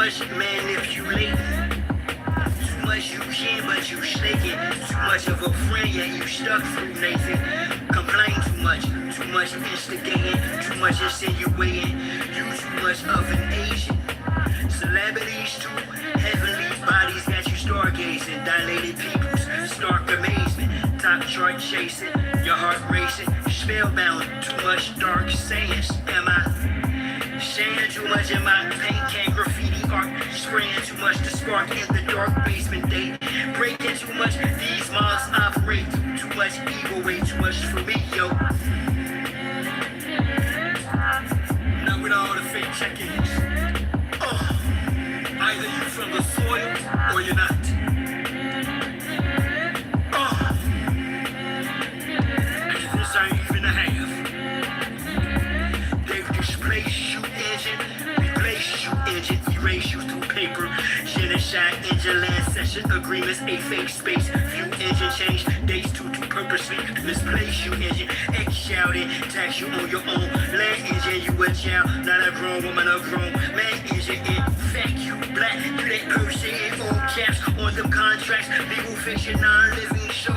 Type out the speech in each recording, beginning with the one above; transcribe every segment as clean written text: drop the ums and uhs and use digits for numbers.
much manipulating. Too much you can, but you shaking. Too much of a friend, yet you stuck through Nathan. Complain too much instigating, too much insinuating. You too much of an Asian. Celebrities too, heavenly bodies got you stargazing. Dilated peoples, stark amazement. Top chart chasing, your heart racing. Spellbound, too much dark sayings. Am I saying too much in my paint can graffiti art? Spraying too much to spark in the dark basement date. Breaking too much, these mobs operate. Too much evil, way too much for me, yo. Not with all the fake check-ins. Either you from the soil or you're not. And this ain't even a half. They've displaced you engine, replaced you engine, erase you through paper. Genocide engine, land session agreements, a fake space. View engine change dates to purposely misplace you engine. X shouting, tax you on your own. Land engine, you a child, not a grown woman, a grown man engine. Infect you black, you that person in all caps on them contracts. Legal fiction, non-living show.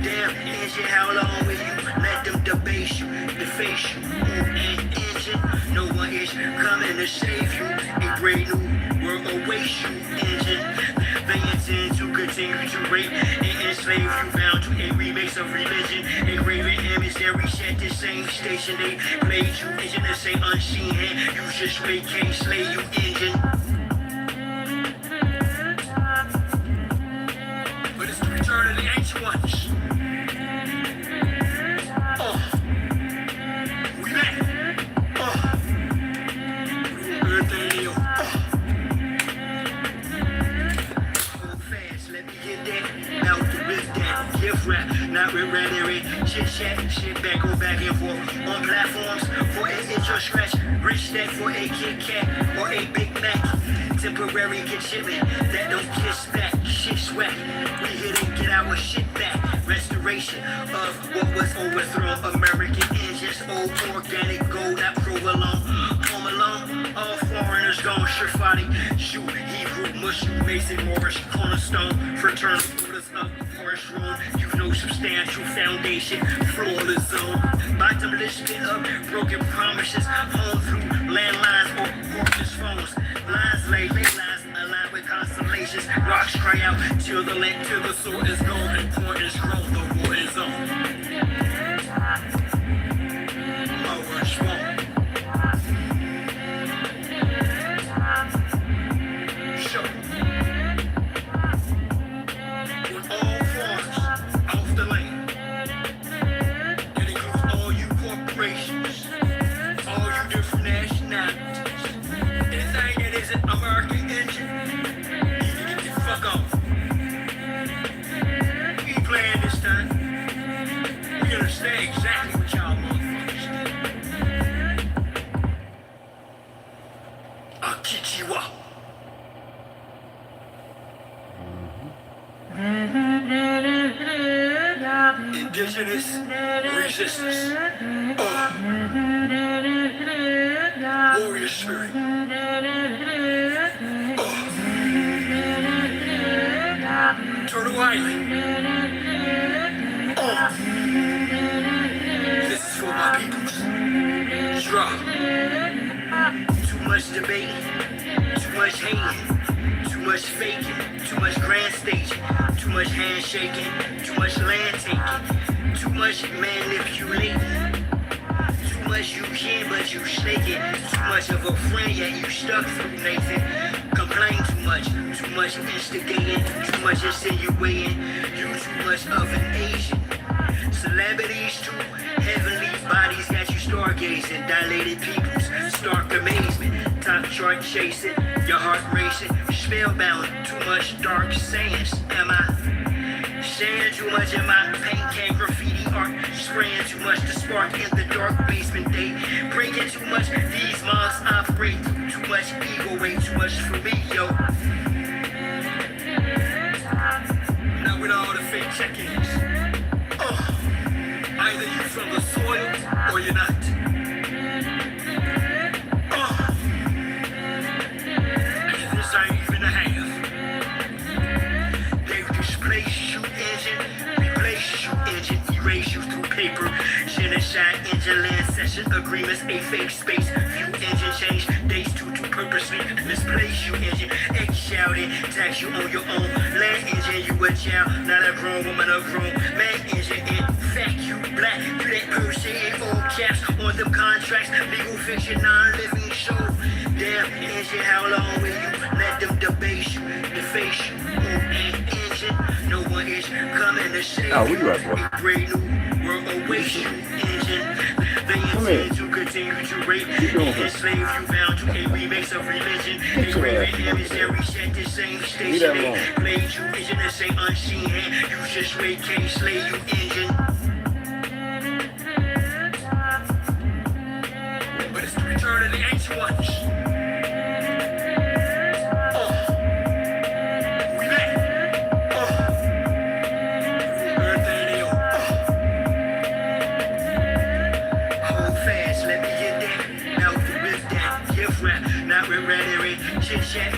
Damn engine, how long will you let them debase you, deface you? An engine, no one is coming to save you. A brave new world awaits you, engine. They intend to continue to rape and enslave you, bound to a remix of religion. A graven image that reset the same station. They played you, engine, the same unseen hand. You just wait, can't slay you, engine. But it's the return of the ancient ones. We back. Rap, not with rhetoric, chit chat, shit back, go back and forth on platforms for an inch or scratch, rich stack for a Kit Kat or a Big Mac. Temporary get chillin', that don't kiss back, shit swag. We here to get our shit back. Restoration of what was overthrown. American engines, old organic gold, not provolone. Home alone, all foreigners gone, Shafati, shoot, Hebrew, Muslim, Mason, Morris, Cornerstone, fraternal rulers up. Room, you've no substantial foundation, flawless zone. Bottomless spit up, broken promises, home through landlines or corpus phones. Lines lay lines aligned with constellations. Rocks cry out till the land, till the soul is gone and corn is grown. The war is on. My words wrong. Show. All you different nationalities. Anything that isn't American engine, you can get the fuck off. We ain't playing this time. We're gonna say exactly what y'all motherfuckers did. I'll kick you up. Indigenous resistance. Warrior spirit. Turtle Island. This is for my peoples. Drop. Too much debating, too much hating, too much faking, too much grand staging, too much handshaking, too much land taking, too much manipulating. Too much you can, but you shaking. Too much of a friend, yet you stuck through Nathan. Complain too much instigating, too much insinuating. You too much of an Asian. Celebrities too, heavenly bodies got you stargazing. Dilated peoples, stark amazement. Top chart chasing, your heart racing. Spellbound, too much dark sayings. Am I saying too much in my paint can graffiti art? Spraying too much to spark in the dark basement day. Breaking too much, these mobs operate. Too much evil, way too much for me, yo. Not with all the fake check-ins. Either you from the soil or you're not. And this Shine engine land session agreements, a fake space. Few engine change dates to purposely misplace you engine. Egg shouting, tax you on your own. Land engine, you a child, not a grown woman, a grown man engine. In fact, you black, you that per se in all caps on them contracts. Legal fiction, non-living show. Damn engine, how long will you let them debase you, deface you? Engine, no one is coming to save Oh, we you. right, boy. A great new world awaits you, engine. They intend to continue to rape and enslave you, bound to a remix of religion. They rape image that reset the same station. They played you, engine, the same unseen hand. You should slay, can't slay you, engine. But it's the return of the ancient ones.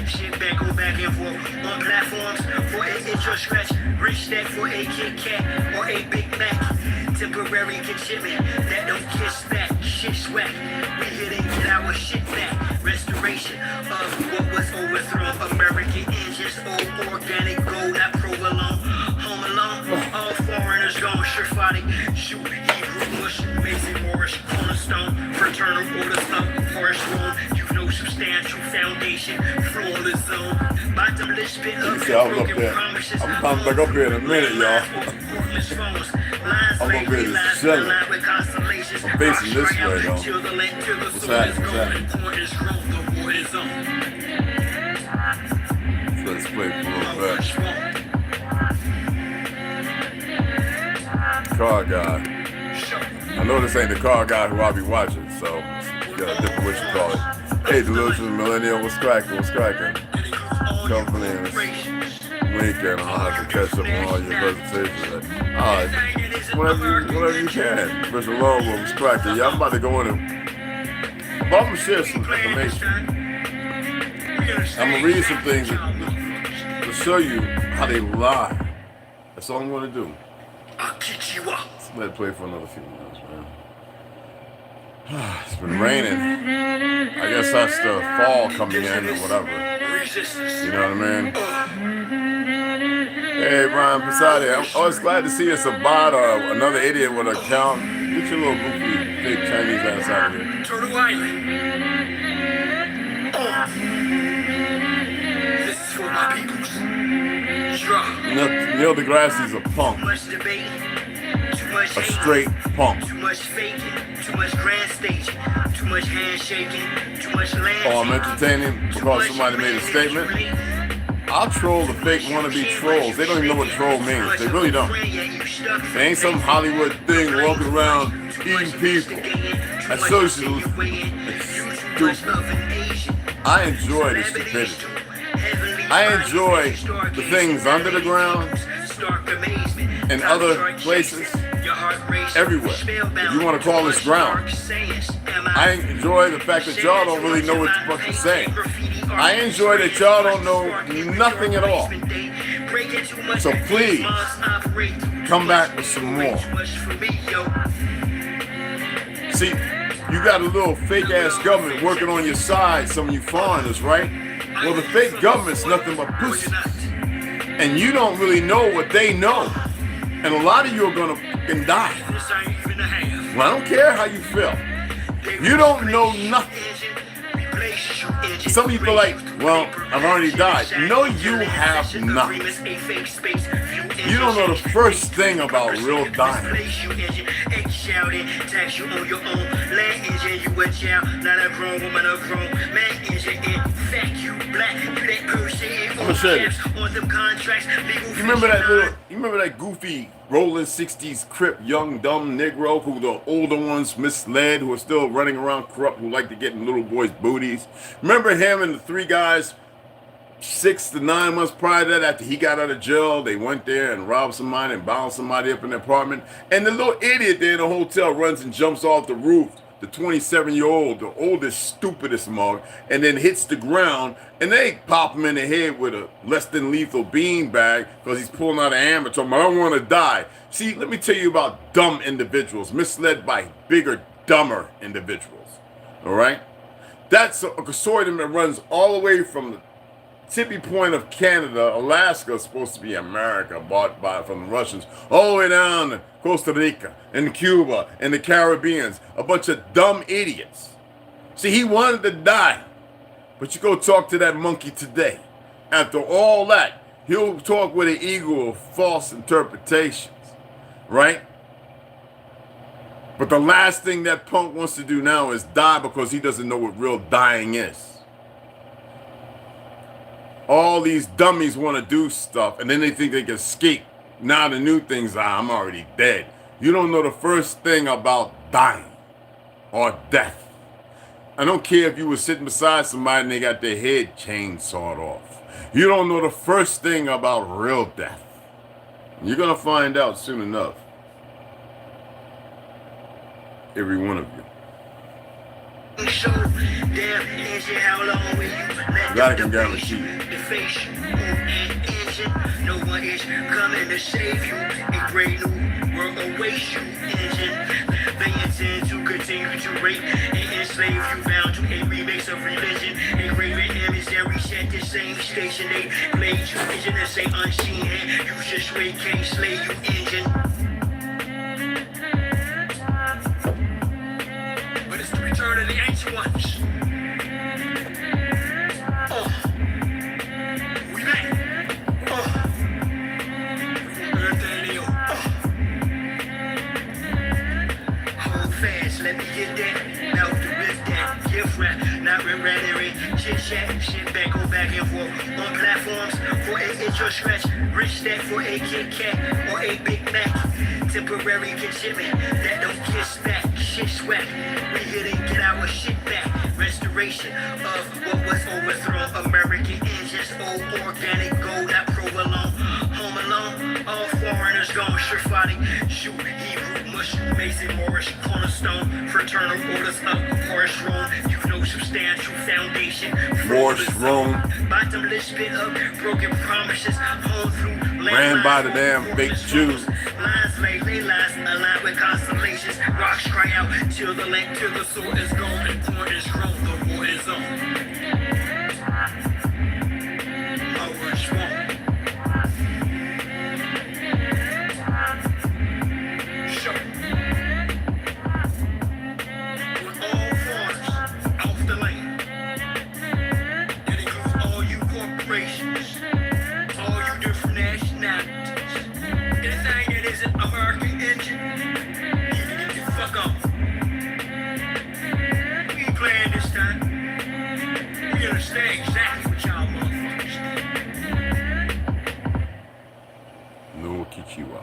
Shit back, go back and forth on platforms for an inch or stretch. Rich stack for a Kit Kat or a Big Mac. Temporary shipment that don't kiss back. Shit swag. We here to get our shit back. Restoration of what was overthrown. American engines, old organic gold, not provolone. Home alone, all foreigners gone. Surefire, shoot, Hebrew, Bush, Mason, Morris, Cornerstone, Fraternal Order, Forest Road. Substantial foundation, flawless zone. Bottomless pit of broken promises. I'm coming back up here in a minute, y'all. I'm gonna be in the cellar. I'm facing this way, though. What's happening? Let's play for a little bit. Car guy. I know this ain't the car guy who I'll be watching, so you got a different what you call it. Hey, Delusion Millennial, what's cracking? What's cracking? Companies, Lincoln, I'll have to catch up on all your presentations. Whatever you can. Mr. Lonewolf, what's cracking? Yeah, I'm about to go in and I'm gonna share some information. I'm gonna read some things to show you how they lie. That's all I'm gonna do. So let it play for another few minutes, man. It's been raining. I guess that's the fall coming in or whatever. You know what I mean? Hey, Brian Pasadi, I'm always glad to see us a bot or another idiot with an account. Get your little goofy, big Chinese ass out of here. Turtle Island. This is for my peoples. Neil deGrasse's a punk. A straight punk. Too much faking, too much grand staging, too much handshaking, too much land. Oh, I'm entertaining because somebody made a statement. I'll troll the fake wannabe trolls. They don't even know what troll means. They really don't. They ain't some Hollywood thing walking around eating people. That's socialism. It's stupid. I enjoy the stupidity. I enjoy the things under the ground and other places. Everywhere. If you want to call this ground. I enjoy the fact that y'all don't really know what the fuck you're saying. I enjoy that y'all don't know nothing at all. So please, come back with some more. See, you got a little fake ass government working on your side, some of you foreigners, right? Well, the fake government's nothing but pussies. And you don't really know what they know. And a lot of you are gonna fucking die. Well, I don't care how you feel. You don't know nothing. Some people are like, well, I've already died. No, you have not. You don't know the first thing about real dying. I'm gonna show you. You remember that goofy rolling 60s Crip young dumb Negro who the older ones misled, who are still running around corrupt, who like to get in little boys' booties? Remember him and the three guys 6 to 9 months prior to that, after he got out of jail, they went there and robbed somebody and bound somebody up in their apartment. And the little idiot there in the hotel runs and jumps off the roof the 27-year-old, the oldest, stupidest mug, and then hits the ground, and they pop him in the head with a less than lethal beanbag because he's pulling out an hammer. Talking about, I don't want to die. See, let me tell you about dumb individuals misled by bigger, dumber individuals. All right? That's a consortium that runs all the way from the tippy point of Canada. Alaska is supposed to be America, bought from the Russians, all the way down to Costa Rica and Cuba and the Caribbeans. A bunch of dumb idiots. See, he wanted to die. But you go talk to that monkey today. After all that, he'll talk with an ego of false interpretations. Right? But the last thing that punk wants to do now is die because he doesn't know what real dying is. All these dummies want to do stuff, and then they think they can escape. Now the new things are, I'm already dead. You don't know the first thing about dying or death. I don't care if you were sitting beside somebody and they got their head chainsawed off. You don't know the first thing about real death. You're going to find out soon enough. Every one of you. That I can guarantee you. No one is coming to save you. A great new world awaits you. They intend to continue to rape and enslave you, bound to a remix of religion. A graven image that reset the same station. They played you engine and say unseen hand. You just wait, can't slay you engine. But it's the return of the ancient ones. We back. Hold fast, let me get that. Now to rip that. Gift wrap, not rhetoric. Chit chat, shit back, go back and forth. On platforms for a itch or stretch. Rich stack for a Kit Kat or a Big Mac. Temporary conshipment that don't kiss back. Shit sweat. We here to get our shit back. Restoration of what was overthrown. American engines, old organic gold, not provolone. Home alone, all foreigners gone. Sure fighting, shoot, Hebrew, mush, Mason, Morris, cornerstone. Fraternal orders up, Morris, Rome. You've no substantial foundation. Morris, Rome. Bottomless pit up, broken promises. Home through ran by the damn fake Jews. Lines laid, they lies aligned with constellations. Rocks cry out till the lake, till the sword is gone and corn is grown. The war is on. My words won't. Show. With all farms off the land. That includes all you corporations, all you different nationalities. Anything that isn't American engine, you can get the fuck off. We ain't playing this time. We understand exactly what y'all motherfuckers do. No Kichiwa.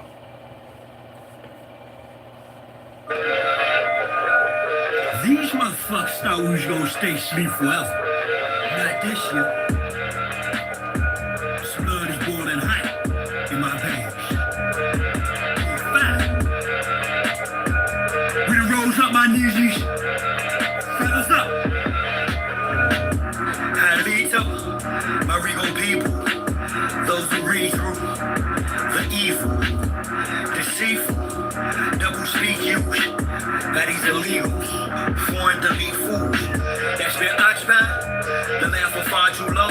These motherfuckers thought we was gonna stay asleep forever. Not this shit. This blood is boiling hot in my veins. We done rose up my knees. Feathers up. I lead up my regal people. Those who read through the evil, deceitful, double speak use. That these illegals, foreign delete fools. That's been occupied. The land will find you low.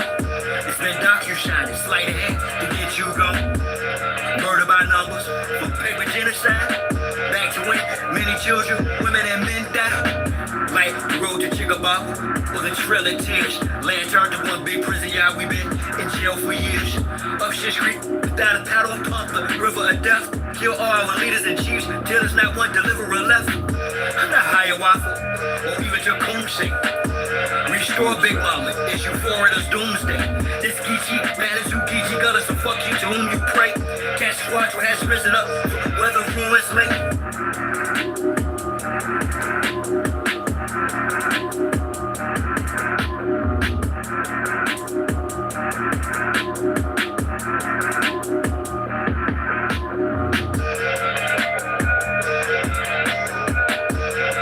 It's been docu-shine, it's sleight of hand to get you go. Murder by numbers, from paper genocide. Back to when many children, women and men die. Like the road to Chickabaw, or the Trail of Tears. Land turned to one big prison yard, we been in jail for years. Up Shit Creek, without a paddle, pump the river of death. Kill all our leaders and chiefs, till there's not one deliverer left. I'm not Hiawatha, or even Tecumseh. Restore Big Mama, issue foreigners doomsday. This Geechee, man is who Geechee got us, so fuck you to whom you pray. Catch squad, your ass risen up, weather ruins late.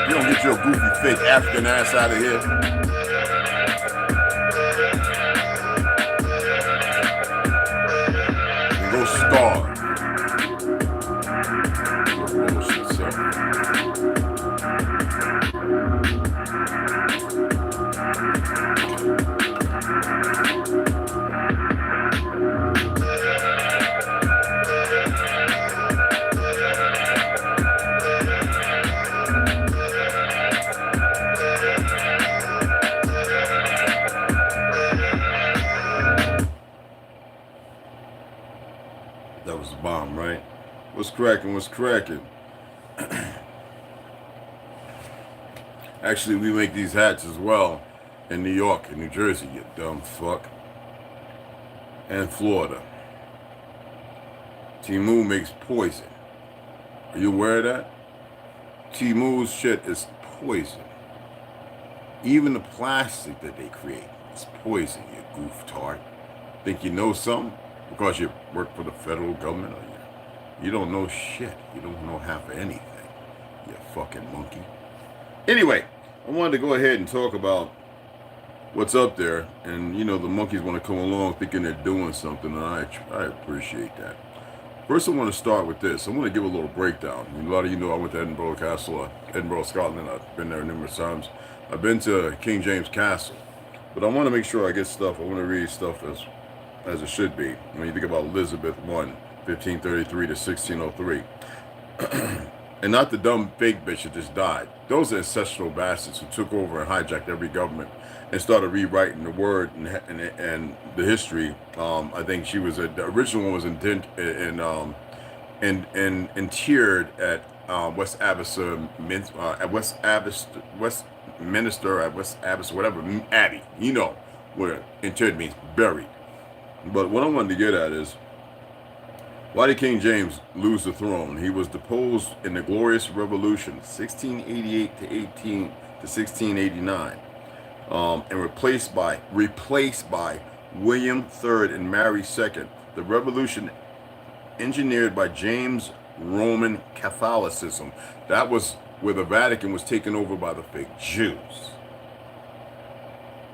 You don't get your goofy fake African ass out of here. And go starve. Bullshit, sir. That was a bomb, right? What's cracking? What's cracking? Actually, we make these hats as well in New York and New Jersey, you dumb fuck. And Florida. Timu makes poison. Are you aware of that? Timu's shit is poison. Even the plastic that they create is poison, you goof tart. Think you know something? Because you work for the federal government, or you don't know shit. You don't know half of anything, you fucking monkey. Anyway, I wanted to go ahead and talk about what's up there. And, you know, the monkeys want to come along thinking they're doing something, and I appreciate that. First, I want to start with this. I want to give a little breakdown. A lot of you know I went to Edinburgh Castle, Edinburgh, Scotland. I've been there numerous times. I've been to King James Castle. But I want to make sure I get stuff. I want to read stuff as it should be. When you think about Elizabeth I, 1533 to 1603. And not the dumb fake bitch that just died. Those are ancestral bastards who took over and hijacked every government and started rewriting the word and the history. I think she was the original one was interred at Westminster, whatever Abbey. You know where interred means buried. But what I wanted to get at is, why did King James lose the throne? He was deposed in the Glorious Revolution, 1688 to 1689, and replaced by William III and Mary II. The revolution, engineered by James Roman Catholicism, that was where the Vatican was taken over by the fake Jews.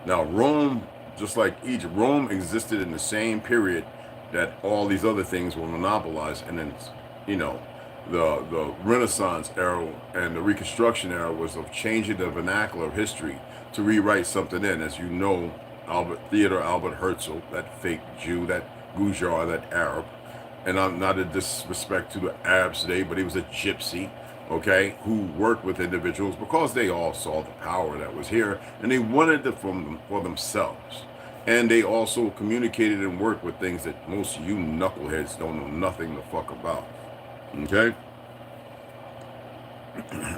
Now Rome, just like Egypt, Rome existed in the same period that all these other things were monopolized, and then, you know, the Renaissance era and the Reconstruction era was of changing the vernacular of history to rewrite something in. As you know, Theodore Albert Herzl, that fake Jew, that Gujar, that Arab, and I'm not a disrespect to the Arabs today, but he was a gypsy, okay, who worked with individuals because they all saw the power that was here and they wanted it for themselves. And they also communicated and worked with things that most of you knuckleheads don't know nothing the fuck about. Okay?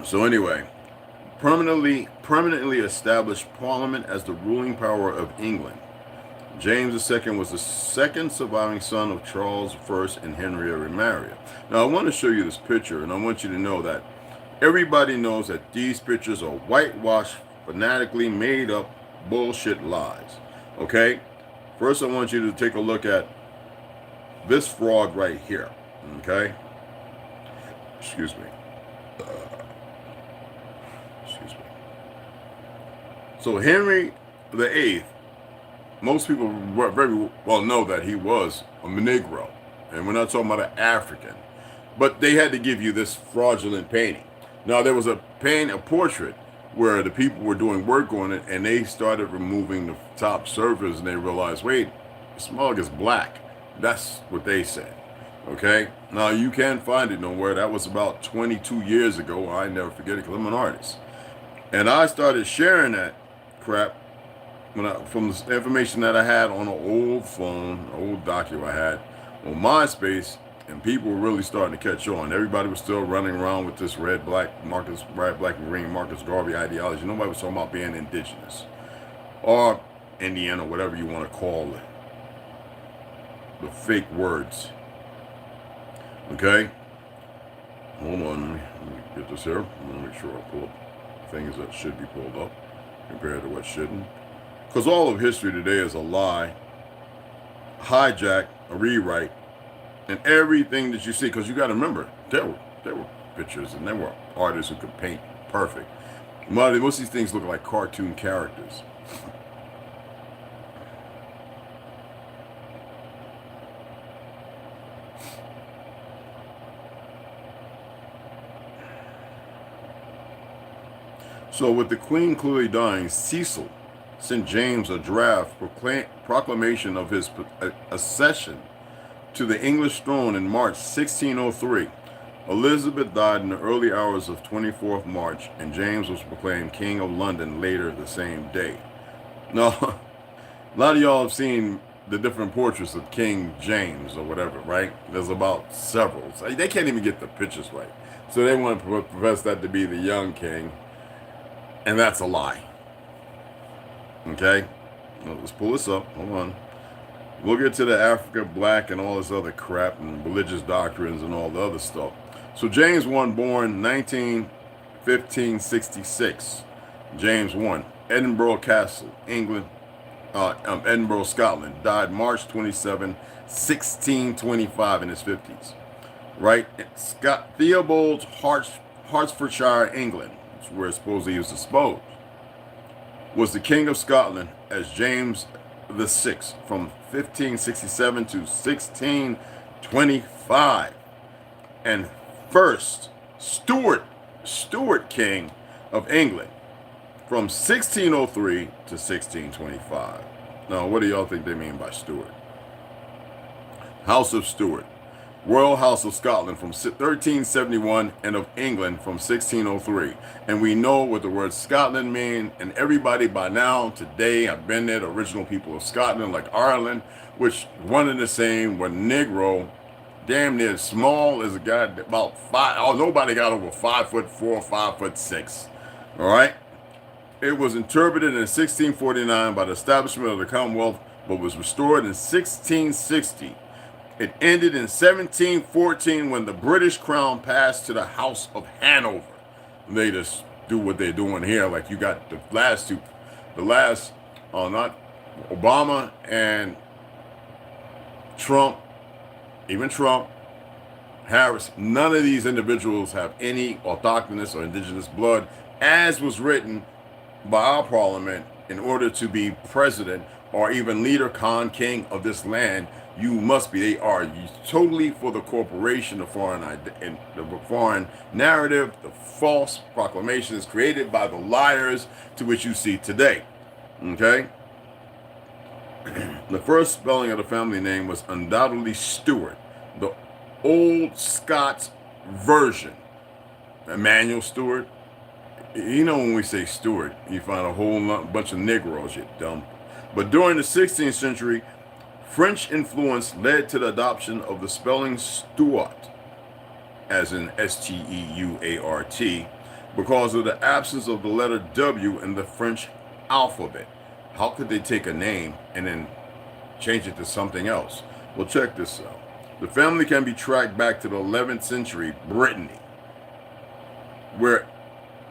So anyway, permanently established Parliament as the ruling power of England. James II was the second surviving son of Charles I and Henrietta Maria. Now I want to show you this picture, and I want you to know that everybody knows that these pictures are whitewashed, fanatically made up bullshit lies. Okay, first I want you to take a look at this fraud right here. Okay, excuse me. So Henry VIII, most people very well know that he was a negro, and we're not talking about an African, but they had to give you this fraudulent painting. Now there was a portrait where the people were doing work on it, and they started removing the top surface, and they realized, wait, this mug is black. That's what they said. Okay, now you can't find it nowhere. That was about 22 years ago. I never forget it because I'm an artist, and I started sharing that crap from the information that I had on an old phone, an old docu I had on MySpace. And people were really starting to catch on. Everybody was still running around with this red, black, and green Marcus Garvey ideology. Nobody was talking about being indigenous or Indian or whatever you want to call it. The fake words. Okay? Hold on. Let me get this here. I'm going to make sure I pull up things that should be pulled up compared to what shouldn't. Because all of history today is a lie, hijack, a rewrite. And everything that you see, because you got to remember, there were pictures and there were artists who could paint perfect. Most of these things look like cartoon characters. So with the Queen clearly dying, Cecil sent James a draft proclamation of his accession to the English throne in March 1603. Elizabeth died in the early hours of 24th March, and James was proclaimed King of London later the same day. Now, a lot of y'all have seen the different portraits of King James or whatever, right? There's about several. So they can't even get the pictures right. So they want to profess that to be the young king, and that's a lie. Okay? Well, let's pull this up. Hold on. We'll get to the Africa, black, and all this other crap and religious doctrines and all the other stuff. So James I, born 1566. James I, Edinburgh Castle, England, Edinburgh, Scotland. Died March 27, 1625 in his 50s. Right? Scott Theobald's Hertfordshire, England, where supposedly he was disposed, was the King of Scotland as James VI from 1567 to 1625, and first Stuart King of England from 1603 to 1625. Now, what do y'all think they mean by Stuart? House of Stuart. Royal House of Scotland from 1371 and of England from 1603. And we know what the word Scotland means, and everybody by now, today, have been there, the original people of Scotland, like Ireland, which one and the same, were negro, damn near small as a guy, about 5, oh, nobody got over 5'4", 5'6", all right? It was interpreted in 1649 by the establishment of the Commonwealth, but was restored in 1660. It ended in 1714 when the British crown passed to the House of Hanover. They just do what they're doing here. Like you got the last, not Obama and Trump, even Trump, Harris, none of these individuals have any autochthonous or indigenous blood, as was written by our parliament in order to be president or even leader, king of this land. You must be. They are totally for the corporation, the foreign narrative, the false proclamations created by the liars to which you see today. Okay? The first spelling of the family name was undoubtedly Stuart, the old Scots version. Emmanuel Stewart. You know, when we say Stuart, you find a whole bunch of Negroes, you dumb. But during the 16th century, French influence led to the adoption of the spelling Stuart, as in S-T-E-U-A-R-T, because of the absence of the letter W in the French alphabet. How could they take a name and then change it to something else? Well, check this out. The family can be tracked back to the 11th century Brittany, where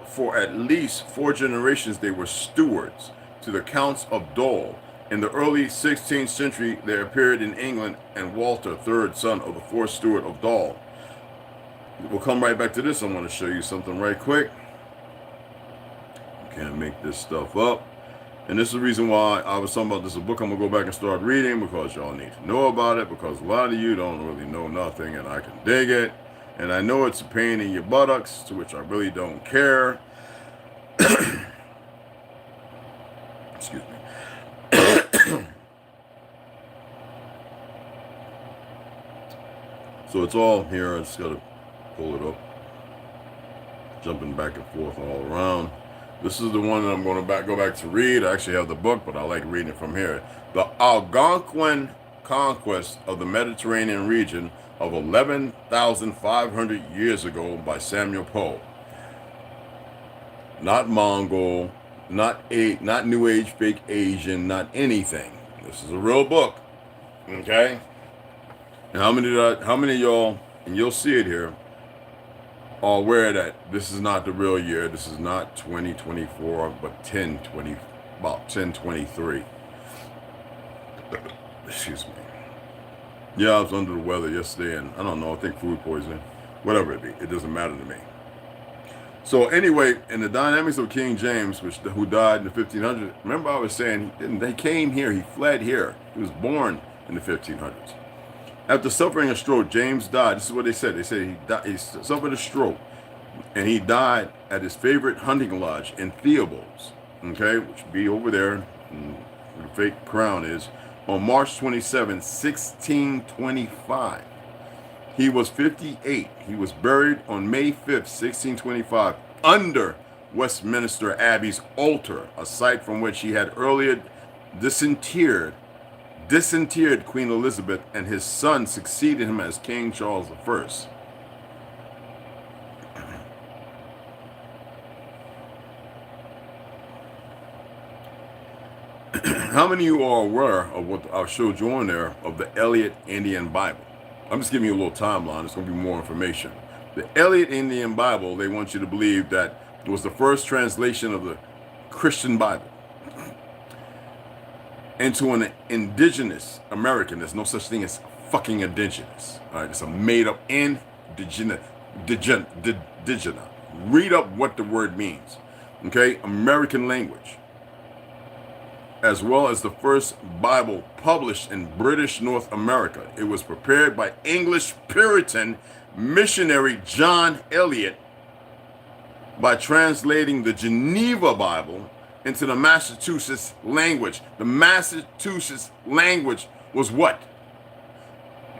for at least 4 generations they were stewards to the Counts of Dole. In the early 16th century, they appeared in England, and Walter, third son of the 4th Stewart of Dole. We'll come right back to this. I want to show you something right quick. Can't make this stuff up. And this is the reason why I was talking about this book I'm going to go back and start reading, because y'all need to know about it, because a lot of you don't really know nothing, and I can dig it. And I know it's a pain in your buttocks, to which I really don't care. Excuse me. So it's all here. I just got to pull it up. Jumping back and forth all around. This is the one that I'm going to go back to read. I actually have the book, but I like reading it from here. The Algonquin Conquest of the Mediterranean Region of 11,500 years ago by Samuel Poe. Not Mongol, not New Age, fake Asian, not anything. This is a real book. Okay? And how many of y'all, and you'll see it here, are aware that this is not the real year. This is not 2024, but about 1023. Excuse me. Yeah, I was under the weather yesterday, and I don't know, I think food poisoning. Whatever it be, it doesn't matter to me. So anyway, in the dynamics of King James, who died in the 1500s, remember I was saying they came here, he fled here. He was born in the 1500s. After suffering a stroke, James died. This is what they said. They said he suffered a stroke, and he died at his favorite hunting lodge in Theobalds, okay, which would be over there, where the fake crown is, on March 27, 1625. He was 58. He was buried on May 5th, 1625, under Westminster Abbey's altar, a site from which he had earlier disinterred Queen Elizabeth, and his son succeeded him as King Charles I. How many of you are aware of what I showed you on there of the Elliott Indian Bible? I'm just giving you a little timeline. It's going to be more information. The Elliott Indian Bible, they want you to believe that it was the first translation of the Christian Bible into an indigenous American. There's no such thing as fucking indigenous. All right, it's a made-up indigenous. Read up what the word means. Okay, American language. As well as the first Bible published in British North America. It was prepared by English Puritan missionary John Eliot by translating the Geneva Bible into the Massachusetts language. The Massachusetts language was what?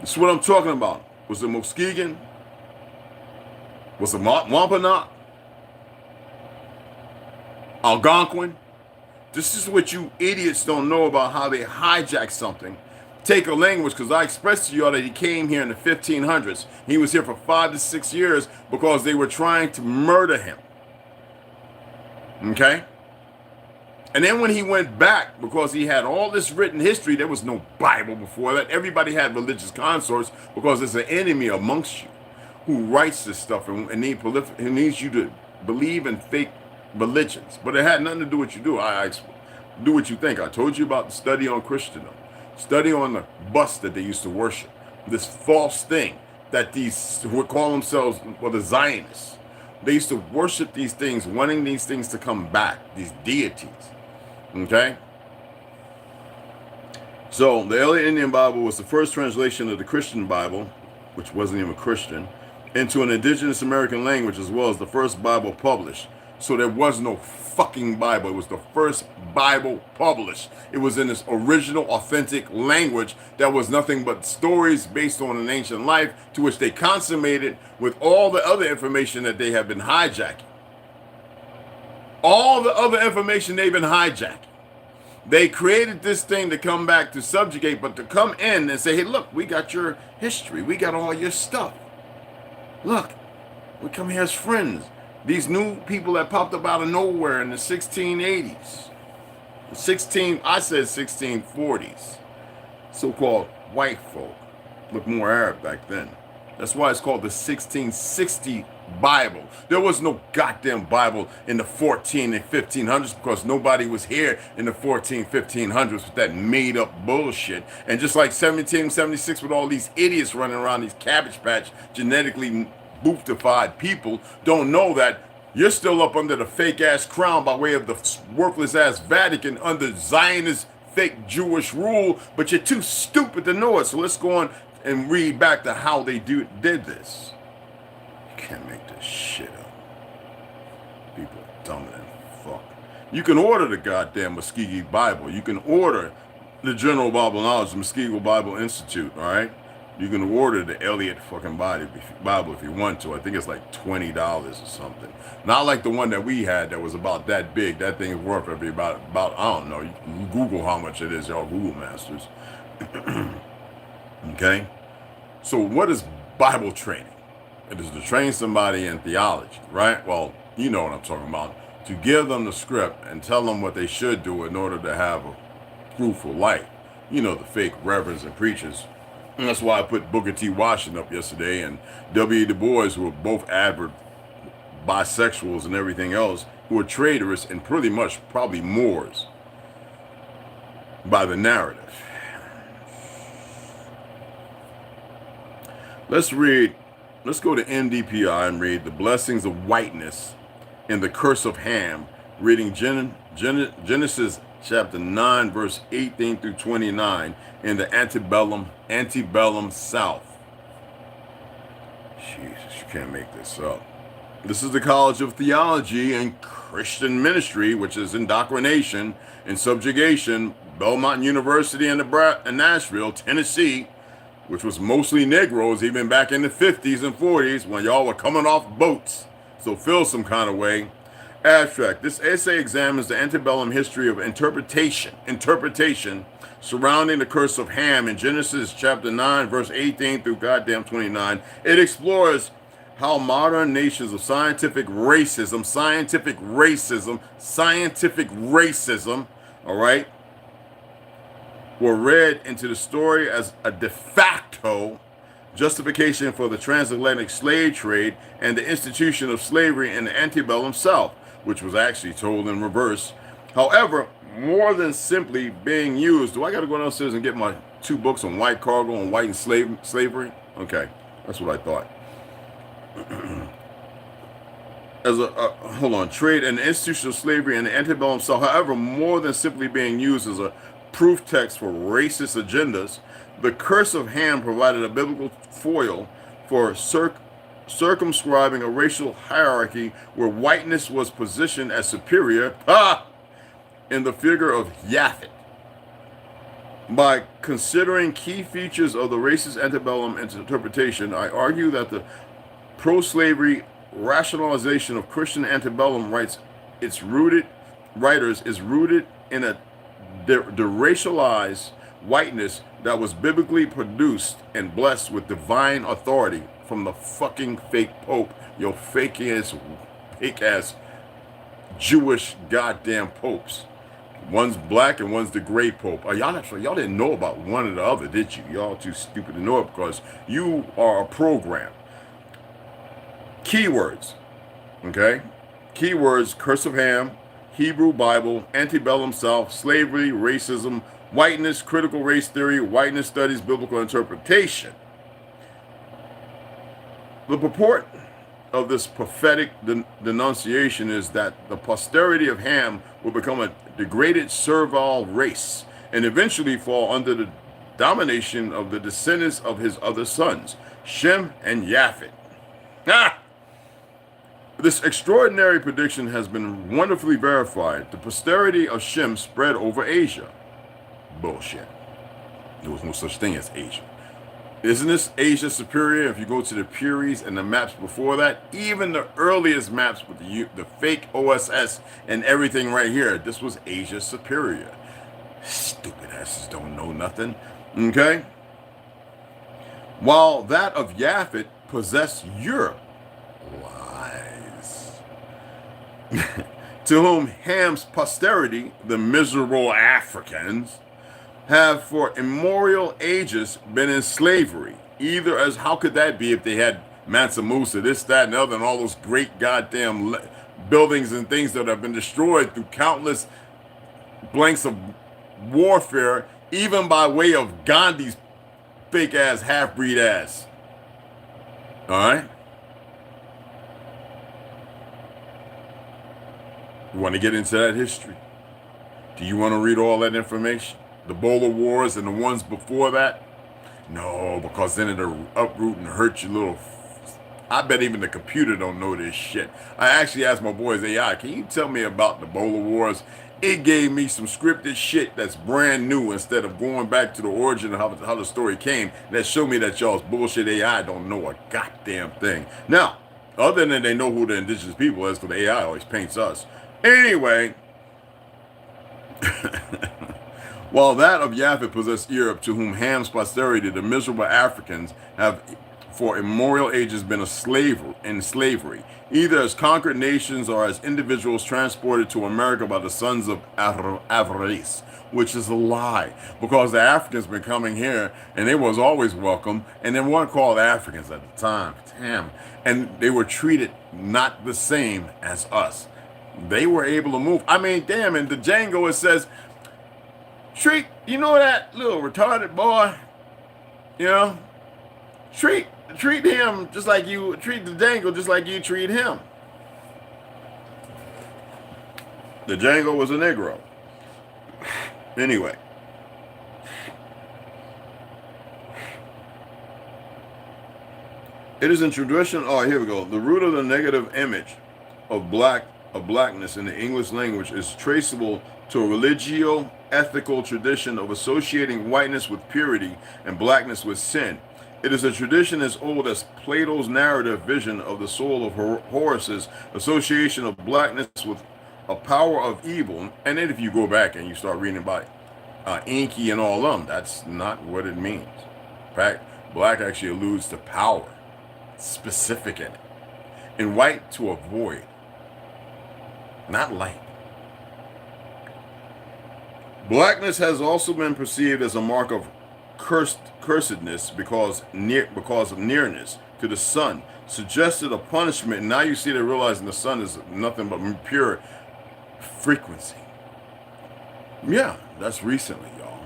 This is what I'm talking about. Was it Muskegon? Was it Wampanoag? Algonquin? This is what you idiots don't know about how they hijack something. Take a language, because I expressed to you all that he came here in the 1500s. He was here for 5 to 6 years because they were trying to murder him. Okay? And then when he went back, because he had all this written history, there was no Bible before that. Everybody had religious consorts because there's an enemy amongst you who writes this stuff and needs you to believe in fake religions. But it had nothing to do with what you do. I do what you think. I told you about the study on Christendom. Study on the bust that they used to worship. This false thing that these who would call themselves, well, the Zionists. They used to worship these things, wanting these things to come back, these deities. Okay? So the Elliott Indian Bible was the first translation of the Christian Bible, which wasn't even Christian, into an indigenous American language, as well as the first Bible published. So there was no fucking Bible. It was the first Bible published. It was in its original, authentic language that was nothing but stories based on an ancient life, to which they consummated with all the other information that they have been hijacking. All the other information they've been hijacking. They created this thing to come back to subjugate, but to come in and say, hey, look, we got your history. We got all your stuff. Look, we come here as friends. These new people that popped up out of nowhere in the 1680s. I said 1640s. So-called white folk. Looked more Arab back then. That's why it's called the 1660 Bible. There was no goddamn Bible in the 14 and 1500s because nobody was here in the 14, 1500s with that made up bullshit. And just like 1776 with all these idiots running around these Cabbage Patch genetically booftified people, don't know that you're still up under the fake ass crown by way of the worthless ass Vatican under Zionist fake Jewish rule, but you're too stupid to know it. So let's go on and read back to how they did this. You can't make this shit up. People are dumber than fuck. You can order the goddamn Muskegee Bible. You can order the General Bible Knowledge, the Muskegee Bible Institute, all right? You can order the Elliott fucking Bible if you want to. I think it's like $20 or something. Not like the one that we had that was about that big. That thing is worth about I don't know. You can Google how much it is, y'all Google masters. Okay? So what is Bible training? It is to train somebody in theology, right? Well, you know what I'm talking about. To give them the script and tell them what they should do in order to have a fruitful life. You know, the fake reverends and preachers. And that's why I put Booker T. Washington up yesterday and W. Du Bois, who were both avid bisexuals and everything else, who were traitorous and pretty much probably Moors by the narrative. Let's go to NDPI and read The Blessings of Whiteness in the Curse of Ham, reading Genesis chapter 9, verse 18 through 29 in the antebellum South. Jesus, you can't make this up. This is the College of Theology and Christian Ministry, which is indoctrination and subjugation, Belmont University in Nashville, Tennessee, which was mostly Negroes even back in the 50s and 40s when y'all were coming off boats. So feel some kind of way. Abstract. This essay examines the antebellum history of interpretation surrounding the Curse of Ham in Genesis chapter 9, verse 18 through goddamn 29. It explores how modern nations of scientific racism, all right, were read into the story as a de facto justification for the transatlantic slave trade and the institution of slavery in the antebellum South, which was actually told in reverse. However, more than simply being used, do I got to go downstairs and get my 2 books on white cargo and white and slavery? Okay, that's what I thought. As trade and the institution of slavery in the antebellum South. However, more than simply being used as a proof text for racist agendas, the Curse of Ham provided a biblical foil for circumscribing a racial hierarchy where whiteness was positioned as superior in the figure of Japhet. By considering key features of the racist antebellum interpretation, I argue that the pro-slavery rationalization of Christian antebellum writers is rooted in a deracialized whiteness that was biblically produced and blessed with divine authority from the fucking fake Pope, your fake ass Jewish goddamn popes. One's black and one's the gray pope. Y'all didn't know about one or the other, did you? Y'all too stupid to know it because you are a program. Keywords, okay? Keywords: Curse of Ham, Hebrew Bible, antebellum South, slavery, racism, whiteness, critical race theory, whiteness studies, biblical interpretation. The purport of this prophetic denunciation is that the posterity of Ham will become a degraded servile race and eventually fall under the domination of the descendants of his other sons, Shem and Japhet. This extraordinary prediction has been wonderfully verified. The posterity of Shem spread over Asia. Bullshit. There was no such thing as Asia. Isn't this Asia superior? If you go to the Puris and the maps before that, even the earliest maps with the fake OSS and everything right here, this was Asia superior. Stupid asses don't know nothing. Okay? While that of Japhet possessed Europe. Lies. To whom Ham's posterity, the miserable Africans, have for immemorial ages been in slavery. Either as, how could that be if they had Mansa Musa, this, that, and the other, and all those great goddamn buildings and things that have been destroyed through countless blanks of warfare, even by way of Gandhi's fake ass, half-breed ass. All right? You want to get into that history? Do you want to read all that information? The Boer Wars and the ones before that? No, because then it'll uproot and hurt your little... I bet even the computer don't know this shit. I actually asked my boys AI, can you tell me about the Boer Wars? It gave me some scripted shit that's brand new instead of going back to the origin of how the story came. That showed me that y'all's bullshit AI don't know a goddamn thing. Now, other than they know who the indigenous people is, because the AI always paints us. Anyway... While that of Japhet possessed Europe, to whom Ham's posterity, the miserable Africans, have for immemorial ages been in slavery, either as conquered nations or as individuals transported to America by the sons of Avarice, which is a lie, because the Africans been coming here and they was always welcome, and they weren't called Africans at the time. Damn. And they were treated not the same as us. They were able to move. I mean, damn, in the Django it says, treat, you know that little retarded boy, you know, treat him just like you treat the Django, just like you treat him. The Django was a negro. Anyway. It is in tradition, oh, here we go. The root of the negative image of blackness in the English language is traceable to a religio-ethical tradition of associating whiteness with purity and blackness with sin. It is a tradition as old as Plato's narrative vision of the soul of Horus's association of blackness with a power of evil. And then if you go back and you start reading about Inky and all of them, that's not what it means. In fact, black actually alludes to power, specific in it. And white to avoid, not light. Blackness has also been perceived as a mark of cursedness because of nearness to the sun, suggested a punishment. And now you see they're realizing the sun is nothing but pure frequency. Yeah, that's recently, y'all.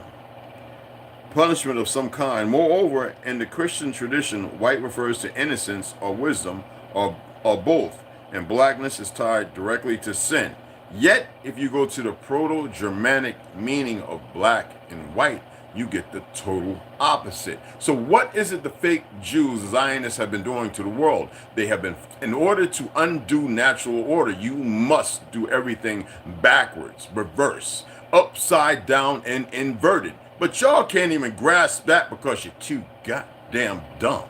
Punishment of some kind. Moreover, in the Christian tradition, white refers to innocence or wisdom or both, and blackness is tied directly to sin. Yet, if you go to the Proto-Germanic meaning of black and white, you get the total opposite. So what is it the fake Jews, Zionists, have been doing to the world? They have been, in order to undo natural order, you must do everything backwards, reverse, upside down, and inverted. But y'all can't even grasp that because you're too goddamn dumb.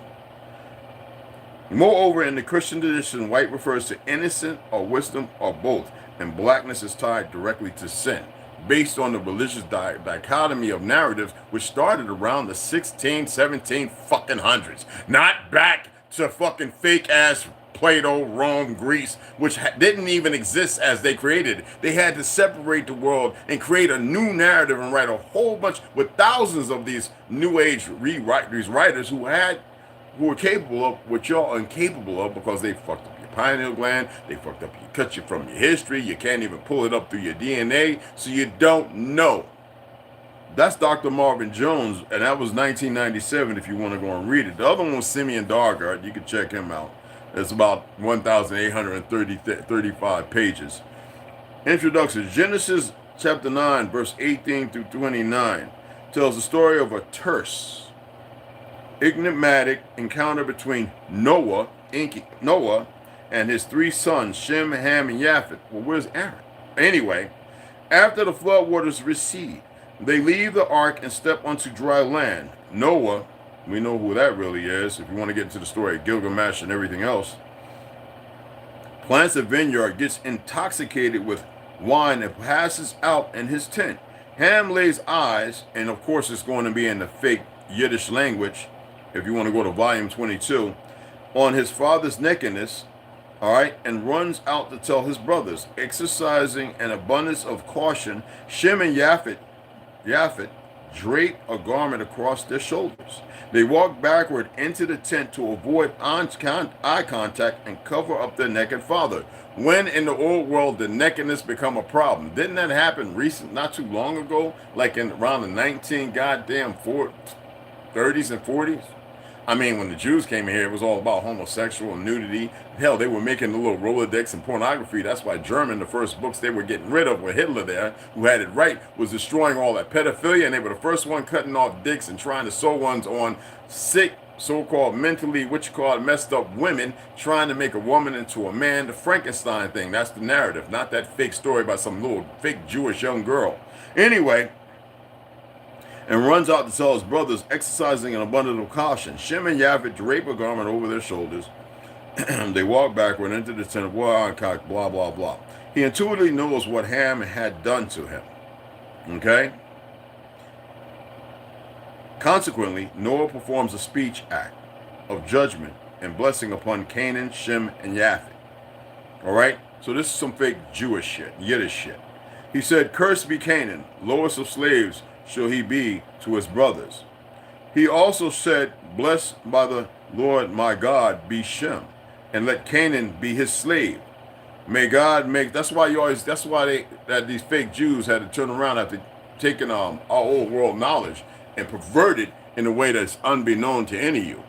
Moreover, in the Christian tradition, white refers to innocent or wisdom or both, and blackness is tied directly to sin, based on the religious dichotomy of narratives which started around the 16, 17 fucking hundreds. Not back to fucking fake ass Plato, Rome, Greece, which didn't even exist as they created it. They had to separate the world and create a new narrative and write a whole bunch with thousands of these new age these writers who were capable of what y'all are incapable of because they fucked up your pineal gland, they fucked up, you cut you from your history, you can't even pull it up through your DNA, so you don't know. That's Dr. Marvin Jones, and that was 1997 if you want to go and read it. The other one was Simeon Dargard, you can check him out. It's about 1,835 pages. Introduction. Genesis chapter 9, verse 18 through 29 tells the story of a terse, enigmatic encounter between Noah and his three sons, Shem, Ham, and Japheth. Well, where's Aaron? Anyway, after the flood waters recede, they leave the ark and step onto dry land. Noah, we know who that really is, if you want to get into the story of Gilgamesh and everything else, plants a vineyard, gets intoxicated with wine, and passes out in his tent. Ham lays eyes, and of course it's going to be in the fake Yiddish language, if you want to go to volume 22, on his father's nakedness, all right, and runs out to tell his brothers. Exercising an abundance of caution, Shem and Japheth drape a garment across their shoulders. They walk backward into the tent to avoid eye contact and cover up their naked father. When in the old world did nakedness become a problem? Didn't that happen not too long ago, like in around the 30s and 40s? I mean, when the Jews came here, it was all about homosexual and nudity. Hell, they were making the little Rolodex and pornography. That's why German, the first books they were getting rid of with Hitler there, who had it right, was destroying all that pedophilia, and they were the first one cutting off dicks and trying to sew ones on sick, so-called mentally, messed up women, trying to make a woman into a man, the Frankenstein thing. That's the narrative, not that fake story about some little fake Jewish young girl. Anyway, and runs out to tell his brothers, exercising an abundance of caution. Shem and Japheth drape a garment over their shoulders. They walk backward into the tent of blah, blah, blah. He intuitively knows what Ham had done to him. Okay? Consequently, Noah performs a speech act of judgment and blessing upon Canaan, Shem, and Japheth. All right? So this is some fake Jewish shit, Yiddish shit. He said, "Cursed be Canaan, lowest of slaves shall he be to his brothers." He also said, "Blessed by the Lord my God be Shem, and let Canaan be his slave. May God make," that's why these fake Jews had to turn around after taking our old world knowledge and pervert it in a way that's unbeknown to any of you.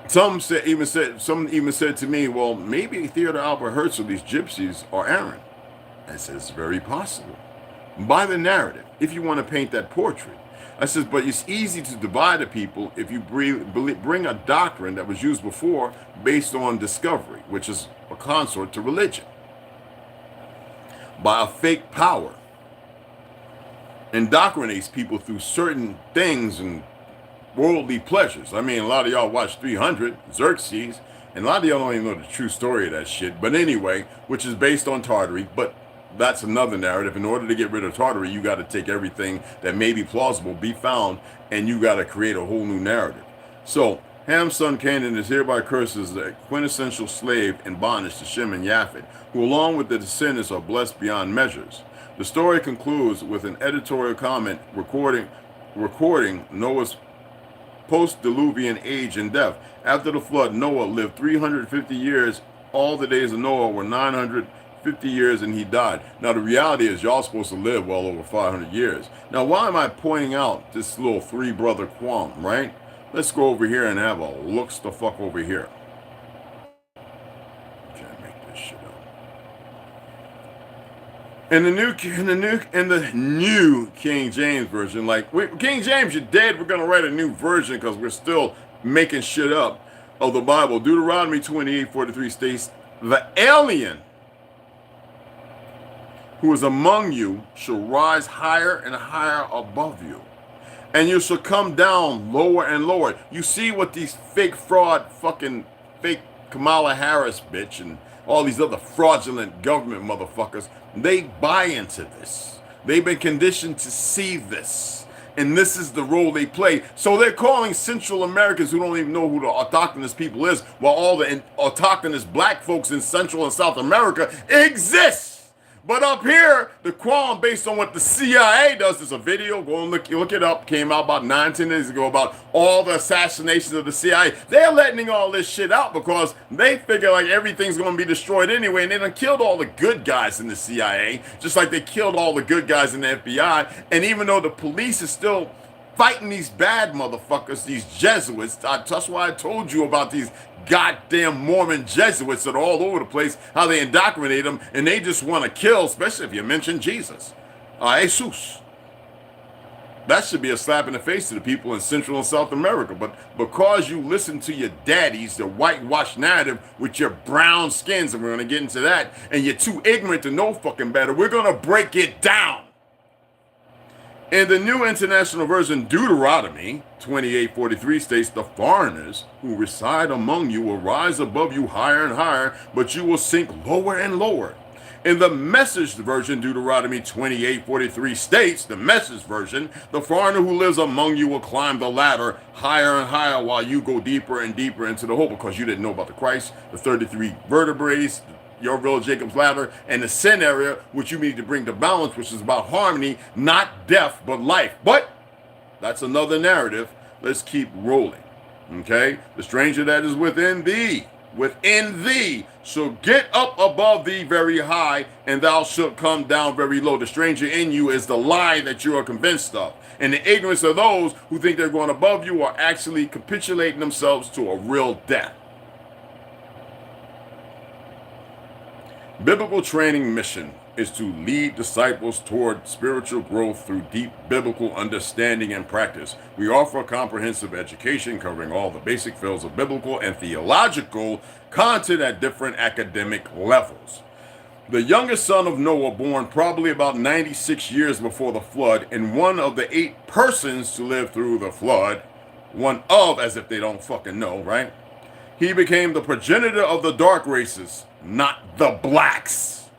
Some even said to me, well, maybe Theodore Albert Herzl, these gypsies, are Aaron. I said, it's very possible. By the narrative, if you want to paint that portrait. I says, but it's easy to divide a people if you bring a doctrine that was used before based on discovery, which is a consort to religion, by a fake power, indoctrinates people through certain things and worldly pleasures. I mean, a lot of y'all watch 300, Xerxes, and a lot of y'all don't even know the true story of that shit. But anyway, which is based on Tartary, but that's another narrative. In order to get rid of Tartary, you got to take everything that may be plausible, be found, and you got to create a whole new narrative. So, Ham's son Canaan is hereby cursed as the quintessential slave in bondage to Shem and Japhet, who along with the descendants are blessed beyond measures. The story concludes with an editorial comment recording Noah's post-Diluvian age and death. After the flood, Noah lived 350 years. All the days of Noah were 950 years, and he died. Now, the reality is y'all supposed to live well over 500 years. Now, why am I pointing out this little three-brother qualm, right? Let's go over here and have a looks the fuck over here. Can't make this shit up. In the new King James version, like King James, you're dead. We're gonna write a new version because we're still making shit up of the Bible. Deuteronomy 28:43 states, "The alien who is among you shall rise higher and higher above you, and you shall come down lower and lower." You see what these fake fraud, fucking fake Kamala Harris bitch and all these other fraudulent government motherfuckers, they buy into this. They've been conditioned to see this. And this is the role they play. So they're calling Central Americans who don't even know who the autochthonous people is, while all the autochthonous black folks in Central and South America exist. But up here, the qualm based on what the CIA does, there's a video, go and look it up, came out about 9-10 days ago about all the assassinations of the CIA. They're letting all this shit out because they figure like everything's going to be destroyed anyway, and they done killed all the good guys in the CIA, just like they killed all the good guys in the FBI. And even though the police is still fighting these bad motherfuckers, these Jesuits, that's why I told you about these goddamn Mormon Jesuits that are all over the place, how they indoctrinate them, and they just want to kill, especially if you mention Jesus. Jesus. That should be a slap in the face to the people in Central and South America. But because you listen to your daddies, the whitewashed narrative with your brown skins, and we're going to get into that, and you're too ignorant to know fucking better, we're going to break it down. In the New International Version, Deuteronomy 28:43 states, "The foreigners who reside among you will rise above you higher and higher, but you will sink lower and lower." In the Message version, Deuteronomy 28:43 states, the Message version, "The foreigner who lives among you will climb the ladder higher and higher while you go deeper and deeper into the hole," because you didn't know about the Christ, the 33 vertebrae, your real Jacob's ladder, and the sin area, which you need to bring to balance, which is about harmony, not death, but life. But that's another narrative. Let's keep rolling. Okay? "The stranger that is within thee shall get up above thee very high, and thou shalt come down very low." The stranger in you is the lie that you are convinced of. And the ignorance of those who think they're going above you are actually capitulating themselves to a real death. Biblical training mission is to lead disciples toward spiritual growth through deep biblical understanding and practice. We offer a comprehensive education covering all the basic fields of biblical and theological content at different academic levels. The youngest son of Noah, born probably about 96 years before the flood, and one of the 8 persons to live through the flood, one of, as if they don't fucking know, right? He became the progenitor of the dark races, not the blacks.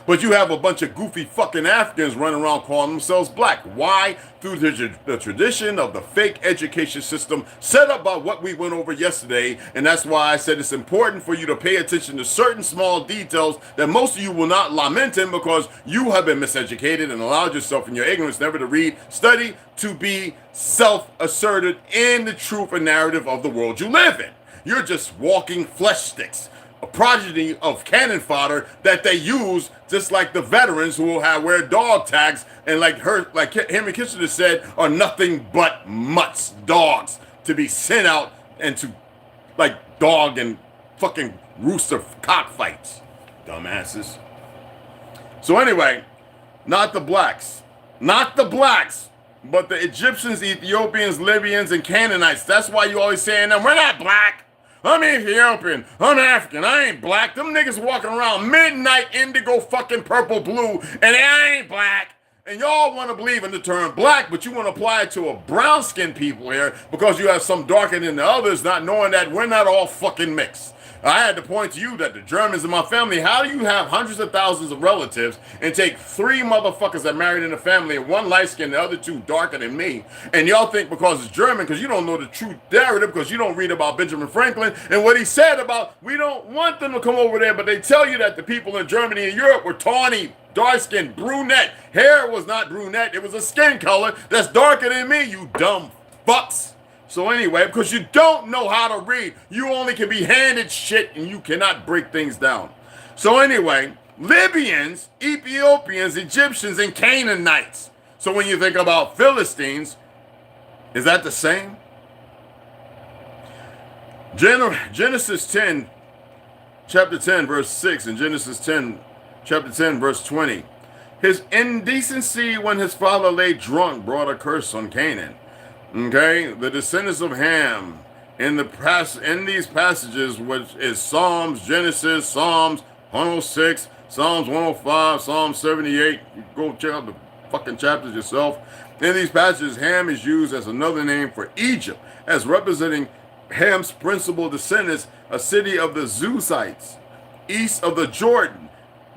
But you have a bunch of goofy fucking Africans running around calling themselves black. Why? Through the tradition of the fake education system set up by what we went over yesterday. And that's why I said it's important for you to pay attention to certain small details that most of you will not lament in, because you have been miseducated and allowed yourself in your ignorance never to read, study, to be self-asserted in the truth and narrative of the world you live in. You're just walking flesh sticks, a progeny of cannon fodder that they use, just like the veterans who will wear dog tags, and like Henry Kissinger said, are nothing but mutts, dogs, to be sent out and to like dog and fucking rooster cockfights, dumbasses. So anyway, not the blacks. Not the blacks, but the Egyptians, Ethiopians, Libyans, and Canaanites. That's why you always saying them, we're not black. I'm Ethiopian. I'm African. I ain't black. Them niggas walking around midnight indigo fucking purple blue, and I ain't black. And y'all want to believe in the term black, but you want to apply it to a brown-skinned people here because you have some darker than the others, not knowing that we're not all fucking mixed. I had to point to you that the Germans in my family, how do you have hundreds of thousands of relatives and take 3 motherfuckers that married in the family and 1 light-skinned, the other 2 darker than me, and y'all think because it's German, because you don't know the true narrative, because you don't read about Benjamin Franklin and what he said about we don't want them to come over there, but they tell you that the people in Germany and Europe were tawny, dark-skinned, brunette. Hair was not brunette, it was a skin color that's darker than me, you dumb fucks. So anyway, because you don't know how to read, you only can be handed shit and you cannot break things down. So anyway, Libyans, Ethiopians, Egyptians, and Canaanites. So when you think about Philistines, is that the same? Genesis 10, chapter 10, verse 6, and Genesis 10, chapter 10, verse 20. His indecency when his father lay drunk brought a curse on Canaan. Okay, the descendants of Ham in these passages, which is Psalms, Genesis, Psalms 106, Psalms 105, Psalm 78. You go check out the fucking chapters yourself. In these passages, Ham is used as another name for Egypt, as representing Ham's principal descendants, a city of the Zeusites, east of the Jordan.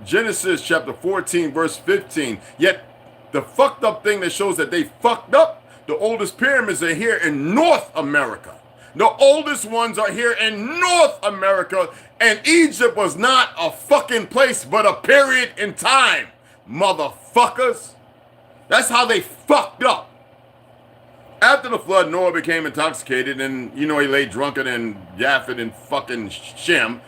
Genesis chapter 14, verse 15. Yet the fucked up thing that shows that they fucked up, the oldest pyramids are here in North America. The oldest ones are here in North America, and Egypt was not a fucking place, but a period in time, motherfuckers. That's how they fucked up. After the flood, Noah became intoxicated, and he lay drunken, and Japheth and fucking Shem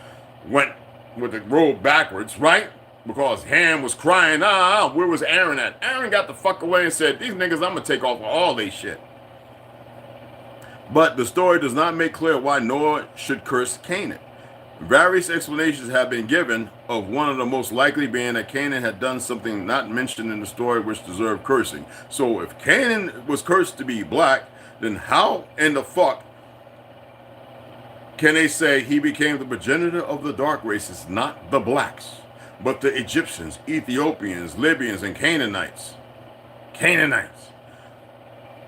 went with the road backwards, right? Because Ham was crying, where was Aaron at? Aaron got the fuck away and said, these niggas, I'm going to take off all they shit. But the story does not make clear why Noah should curse Canaan. Various explanations have been given, of one of the most likely being that Canaan had done something not mentioned in the story which deserved cursing. So if Canaan was cursed to be black, then how in the fuck can they say he became the progenitor of the dark races, not the blacks, but the Egyptians, Ethiopians, Libyans, and Canaanites? Canaanites.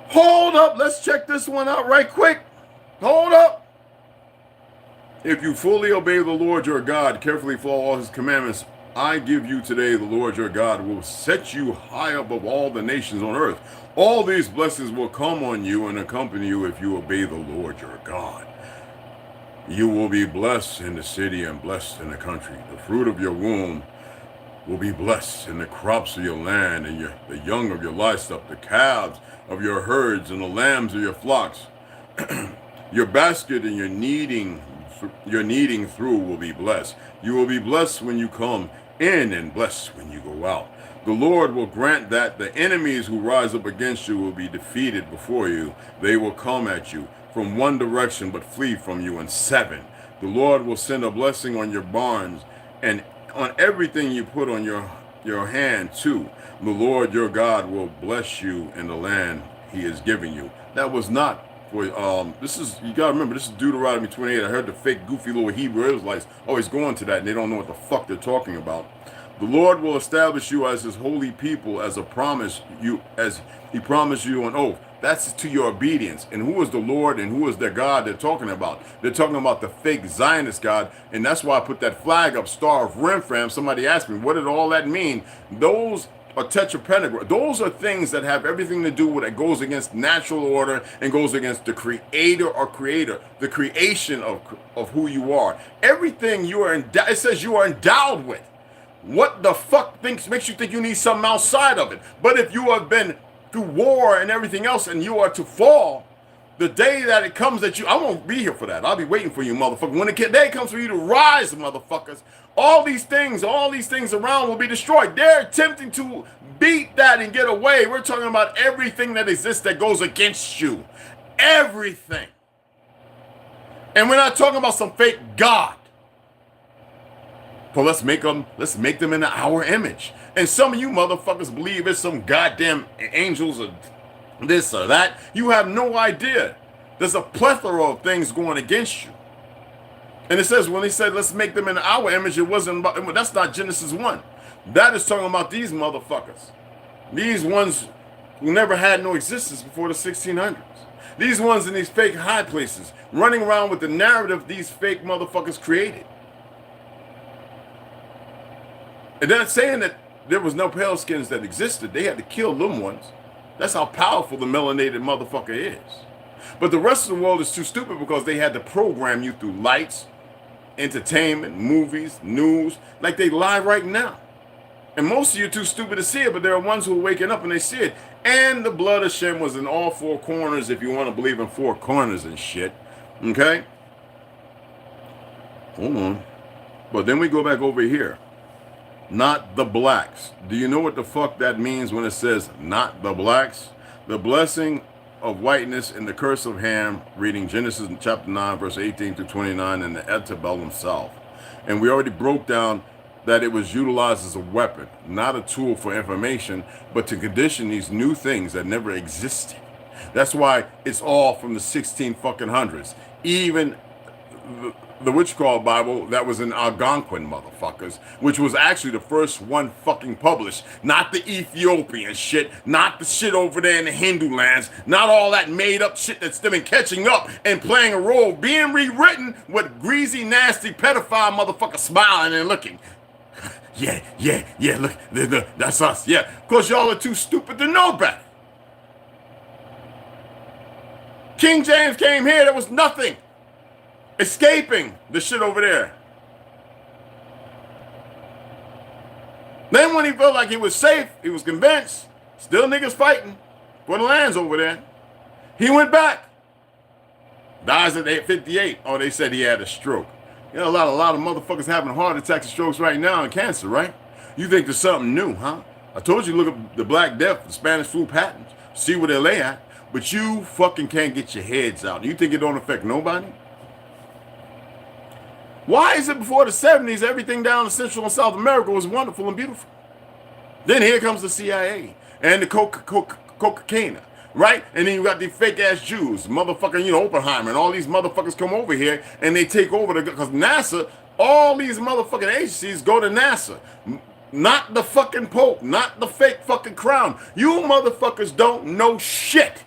Hold up, let's check this one out right quick. Hold up. If you fully obey the Lord your God, carefully follow all his commandments, I give you today, the Lord your God will set you high above all the nations on earth. All these blessings will come on you and accompany you if you obey the Lord your God. You will be blessed in the city and blessed in the country. The fruit of your womb will be blessed, in the crops of your land, and the young of your livestock, the calves of your herds, and the lambs of your flocks. Your basket and your kneading through will be blessed. You will be blessed when you come in and blessed when you go out. The Lord will grant that the enemies who rise up against you will be defeated before you. They will come at you from one direction but flee from you in 7. The Lord will send a blessing on your barns and on everything you put on your hand too. The Lord your God will bless you in the land he is giving you. That was not for this is, you gotta remember, this is Deuteronomy 28. I heard the fake goofy little Hebrew Israelites always going to that and they don't know what the fuck they're talking about. The Lord will establish you as his holy people as he promised you on oath. That's to your obedience. And who is the Lord and who is the God they're talking about? They're talking about the fake Zionist God. And that's why I put that flag up, Star of Remphan. Somebody asked me, what did all that mean? Those are tetrapentagram. Those are things that have everything to do with it, goes against natural order and goes against the creator or creator, the creation of who you are. Everything you are endowed, it says you are endowed with. What the fuck makes you think you need something outside of it? But if you have been through war and everything else and you are to fall, the day that it comes that you, I won't be here for that. I'll be waiting for you, motherfucker. When the day comes for you to rise, motherfuckers, all these things around will be destroyed. They're attempting to beat that and get away. We're talking about everything that exists that goes against you. Everything. And we're not talking about some fake God. But let's make them in our image. And some of you motherfuckers believe it's some goddamn angels or this or that. You have no idea. There's a plethora of things going against you. And it says, when he said, let's make them in our image, it wasn't about, that's not Genesis 1. That is talking about these motherfuckers. These ones who never had no existence before the 1600s. These ones in these fake high places, running around with the narrative these fake motherfuckers created. And they're saying that there was no pale skins that existed. They had to kill them ones. That's how powerful the melanated motherfucker is. But the rest of the world is too stupid because they had to program you through lights, entertainment, movies, news, like they lie right now. And most of you are too stupid to see it, but there are ones who are waking up and they see it. And the blood of Shem was in all four corners, if you want to believe in four corners and shit. Okay? Hold on. But then we go back over here. Not the blacks. Do you know what the fuck that means when it says not the blacks? The blessing of whiteness and the curse of Ham, reading Genesis chapter 9, verse 18 to 29 in the antebellum South. And we already broke down that it was utilized as a weapon, not a tool for information, but to condition these new things that never existed. That's why it's all from the 16 fucking hundreds. Even the witch-called Bible that was in Algonquin, motherfuckers, which was actually the first one fucking published. Not the Ethiopian shit, not the shit over there in the Hindu lands, not all that made-up shit that's still been catching up and playing a role, being rewritten with greasy, nasty, pedophile motherfuckers smiling and looking. Yeah, look, that's us, yeah. Because y'all are too stupid to know better. King James came here, there was nothing. Escaping the shit over there. Then when he felt like he was safe, he was convinced, still niggas fighting for the lands over there. He went back. Dies at 58. Oh, they said he had a stroke. You know, a lot of motherfuckers having heart attacks and strokes right now and cancer, right? You think there's something new, huh? I told you look at the Black Death, the Spanish flu patterns, see where they lay at. But you fucking can't get your heads out. You think it don't affect nobody? Why is it before the 70s, everything down in Central and South America was wonderful and beautiful? Then here comes the CIA and the cocaine, right? And then you got these fake-ass Jews, motherfucking, Oppenheimer, and all these motherfuckers come over here and they take over because NASA, all these motherfucking agencies go to NASA. Not the fucking Pope, not the fake fucking crown. You motherfuckers don't know shit.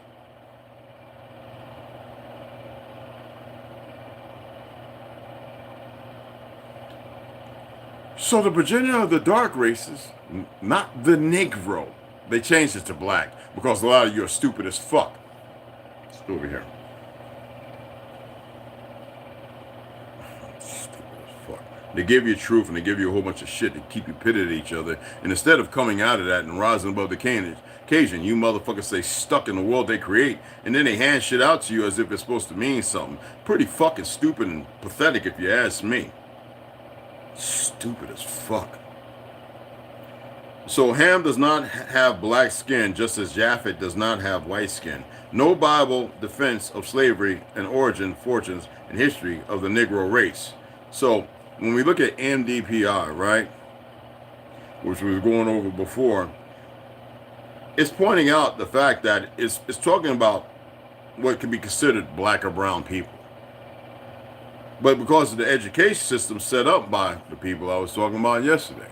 So the progenitor of the dark races, not the negro, they changed it to black because a lot of you are stupid as fuck. Let's go over here. Stupid as fuck. They give you truth and they give you a whole bunch of shit to keep you pitted at each other. And instead of coming out of that and rising above the occasion, you motherfuckers stay stuck in the world they create. And then they hand shit out to you as if it's supposed to mean something. Pretty fucking stupid and pathetic if you ask me. Stupid as fuck. So Ham does not have black skin, just as Japhet does not have white skin. No Bible defense of slavery and origin, fortunes, and history of the Negro race. So when we look at MDPI, right, which we were going over before, it's pointing out the fact that it's talking about what can be considered black or brown people. But because of the education system set up by the people I was talking about yesterday,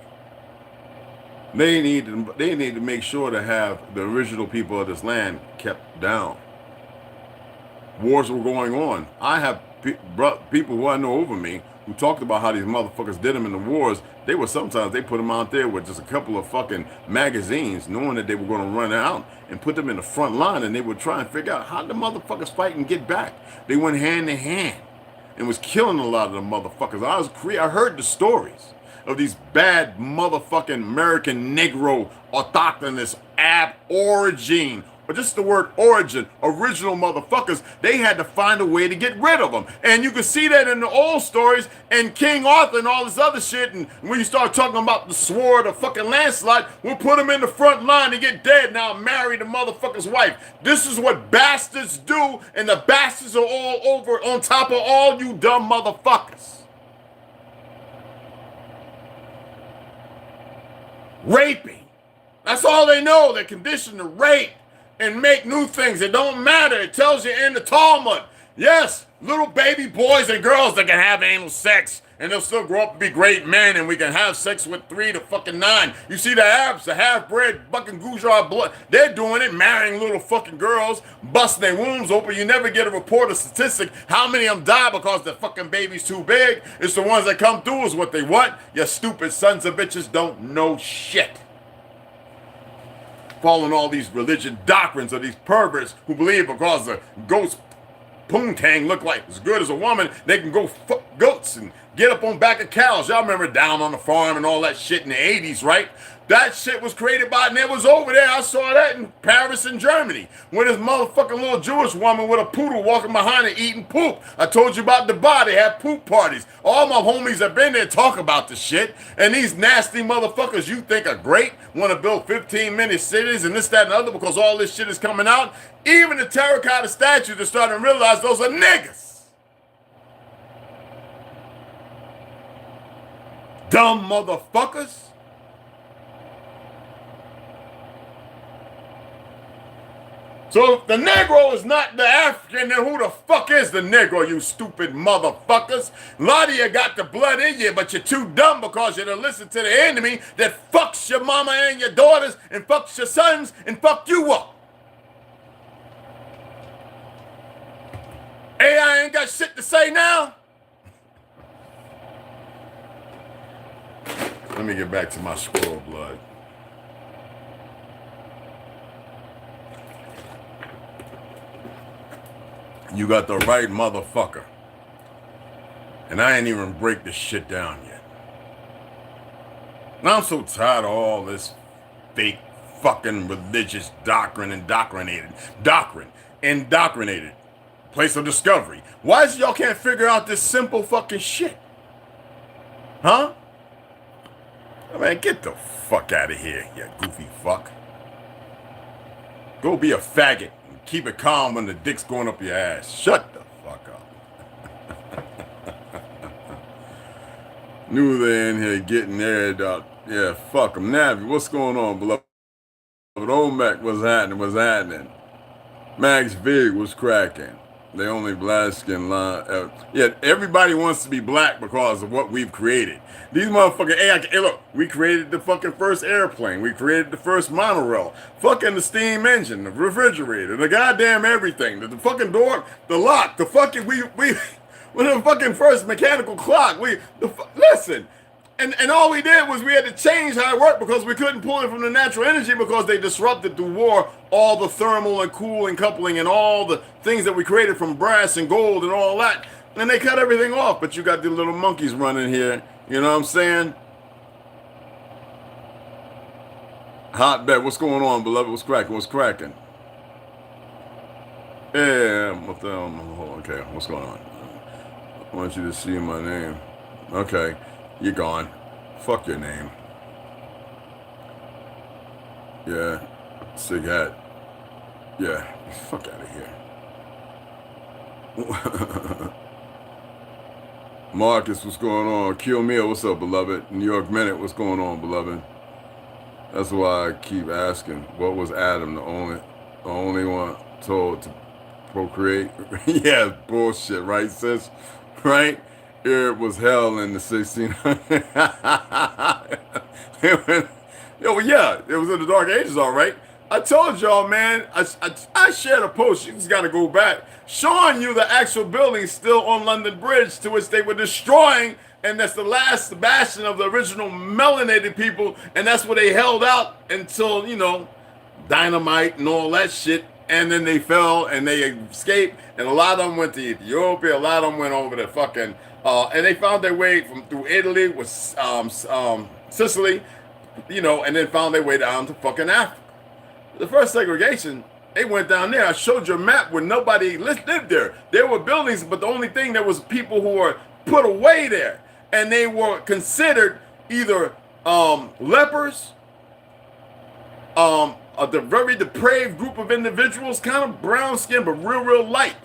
they need to make sure to have the original people of this land kept down. Wars were going on. I have people who I know over me who talked about how these motherfuckers did them in the wars. They put them out there with just a couple of fucking magazines, knowing that they were going to run out, and put them in the front line, and they would try and figure out how the motherfuckers fight and get back. They went hand in hand. And was killing a lot of the motherfuckers. I heard the stories of these bad motherfucking American Negro autochthonous origin, or just the word origin, original motherfuckers. They had to find a way to get rid of them. And you can see that in the old stories and King Arthur and all this other shit. And when you start talking about the sword of fucking Lancelot, we'll put him in the front line to get dead. Now marry the motherfucker's wife. This is what bastards do, and the bastards are all over on top of all you dumb motherfuckers. raping. That's all they know. They're conditioned to rape and make new things. It don't matter. It tells you in the Talmud. Yes, little baby boys and girls that can have anal sex and they'll still grow up to be great men, and we can have sex with 3 to fucking 9. You see the Arabs, the half-bred fucking Gujarat blood, they're doing it, marrying little fucking girls, busting their wombs open. You never get a report or statistic how many of them die because the fucking baby's too big. It's the ones that come through is what they want. You stupid sons of bitches don't know shit. Following all these religion doctrines of these perverts who believe because the ghost poontang look like as good as a woman, they can go fuck goats and get up on back of cows. Y'all remember Down on the Farm and all that shit in the 80s, right? That shit was created by, and it was over there. I saw that in Paris and Germany. When this motherfucking little Jewish woman with a poodle walking behind her eating poop. I told you about Dubai. They have poop parties. All my homies have been there talk about the shit. And these nasty motherfuckers you think are great want to build 15-minute cities and this, that, and the other because all this shit is coming out. Even the terracotta statues are starting to realize those are niggas. Dumb motherfuckers. So if the Negro is not the African, then who the fuck is the Negro, you stupid motherfuckers? A lot of you got the blood in you, but you're too dumb because you don't listen to the enemy that fucks your mama and your daughters and fucks your sons and fuck you up. AI ain't got shit to say now. Let me get back to my squirrel blood. You got the right motherfucker. And I ain't even break this shit down yet. Now I'm so tired of all this fake fucking religious indoctrinated. Place of discovery. Why is it y'all can't figure out this simple fucking shit? Huh? Oh, man, get the fuck out of here, you goofy fuck. Go be a faggot. Keep it calm when the dick's going up your ass. Shut the fuck up. Knew they in here getting aired out. Yeah, fuck them. Navi, what's going on, beloved? Old Mac, what's happening? Max Vig was cracking. They only black skin line. Yeah, everybody wants to be black because of what we've created. These motherfucking AI. Hey, look, we created the fucking first airplane. We created the first monorail. Fucking the steam engine, the refrigerator, the goddamn everything. The fucking door, the lock, the fucking when the fucking first mechanical clock. Listen. And all we did was we had to change how it worked because we couldn't pull it from the natural energy because they disrupted through war all the thermal and cooling coupling and all the things that we created from brass and gold and all that. And they cut everything off. But you got the little monkeys running here. You know what I'm saying? Hotbed, what's going on, beloved? What's cracking? Yeah, okay, what's going on? I want you to see my name. Okay. You're gone. Fuck your name. Yeah. Sig hat. Yeah. Fuck out of here. Marcus, what's going on? Kill Meal, what's up, beloved? New York Minute, what's going on, beloved? That's why I keep asking, what was Adam, the only one told to procreate? Yeah, bullshit, right, sis? Right? It was hell in the 1600s. Yo, yeah, it was in the Dark Ages, all right. I told y'all, man, I shared a post, you just got to go back, showing you the actual buildings still on London Bridge to which they were destroying, and that's the last bastion of the original melanated people, and that's where they held out until, you know, dynamite and all that shit, and then they fell and they escaped, and a lot of them went to Ethiopia, a lot of them went over to fucking... and they found their way through Italy with Sicily, you know, and then found their way down to fucking Africa. The first segregation, they went down there. I showed you a map where nobody lived there. There were buildings, but the only thing, there was people who were put away there. And they were considered either lepers, a very depraved group of individuals, kind of brown skin, but real light.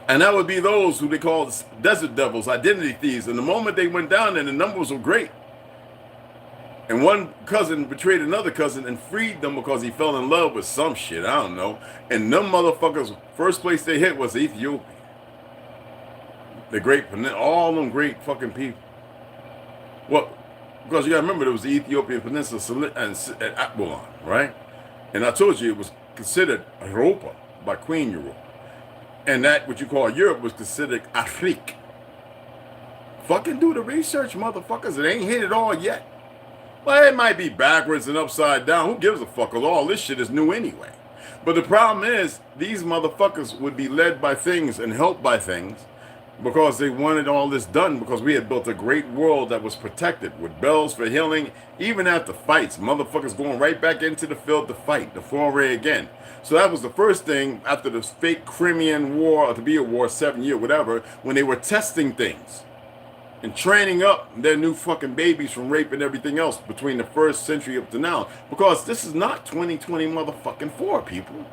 And that would be those who they call desert devils, identity thieves. And the moment they went down there, the numbers were great. And one cousin betrayed another cousin and freed them because he fell in love with some shit, I don't know. And them motherfuckers, first place they hit was Ethiopia. The great, all them great fucking people. Well, because you gotta remember there was the Ethiopian Peninsula and Akbulan, right? And I told you it was considered Europa by Queen Europa. And that, what you call Europe, was considered Afrique. Fucking do the research, motherfuckers. It ain't hit it all yet. Well, it might be backwards and upside down. Who gives a fuck? Because all this shit is new anyway. But the problem is, these motherfuckers would be led by things and helped by things because they wanted all this done because we had built a great world that was protected with bells for healing, even after fights. Motherfuckers going right back into the field to fight, the foray again. So that was the first thing after the fake Crimean War, or to be a war, 7-year, whatever, when they were testing things and training up their new fucking babies from rape and everything else between the first century up to now. Because this is not 2020 motherfucking 4, people.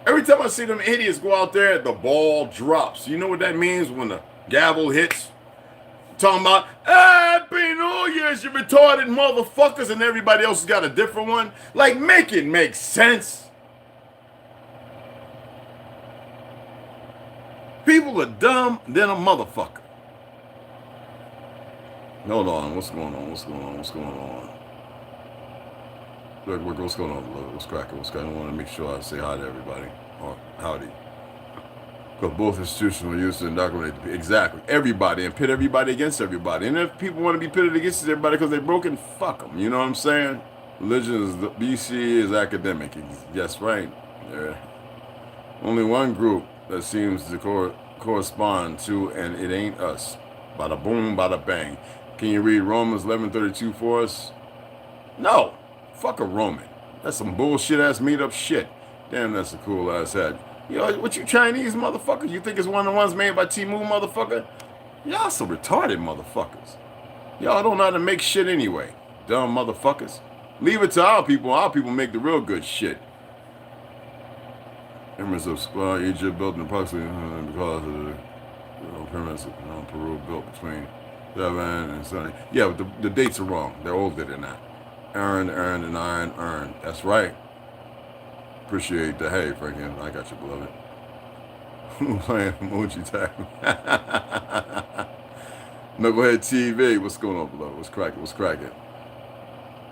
Every time I see them idiots go out there, the ball drops. You know what that means when the gavel hits? Talking about, Happy New Year's, you retarded motherfuckers, and everybody else has got a different one. Like, make it make sense. People are dumb than a motherfucker. Hold on, what's going on? What's going on? What's going on? What's going on, beloved? What's cracking? What's cracking? I want to make sure I say hi to everybody. Or howdy. Because both institutions are used to indoctrinate exactly everybody and pit everybody against everybody. And if people want to be pitted against everybody because they're broken, fuck them. You know what I'm saying? Religion is BC is academic. Yes, right. Yeah. Only one group that seems to correspond to, and it ain't us. Bada boom, bada bang. Can you read Romans 11:32 for us? No. Fuck a Roman. That's some bullshit ass made up shit. Damn, that's a cool ass hat. Yo, what you Chinese motherfucker? You think it's one of the ones made by Timu motherfucker? Y'all some retarded motherfuckers. Y'all don't know how to make shit anyway. Dumb motherfuckers. Leave it to our people. Our people make the real good shit. Pyramids of Egypt built in approximately because of the pyramids of Peru built between 7 and 70. Yeah, but the dates are wrong. They're older than that. Earn, and iron, earn. That's right. Appreciate the hey, Frankie. I got you, beloved. Playing emoji tag. Knucklehead TV. What's going on, beloved? What's cracking? What's cracking?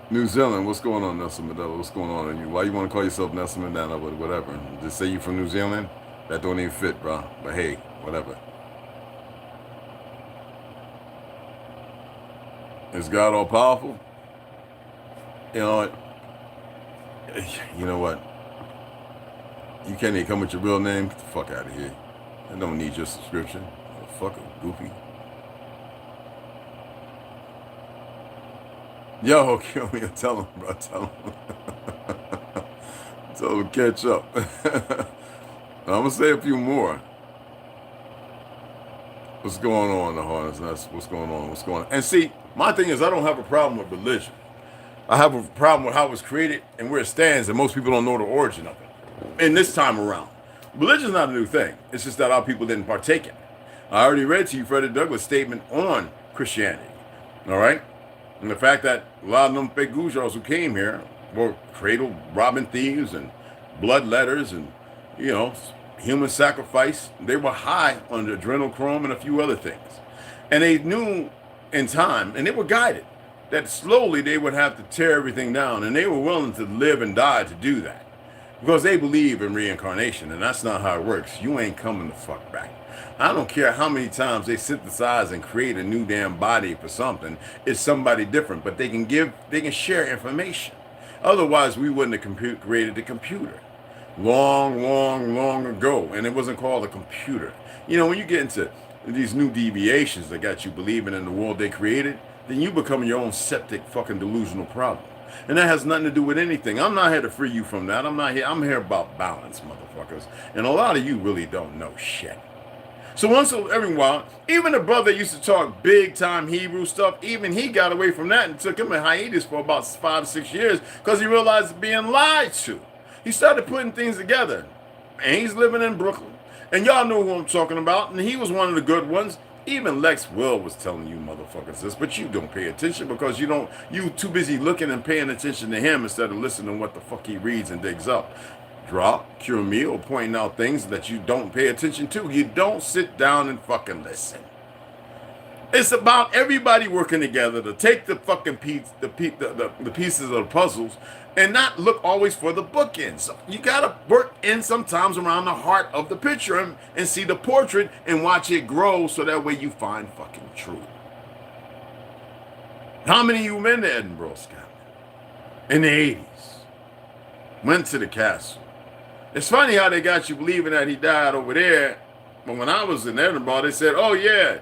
New Zealand. What's going on, Nelson Mandela? What's going on? And why you want to call yourself Nelson Mandela? Whatever. Just say you from New Zealand. That don't even fit, bro. But hey, whatever. Is God all powerful? You know what? You know what? You can't even come with your real name. Get the fuck out of here. I don't need your subscription. Fucker, goofy. Yo, kill me. Tell him, bro. Tell him. Tell him catch up. I'm gonna say a few more. What's going on in the harness? That's what's going on. What's going on? And see, my thing is, I don't have a problem with religion. I have a problem with how it was created and where it stands, and most people don't know the origin of it. And this time around, religion's not a new thing. It's just that our people didn't partake in it. I already read to you Frederick Douglass' statement on Christianity. All right? And the fact that a lot of them fake Gujars who came here were cradle robbing thieves and bloodletters and, you know, human sacrifice. They were high on adrenochrome and a few other things. And they knew in time, and they were guided, that slowly they would have to tear everything down. And they were willing to live and die to do that. Because they believe in reincarnation, and that's not how it works. You ain't coming the fuck back. I don't care how many times they synthesize and create a new damn body for something. It's somebody different, but they can share information. Otherwise, we wouldn't have created the computer long ago, and it wasn't called a computer. You know, when you get into these new deviations that got you believing in the world they created, then you become your own septic fucking delusional problem. And that has nothing to do with anything. I'm not here to free you from that. I'm here about balance, motherfuckers. And a lot of you really don't know shit. So once every while, even a brother used to talk big time Hebrew stuff, even he got away from that and took him a hiatus for about 5 to 6 years because he realized being lied to. He started putting things together. And he's living in Brooklyn. And y'all know who I'm talking about. And he was one of the good ones. Even Lex Will was telling you motherfuckers this, but you don't pay attention because you too busy looking and paying attention to him instead of listening to what the fuck he reads and digs up. Drop, cure me, or pointing out things that you don't pay attention to. You don't sit down and fucking listen. It's about everybody working together to take the fucking the pieces of the puzzles and not look always for the bookends. You gotta work in sometimes around the heart of the picture and see the portrait and watch it grow so that way you find fucking truth. How many of you been to Edinburgh, Scotland? In the 80s. Went to the castle. It's funny how they got you believing that he died over there, but when I was in Edinburgh, they said, oh yeah,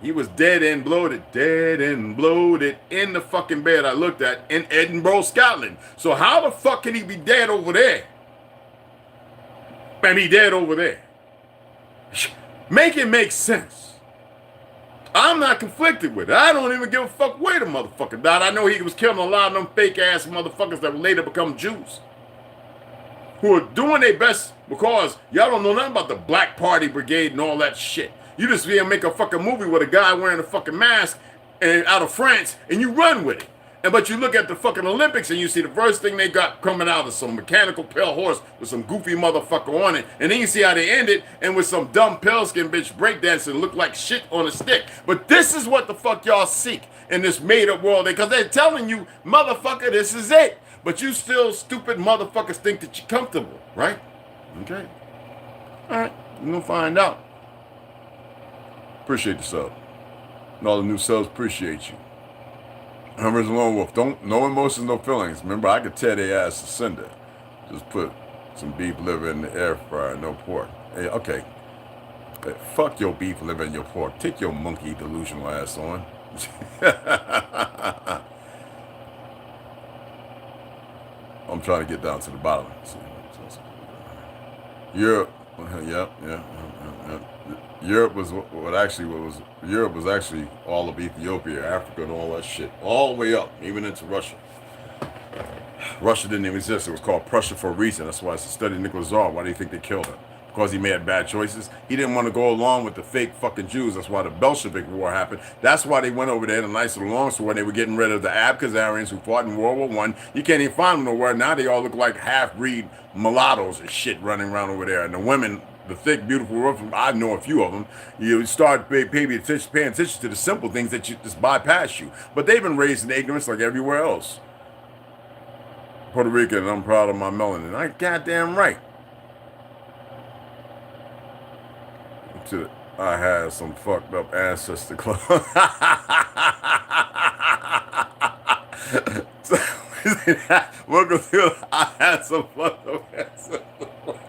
he was dead and bloated in the fucking bed I looked at in Edinburgh, Scotland. So how the fuck can he be dead over there? And be dead over there? Make it make sense. I'm not conflicted with it. I don't even give a fuck where the motherfucker died. I know he was killing a lot of them fake ass motherfuckers that would later become Jews, who are doing their best because y'all don't know nothing about the Black Party Brigade and all that shit. You just be able to make a fucking movie with a guy wearing a fucking mask and out of France and you run with it. But you look at the fucking Olympics and you see the first thing they got coming out is some mechanical pale horse with some goofy motherfucker on it. And then you see how they end it and with some dumb pale skin bitch breakdancing look like shit on a stick. But this is what the fuck y'all seek in this made up world because they're telling you, motherfucker, this is it. But you still stupid motherfuckers think that you're comfortable, right? Okay. All right. We're going to find out. Appreciate the sub. And all the new subs appreciate you. Hummers and Lone Wolf. No emotions, no feelings. Remember, I could tear their ass to cinder. Just put some beef liver in the air fryer, no pork. Hey, okay. Hey, fuck your beef liver and your pork. Take your monkey delusional ass on. I'm trying to get down to the bottom. Europe. Yeah. Europe was Europe was actually all of Ethiopia, Africa, and all that shit, all the way up, even into Russia. Russia didn't even exist. It was called Prussia for a reason. That's why it's a study of Nicholas Tsar. Why do you think they killed him? Because he made bad choices. He didn't want to go along with the fake fucking Jews. That's why the Bolshevik War happened. That's why they went over there in a nice little long sword. They were getting rid of the Abkhazarians who fought in World War I. You can't even find them nowhere. Now they all look like half-breed mulattoes and shit running around over there. And the women, the thick, beautiful women, I know a few of them, you start paying attention to the simple things that you just bypass you. But they've been raised in ignorance like everywhere else. Puerto Rican, and I'm proud of my melanin. I goddamn right. I had some fucked up ancestor clothes. Welcome to I had some fucked up ancestor clothes.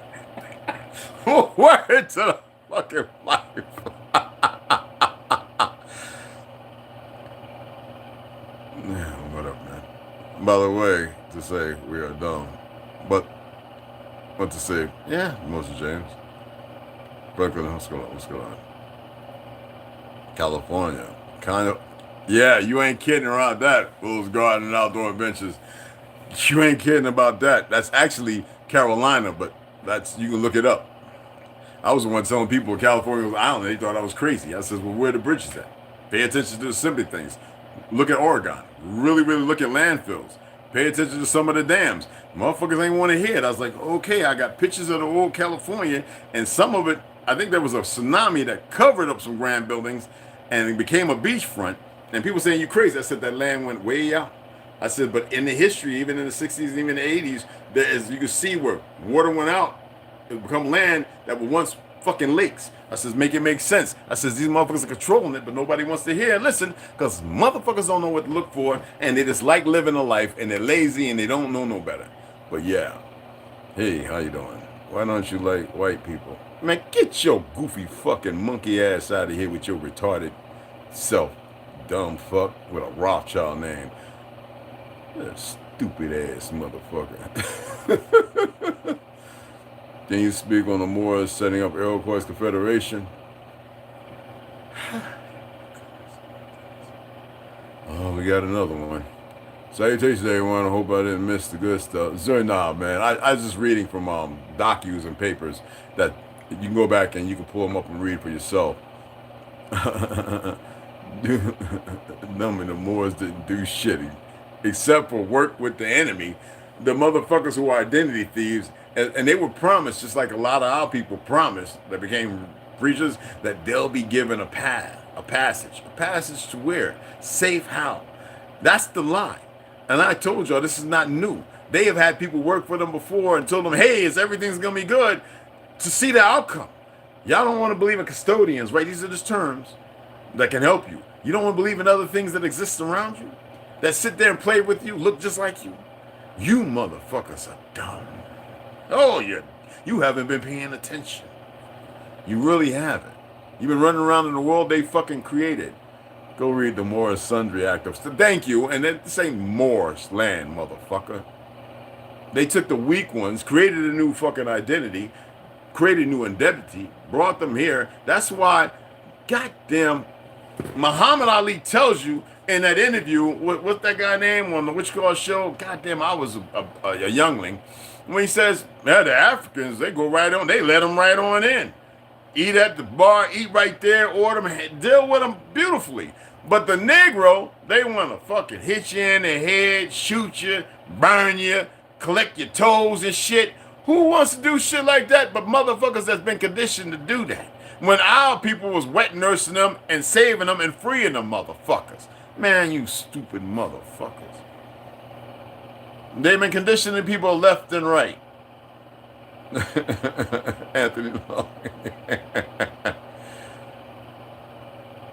Word to the fucking life. Yeah, what up, man? By the way, to say we are dumb, but what to say? Yeah, Moses James. Brooklyn, what's going on? California, kind of. Yeah, you ain't kidding about that. Bulls Garden and Outdoor Adventures. You ain't kidding about that. That's actually Carolina, but you can look it up. I was the one telling people California was an island. They thought I was crazy. I said, well, where are the bridges at? Pay attention to the simple things. Look at Oregon. Really, really look at landfills. Pay attention to some of the dams. Motherfuckers ain't want to hear it. I was like, okay, I got pictures of the old California, and some of it, I think there was a tsunami that covered up some grand buildings, and it became a beachfront. And people saying, you crazy. I said, that land went way out. I said, but in the history, even in the 60s, even the 80s, you can see where water went out. It become land that were once fucking lakes. I says, make it make sense. I says, these motherfuckers are controlling it, but nobody wants to hear and listen because motherfuckers don't know what to look for, and they just like living a life, and they're lazy, and they don't know no better. But yeah. Hey, how you doing? Why don't you like white people? Man, get your goofy fucking monkey ass out of here with your retarded self, dumb fuck with a Rothschild name. That stupid ass motherfucker. Can you speak on the Moors setting up Iroquois Confederation? Oh, we got another one. Salutations, everyone. I hope I didn't miss the good stuff. Nah, man. I was just reading from docus and papers that you can go back and you can pull them up and read for yourself. None of the Moors didn't do shit except for work with the enemy. The motherfuckers who are identity thieves, and they were promised, just like a lot of our people promised that became preachers, that they'll be given a path, a passage to where? Safe how? That's the lie. And I told y'all this is not new. They have had people work for them before and told them, hey, everything's gonna be good, to see the outcome. Y'all don't want to believe in custodians, right? These are just terms that can help you. You don't want to believe in other things that exist around you, that sit there and play with you, look just like you. You motherfuckers are dumb. Oh, you haven't been paying attention. You really haven't. You've been running around in the world they fucking created. Go read the Moorish Sundry Act of... Thank you. And this ain't Moorish land, motherfucker. They took the weak ones, created a new fucking identity, created a new identity, brought them here. That's why, goddamn, Muhammad Ali tells you in that interview, what's that guy name on the Witch Call show? Goddamn, I was a youngling. When he says, yeah, the Africans, they go right on, they let them right on in. Eat at the bar, eat right there, order them, deal with them beautifully. But the Negro, they want to fucking hit you in the head, shoot you, burn you, collect your toes and shit. Who wants to do shit like that but motherfuckers that's been conditioned to do that? When our people was wet nursing them and saving them and freeing them motherfuckers. Man, you stupid motherfuckers. They've been conditioning people left and right. Anthony Long.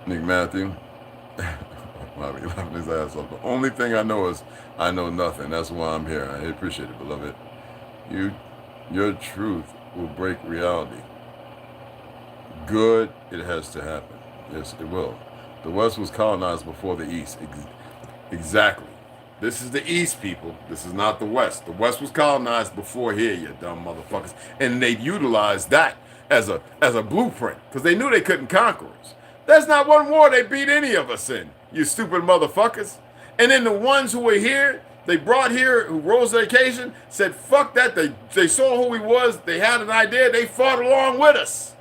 Nick Matthew. Bobby laughing his ass off. The only thing I know is I know nothing. That's why I'm here. I appreciate it, beloved. Your truth will break reality. Good, it has to happen. Yes, it will. The West was colonized before the East. Exactly. This is the East, people. This is not the West. The West was colonized before here, you dumb motherfuckers. And they utilized that as a blueprint because they knew they couldn't conquer us. There's not one war they beat any of us in, you stupid motherfuckers. And then the ones who were here, they brought here, who rose to the occasion, said, fuck that. They saw who we was. They had an idea. They fought along with us.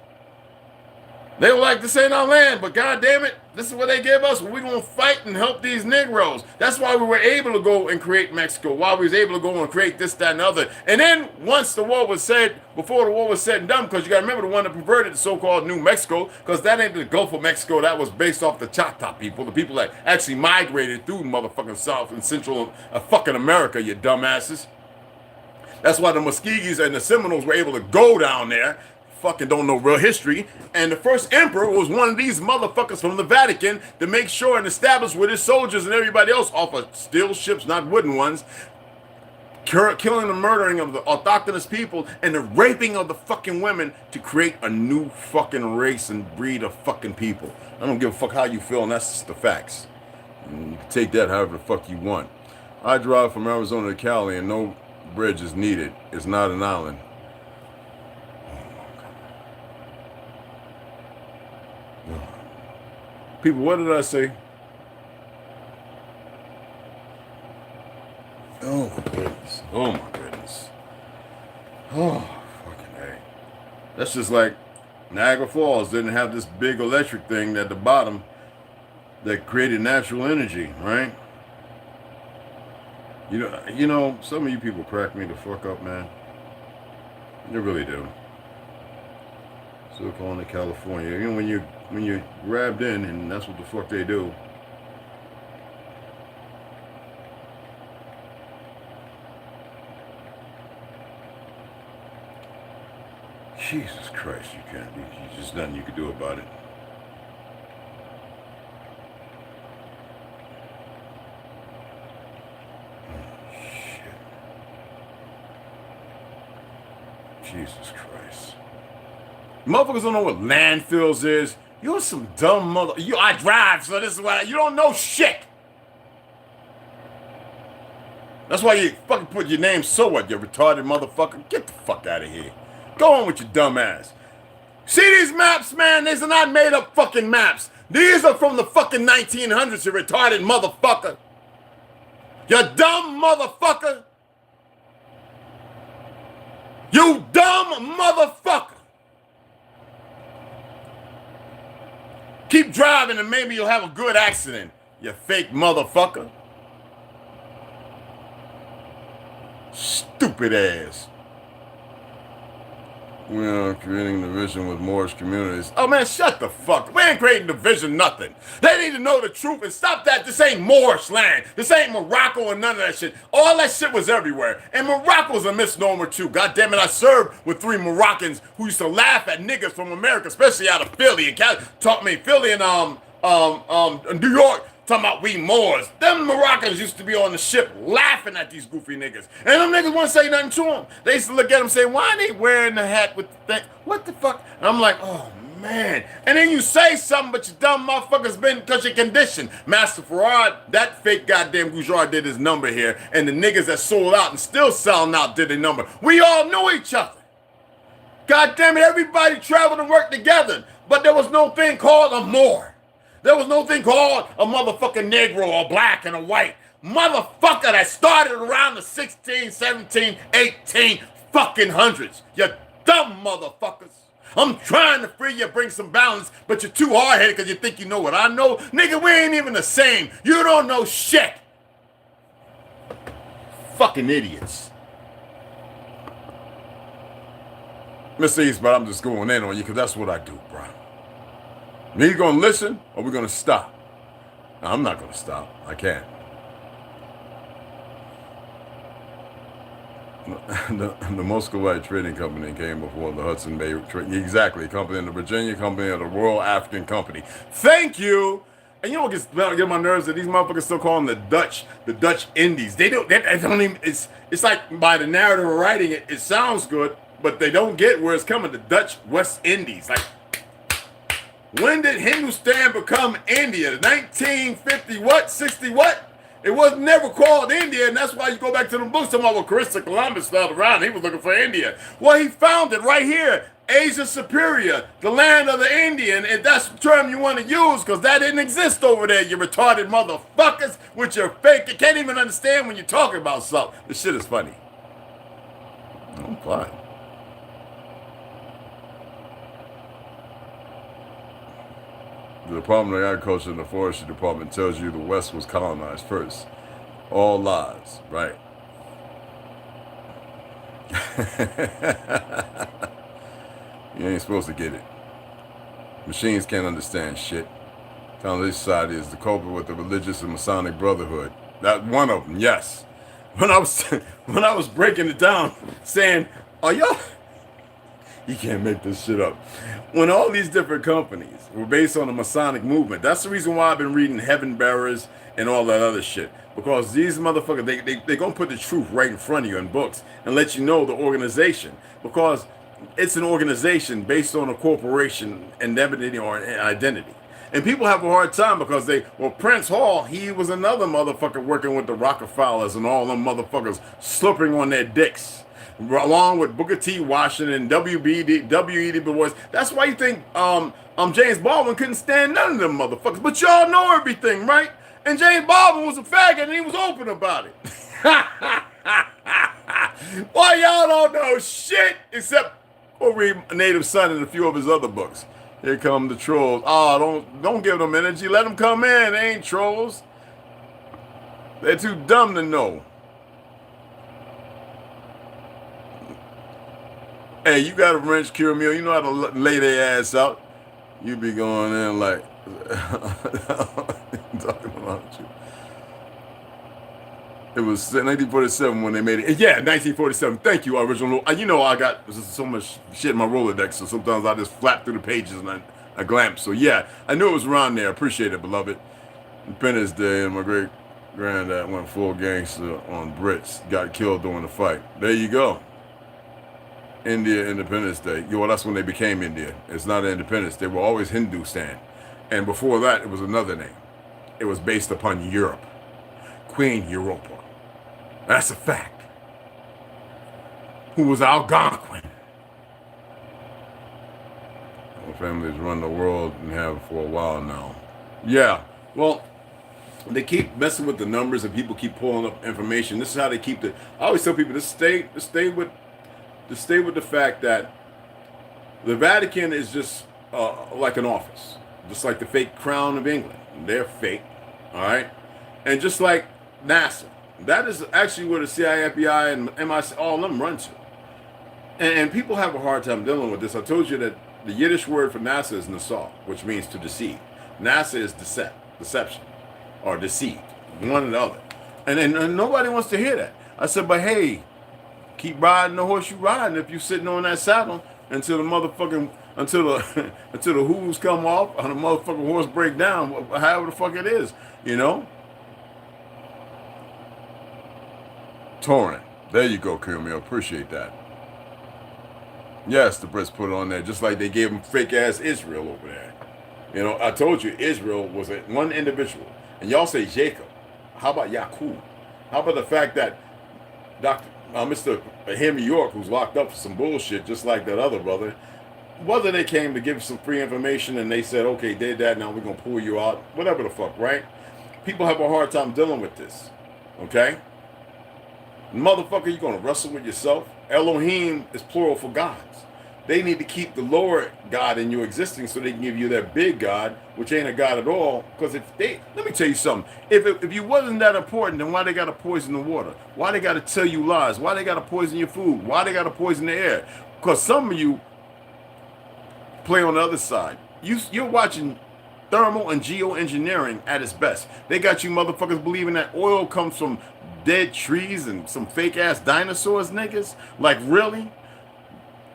They were like, this ain't our land, but God damn it, this is what they gave us. We're going to fight and help these Negroes. That's why we were able to go and create Mexico, why we was able to go and create this, that, and other. And then once the war was said, before the war was said and done, because you got to remember the one that perverted the so-called New Mexico, because that ain't the Gulf of Mexico. That was based off the Choctaw people, the people that actually migrated through motherfucking South and Central fucking America, you dumbasses. That's why the Muskegees and the Seminoles were able to go down there. Fucking don't know real history. And the first emperor was one of these motherfuckers from the Vatican to make sure and establish with his soldiers and everybody else off of steel ships, not wooden ones, killing and murdering of the autochthonous people and the raping of the fucking women to create a new fucking race and breed of fucking people. I don't give a fuck how you feel, and that's just the facts. And you can take that however the fuck you want. I drive from Arizona to Cali and no bridge is needed. It's not an island. People, what did I say? Oh, my goodness. Oh, my goodness. Oh, fucking A. That's just like Niagara Falls didn't have this big electric thing at the bottom that created natural energy, right? You know, some of you people crack me the fuck up, man. They really do. Silicon, California. You know, when you're grabbed in, and that's what the fuck they do. Jesus Christ, you can't. There's just nothing you can do about it. Oh, shit. Jesus Christ. Motherfuckers don't know what landfills is. You're some dumb mother. I drive, so this is why you don't know shit. That's why you fucking put your name so what, you retarded motherfucker. Get the fuck out of here. Go on with your dumb ass. See these maps, man? These are not made up fucking maps. These are from the fucking 1900s, you retarded motherfucker. You dumb motherfucker. You dumb motherfucker. Keep driving and maybe you'll have a good accident, you fake motherfucker. Stupid ass. We are creating division with Moorish communities. Oh man, shut the fuck. We ain't creating division, nothing. They need to know the truth and stop that. This ain't Moorish land. This ain't Morocco or none of that shit. All that shit was everywhere. And Morocco's a misnomer too. God damn it, I served with 3 Moroccans who used to laugh at niggas from America, especially out of Philly and Philly and New York. Talking about we Moors. Them Moroccans used to be on the ship laughing at these goofy niggas. And them niggas wouldn't say nothing to them. They used to look at them and say, why ain't they wearing the hat with the thing? What the fuck? And I'm like, oh man. And then you say something, but you dumb motherfuckers been because your condition. Master Farad, that fake goddamn Gujarat did his number here. And the niggas that sold out and still selling out did their number. We all knew each other. God damn it, everybody traveled and worked together. But there was no thing called a Moor. There was no thing called a motherfucking negro or black and a white. Motherfucker that started around the 16, 17, 18 fucking hundreds. You dumb motherfuckers. I'm trying to free you, bring some balance, but you're too hard-headed because you think you know what I know. Nigga, we ain't even the same. You don't know shit. Fucking idiots. Mr. Eastman, I'm just going in on you because that's what I do, bro. You gonna listen or we're gonna stop? No, I'm not gonna stop. I can't. The Muscovite Trading Company came before the Hudson Bay. Exactly, company in the Virginia Company of the Royal African Company. Thank you. And you know what gets my nerves that these motherfuckers still call them the Dutch Indies. They don't even. It's like by the narrative of writing it, it sounds good, but they don't get where it's coming. The Dutch West Indies, like. When did Hindustan become India? 1950 what? 60 what? It was never called India, and that's why you go back to the books talking about what Christopher Columbus started around. He was looking for India. Well, he found it right here. Asia Superior, the land of the Indian, and that's the term you want to use because that didn't exist over there, you retarded motherfuckers with your fake. You can't even understand when you're talking about something. This shit is funny. I'm fine. The Department of Agriculture and the Forestry Department tells you the West was colonized first. All lies, right? You ain't supposed to get it. Machines can't understand shit. Conquest Society is the culprit with the religious and Masonic Brotherhood. That one of them, yes. When I was breaking it down, saying, "Are y'all?" You can't make this shit up. When all these different companies were based on the Masonic movement, that's the reason why I've been reading Heaven Bearers and all that other shit. Because these motherfuckers, they're going to put the truth right in front of you in books and let you know the organization. Because it's an organization based on a corporation indemnity or identity. And people have a hard time because Prince Hall, he was another motherfucker working with the Rockefellers and all them motherfuckers slipping on their dicks. Along with Booker T. Washington, W.E.D. Du Bois. That's why you think James Baldwin couldn't stand none of them motherfuckers. But y'all know everything, right? And James Baldwin was a faggot and he was open about it. Why y'all don't know shit except go read Native Son and a few of his other books. Here come the trolls. Oh, don't give them energy. Let them come in. They ain't trolls. They're too dumb to know. Hey, you got a wrench, cure meal. You know how to lay their ass out. You be going in like talking about you. It was 1947 when they made it. Yeah, 1947. Thank you, original. You know I got so much shit in my Rolodex, so sometimes I just flap through the pages and I glance. So yeah, I knew it was around there. Appreciate it, beloved. Independence Day, and my great granddad went full gangster on Brits. Got killed during the fight. There you go. India Independence Day. Well, that's when they became India. It's not independence. They were always Hindustan. And before that, it was another name. It was based upon Europe. Queen Europa. That's a fact. Who was Algonquin. Our families run the world and have for a while now. Yeah, well, they keep messing with the numbers and people keep pulling up information. This is how they keep the... I always tell people to stay with the fact that the Vatican is just like an office. just like the fake crown of England. They're fake, all right? And just like NASA, that is actually where the CIA, FBI, and MI6, all of them run to. And people have a hard time dealing with this. I told you that the Yiddish word for NASA is nasal, which means to deceive. NASA is deception, or deceived, one or the other. And nobody wants to hear that. I said, but hey, keep riding the horse you riding if you're sitting on that saddle until the motherfucking, until the hooves come off and the motherfucking horse break down, however the fuck it is, you know? Torrent. There you go, Camille. Appreciate that. Yes, the Brits put it on there, just like they gave them fake-ass Israel over there. You know, I told you Israel was one individual. And y'all say Jacob. How about Yaqub? How about the fact that Mr. Henry York, who's locked up for some bullshit, just like that other brother, whether they came to give some free information and they said, okay, did that, now we're going to pull you out, whatever the fuck, right? People have a hard time dealing with this, okay? Motherfucker, you're going to wrestle with yourself? Elohim is plural for gods. They need to keep the lower God in you existing so they can give you that big God, which ain't a God at all. Because let me tell you something. If you wasn't that important, then why they got to poison the water? Why they got to tell you lies? Why they got to poison your food? Why they got to poison the air? Because some of you play on the other side. You're watching thermal and geoengineering at its best. They got you motherfuckers believing that oil comes from dead trees and some fake ass dinosaurs, niggas. Like, really?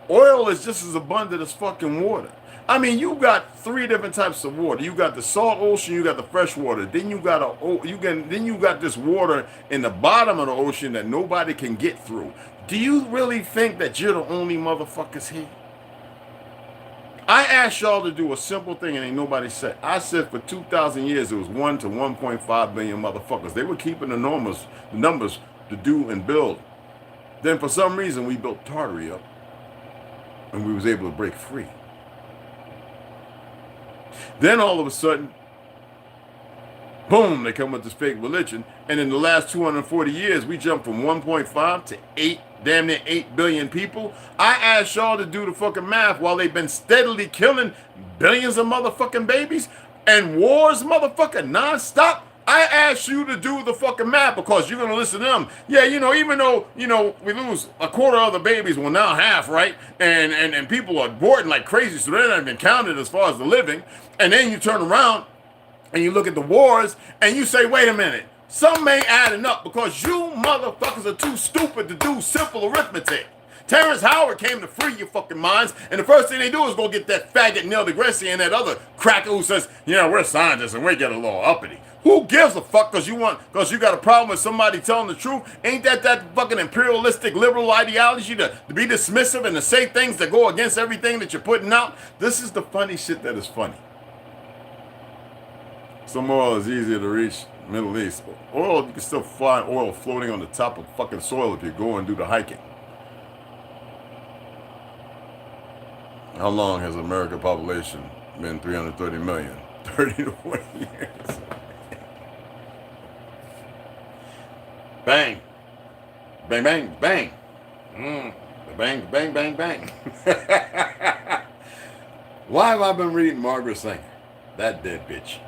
Oil is just as abundant as fucking water. I mean, you got 3 different types of water. You got the salt ocean, you got the fresh water. Then you got this water in the bottom of the ocean that nobody can get through. Do you really think that you're the only motherfuckers here? I asked y'all to do a simple thing and ain't nobody said. I said for 2,000 years it was 1 to 1.5 billion motherfuckers. They were keeping the numbers to do and build. Then for some reason we built Tartary up and we was able to break free. Then all of a sudden, boom, they come with this fake religion. And in the last 240 years, we jumped from 1.5 to 8, damn near 8 billion people. I asked y'all to do the fucking math while they've been steadily killing billions of motherfucking babies and wars, motherfucking nonstop. I asked you to do the fucking math because you're going to listen to them. Yeah, you know, even though, you know, we lose a quarter of the babies, well, now half, right? And people are aborting like crazy, so they're not even counted as far as the living. And then you turn around and you look at the wars and you say, wait a minute, some ain't adding up because you motherfuckers are too stupid to do simple arithmetic. Terrence Howard came to free your fucking minds, and the first thing they do is go get that faggot Neil deGrasse and that other cracker who says, yeah, we're scientists and we get a little uppity. Who gives a fuck because you got a problem with somebody telling the truth? Ain't that fucking imperialistic liberal ideology to be dismissive and to say things that go against everything that you're putting out? This is the funny shit that is funny. Some oil is easier to reach Middle East. Oil, you can still find oil floating on the top of fucking soil if you go and do the hiking. How long has American population been 330 million? 30 to 40 years. Bang. Bang, bang, bang. Bang, bang, bang, bang. Why have I been reading Margaret Sanger? That dead bitch.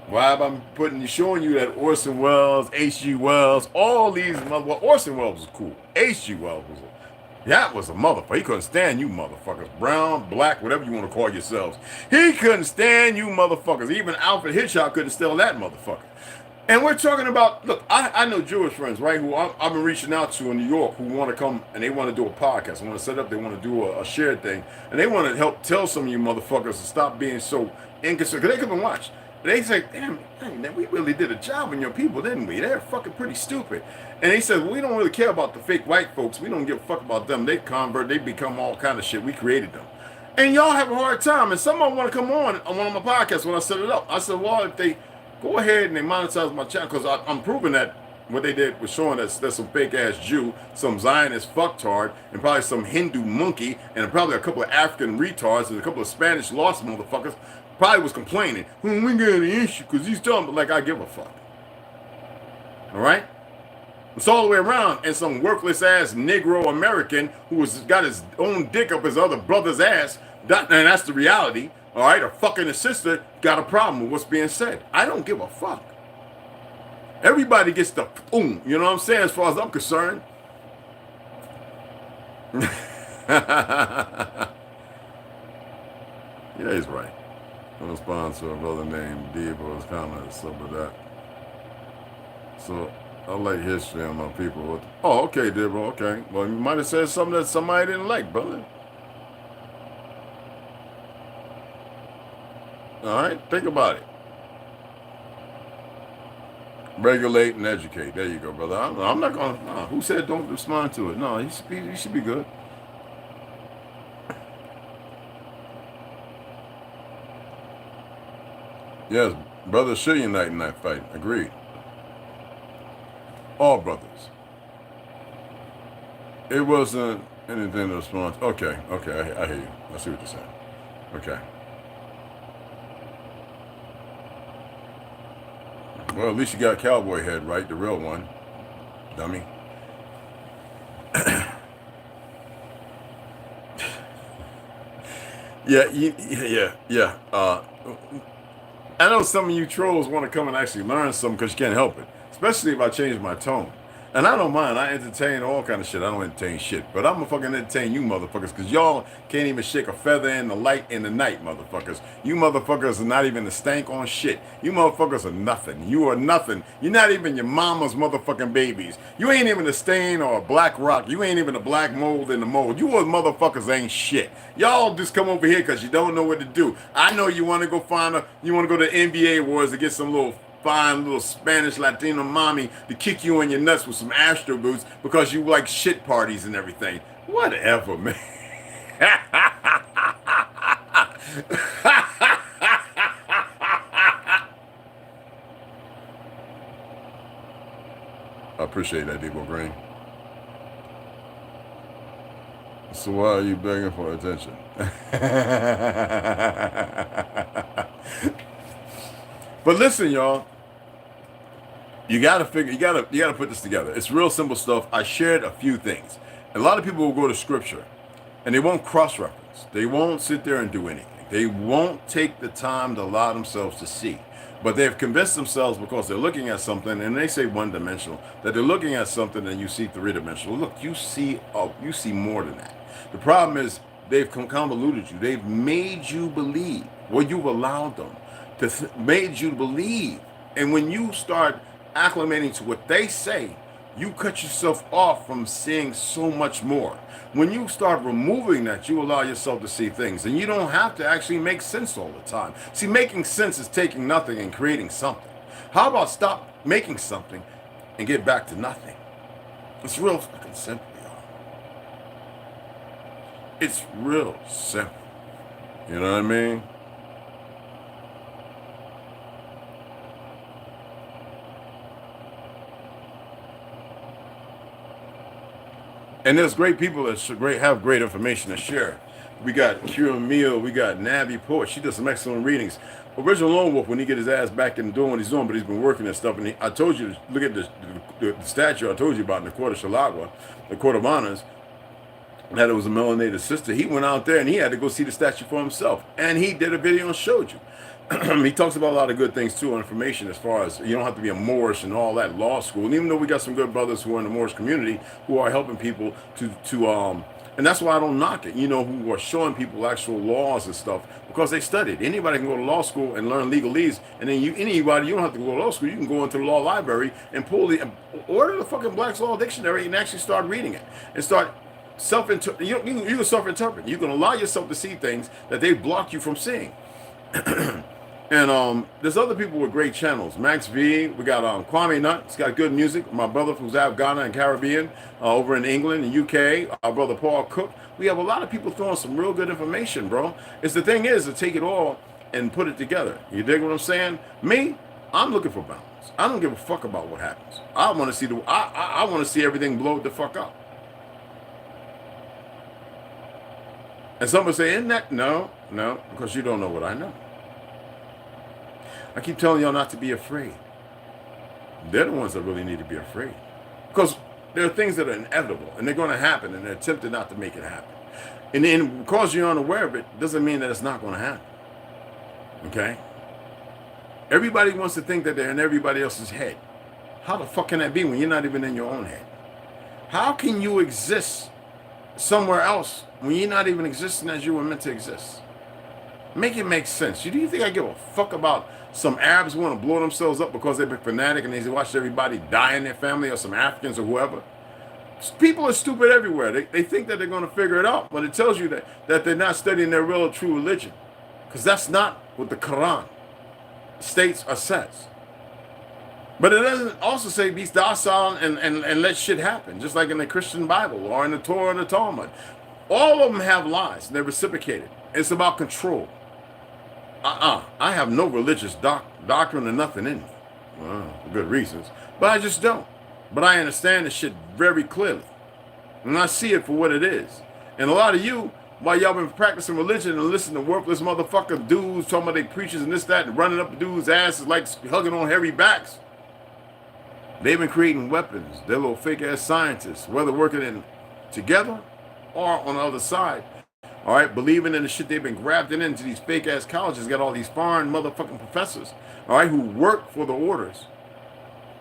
Why have I showing you that Orson Welles, H.G. Wells, all these well, Orson Welles was cool. H.G. Wells was a motherfucker. He couldn't stand you motherfuckers. Brown, black, whatever you want to call yourselves. He couldn't stand you motherfuckers. Even Alfred Hitchcock couldn't stand that motherfucker. And we're talking about, look, I know Jewish friends, right, who I've been reaching out to in New York who want to come and they want to do a podcast. They want to set up, they want to do a shared thing. And they want to help tell some of you motherfuckers to stop being so inconsiderate. Because they come and watch. They say, damn, man, we really did a job on your people, didn't we? They're fucking pretty stupid. And they said, well, we don't really care about the fake white folks. We don't give a fuck about them. They convert, they become all kind of shit. We created them. And y'all have a hard time. And some of them want to come on one of my podcasts when I set it up. I said, well, if they go ahead and they monetize my channel, because I'm proving that what they did was showing that there's some fake-ass Jew, some Zionist fucktard, and probably some Hindu monkey, and probably a couple of African retards, and a couple of Spanish lost motherfuckers probably was complaining. We got an issue because he's telling me like I give a fuck. All right? It's all the way around, and some worthless-ass Negro American who got his own dick up his other brother's ass, and that's the reality, all right, or fucking a sister, got a problem with what's being said. I don't give a fuck. Everybody gets the boom, you know what I'm saying, as far as I'm concerned. Yeah, he's right. I'm going to sponsor a brother named D for his comments, stuff like that. So, I like history on my people. Oh, okay, Dibbo, okay. Well, you might have said something that somebody didn't like, brother. All right, think about it. Regulate and educate. There you go, brother. I'm not going to, who said don't respond to it? No, he should be good. Yes, brothers should unite in that fight. Agreed. All brothers. It wasn't anything to respond to. Okay, I hear you. I see what you're saying. Okay. Well, at least you got cowboy head, right? The real one. Dummy. Yeah. I know some of you trolls want to come and actually learn something because you can't help it. Especially if I change my tone. And I don't mind. I entertain all kind of shit. I don't entertain shit. But I'm going to fucking entertain you motherfuckers because y'all can't even shake a feather in the light in the night, motherfuckers. You motherfuckers are not even a stank on shit. You motherfuckers are nothing. You are nothing. You're not even your mama's motherfucking babies. You ain't even a stain or a black rock. You ain't even a black mold in the mold. You motherfuckers ain't shit. Y'all just come over here because you don't know what to do. I know you want to go you want to go to NBA Awards to get some fine little Spanish Latino mommy to kick you in your nuts with some Astro boots because you like shit parties and everything. Whatever, man. I appreciate that, Debo Green. So why are you begging for attention? But listen, y'all. You gotta put this together. It's real simple stuff. I shared a few things. A lot of people will go to scripture and they won't cross-reference. They won't sit there and do anything. They won't take the time to allow themselves to see. But they've convinced themselves because they're looking at something and they say one-dimensional, that they're looking at something and you see three-dimensional. Look, you see more than that. The problem is they've convoluted you. They've made you believe. Well, you've allowed them to made you believe. And when you start acclimating to what they say, you cut yourself off from seeing so much more. When you start removing that, you allow yourself to see things. And you don't have to actually make sense all the time. See, making sense is taking nothing and creating something. How about stop making something and get back to nothing? It's real fucking simple, y'all. It's real simple. You know what I mean? And there's great people that have great information to share. We got Kira Meal, we got Nabby Poet. She does some excellent readings. Original Lone Wolf, when he get his ass back and doing what he's doing, but he's been working and stuff. And I told you to look at the statue I told you about in the Court of Shalagua, the Court of Honors, that it was a melanated sister. He went out there and he had to go see the statue for himself. And he did a video and showed you. He talks about a lot of good things too, information as far as you don't have to be a Moorish and all that law school. And even though we got some good brothers who are in the Moorish community who are helping people and that's why I don't knock it, who are showing people actual laws and stuff because they studied. Anybody can go to law school and learn legalese, and then you don't have to go to law school. You can go into the law library and order the fucking Black's Law Dictionary and actually start reading it and start you can self-interpret. You can allow yourself to see things that they block you from seeing. And there's other people with great channels. Max V, we got Kwame Nut. He's got good music. My brother who's out of Ghana and Caribbean, over in England and UK. Our brother Paul Cook. We have a lot of people throwing some real good information, bro. The thing is to take it all and put it together. You dig what I'm saying? Me, I'm looking for balance. I don't give a fuck about what happens. I want to see I want to see everything blow the fuck up. And some will say, isn't that? No, because you don't know what I know. I keep telling y'all not to be afraid. They're the ones that really need to be afraid. Because there are things that are inevitable, and they're going to happen, and they're tempted not to make it happen. And then because you're unaware of it, doesn't mean that it's not going to happen. Okay? Everybody wants to think that they're in everybody else's head. How the fuck can that be when you're not even in your own head? How can you exist somewhere else when you're not even existing as you were meant to exist? Make it make sense. Do you think I give a fuck about some Arabs who want to blow themselves up because they've been fanatic and they watch everybody die in their family, or some Africans or whoever? People are stupid everywhere. They think that they're going to figure it out, but it tells you that they're not studying their real true religion, because that's not what the Quran states or says. But it doesn't also say be docile and let shit happen, just like in the Christian Bible or in the Torah and the Talmud. All of them have lies, and they're reciprocated. It's about control. I have no religious doctrine or nothing in me. Well, for good reasons. But I just don't. But I understand this shit very clearly. And I see it for what it is. And a lot of you, while y'all been practicing religion and listening to worthless motherfucker dudes talking about they preachers and this, that, and running up dudes' asses like hugging on hairy backs, they've been creating weapons. They're little fake-ass scientists, whether working in together or on the other side. All right, believing in the shit they've been grafted into these fake-ass colleges, got all these foreign motherfucking professors, all right, who work for the orders,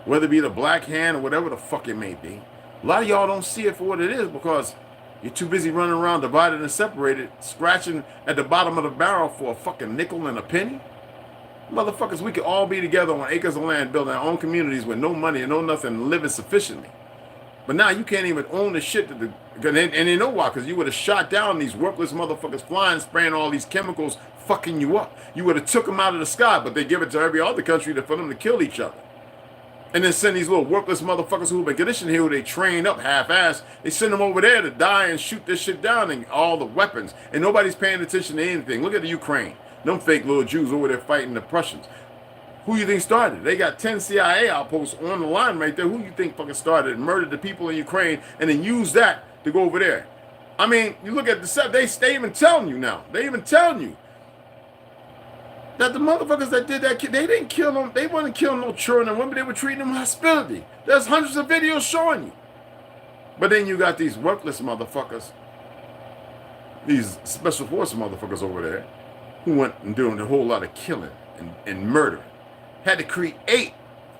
whether it be the Black Hand or whatever the fuck it may be. A lot of y'all don't see it for what it is because you're too busy running around divided and separated, scratching at the bottom of the barrel for a fucking nickel and a penny. Motherfuckers, we could all be together on acres of land, building our own communities with no money and no nothing, living sufficiently. But now you can't even own the shit and they know why, because you would have shot down these worthless motherfuckers flying, spraying all these chemicals, fucking you up. You would have took them out of the sky, but they give it to every other country for them to kill each other. And then send these little worthless motherfuckers who've been conditioned here, who they train up half-assed, they send them over there to die and shoot this shit down and all the weapons. And nobody's paying attention to anything. Look at the Ukraine. Them fake little Jews over there fighting the Prussians. Who you think started? They got 10 CIA outposts on the line right there. Who you think fucking started and murdered the people in Ukraine and then used that to go over there? I mean, you look at the set, they even telling you now. They even telling you that the motherfuckers that did that, they didn't kill them. They wasn't killing no children and women. They were treating them with hospitality. There's hundreds of videos showing you. But then you got these worthless motherfuckers, these special forces motherfuckers over there, who went and doing a whole lot of killing and murdering. Had to create.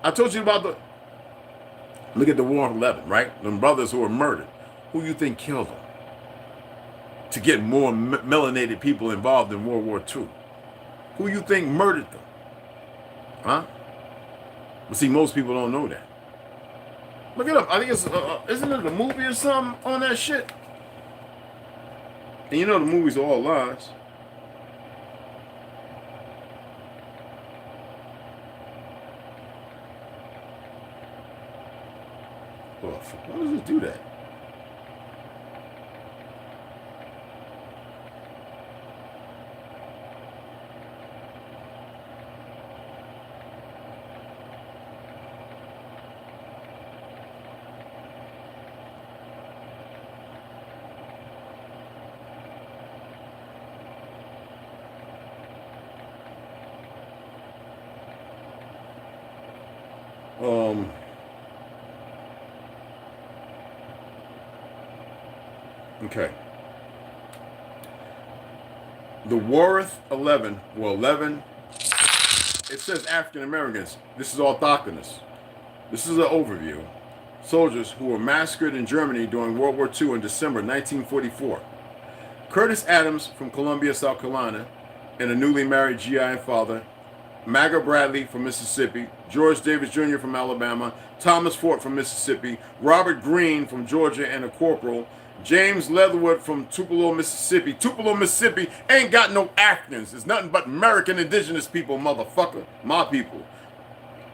I told you about look at the War of 11, right? Them brothers who were murdered. Who you think killed them? To get more melanated people involved in World War II. Who you think murdered them? Huh? But see, most people don't know that. Look it up. I think it's, isn't it a movie or something on that shit? And you know the movies are all lies. Why does it do that? Okay. The Warth 11, well, 11, it says African Americans. This is orthogonous. This is an overview. Soldiers who were massacred in Germany during World War II in December 1944. Curtis Adams from Columbia, South Carolina, and a newly married GI father. Maga Bradley from Mississippi. George Davis Jr. from Alabama. Thomas Fort from Mississippi. Robert Green from Georgia and a corporal. James Leatherwood from Tupelo, Mississippi. Tupelo, Mississippi ain't got no Africans. It's nothing but American indigenous people, motherfucker. My people.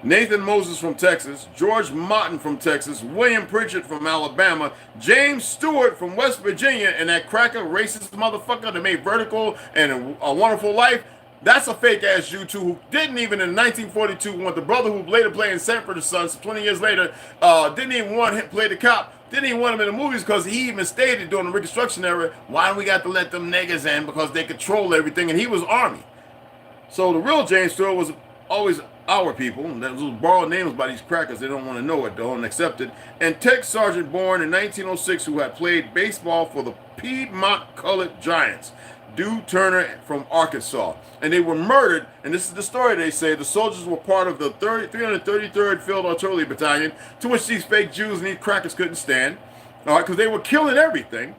Nathan Moses from Texas. George Martin from Texas. William Pritchard from Alabama. James Stewart from West Virginia. And that cracker racist motherfucker that made Vertical and A Wonderful Life. That's a fake-ass Jew, too, who didn't even in 1942 want the brother who later played in Sanford and Sons 20 years later, didn't even want him to play the cop. Didn't even want him in the movies because he even stated during the Reconstruction era, why we got to let them niggas in because they control everything, and he was Army. So the real James Stewart was always our people. And those borrowed names by these crackers. They don't want to know it, they don't accept it. And Tech Sergeant born in 1906 who had played baseball for the Piedmont Colored Giants. Dew Turner from Arkansas. And they were murdered, and this is the story they say. The soldiers were part of the 333rd Field Artillery Battalion, to which these fake Jews and these crackers couldn't stand, all right, because they were killing everything.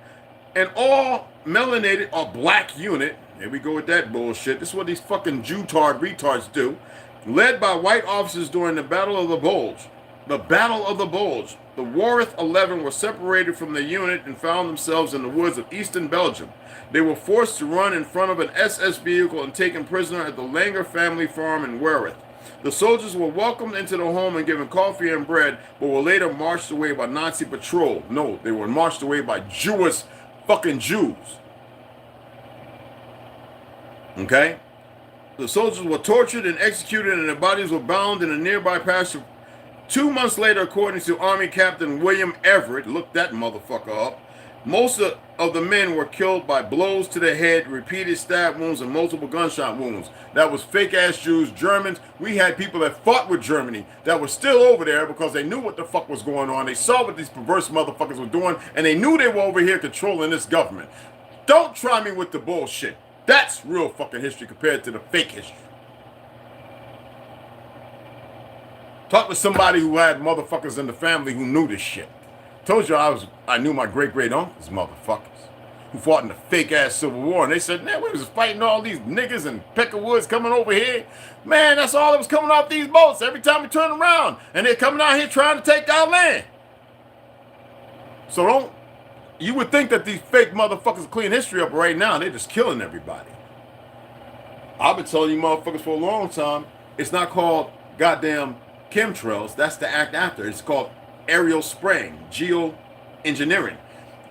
And all melanated or black unit, here we go with that bullshit, this is what these fucking Jew-tard retards do, led by white officers during the Battle of the Bulge. The Battle of the Bulge. The Warith 11 were separated from the unit and found themselves in the woods of eastern Belgium. They were forced to run in front of an SS vehicle and taken prisoner at the Langer family farm in Wereth. The soldiers were welcomed into the home and given coffee and bread, but were later marched away by Nazi patrol. No, they were marched away by Jewish fucking Jews. Okay? The soldiers were tortured and executed, and their bodies were bound in a nearby pasture. 2 months later, according to Army Captain William Everett, look that motherfucker up, most of the men were killed by blows to the head, repeated stab wounds, and multiple gunshot wounds. That was fake-ass Jews, Germans. We had people that fought with Germany that were still over there because they knew what the fuck was going on. They saw what these perverse motherfuckers were doing, and they knew they were over here controlling this government. Don't try me with the bullshit. That's real fucking history compared to the fake history. Talk to somebody who had motherfuckers in the family who knew this shit. Told you I knew my great-great-uncles, motherfuckers, who fought in the fake-ass Civil War. And they said, man, we was fighting all these niggas and peckerwoods coming over here. Man, that's all that was coming off these boats every time we turn around. And they're coming out here trying to take our land. So you would think that these fake motherfuckers clean history up right now. They're just killing everybody. I've been telling you motherfuckers for a long time, it's not called goddamn chemtrails. That's the act after. It's called aerial spraying, geoengineering.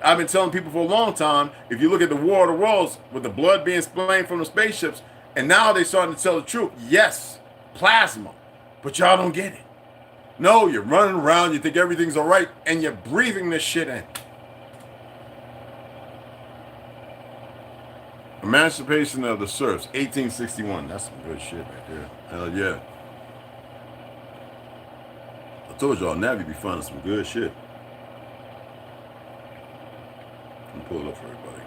I've been telling people for a long time, if you look at the War of the Worlds with the blood being sprayed from the spaceships, and now they're starting to tell the truth. Yes, plasma, but y'all don't get it. No, you're running around, you think everything's all right, and you're breathing this shit in. Emancipation of the Serfs, 1861. That's some good shit right there. Hell yeah. I told y'all, Navy be finding some good shit. Let me pull it up for everybody.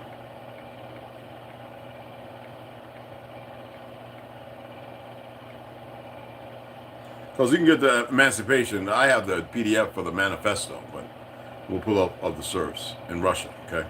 Because you can get the Emancipation. I have the PDF for the manifesto, but we'll pull up of the serfs in Russia, okay?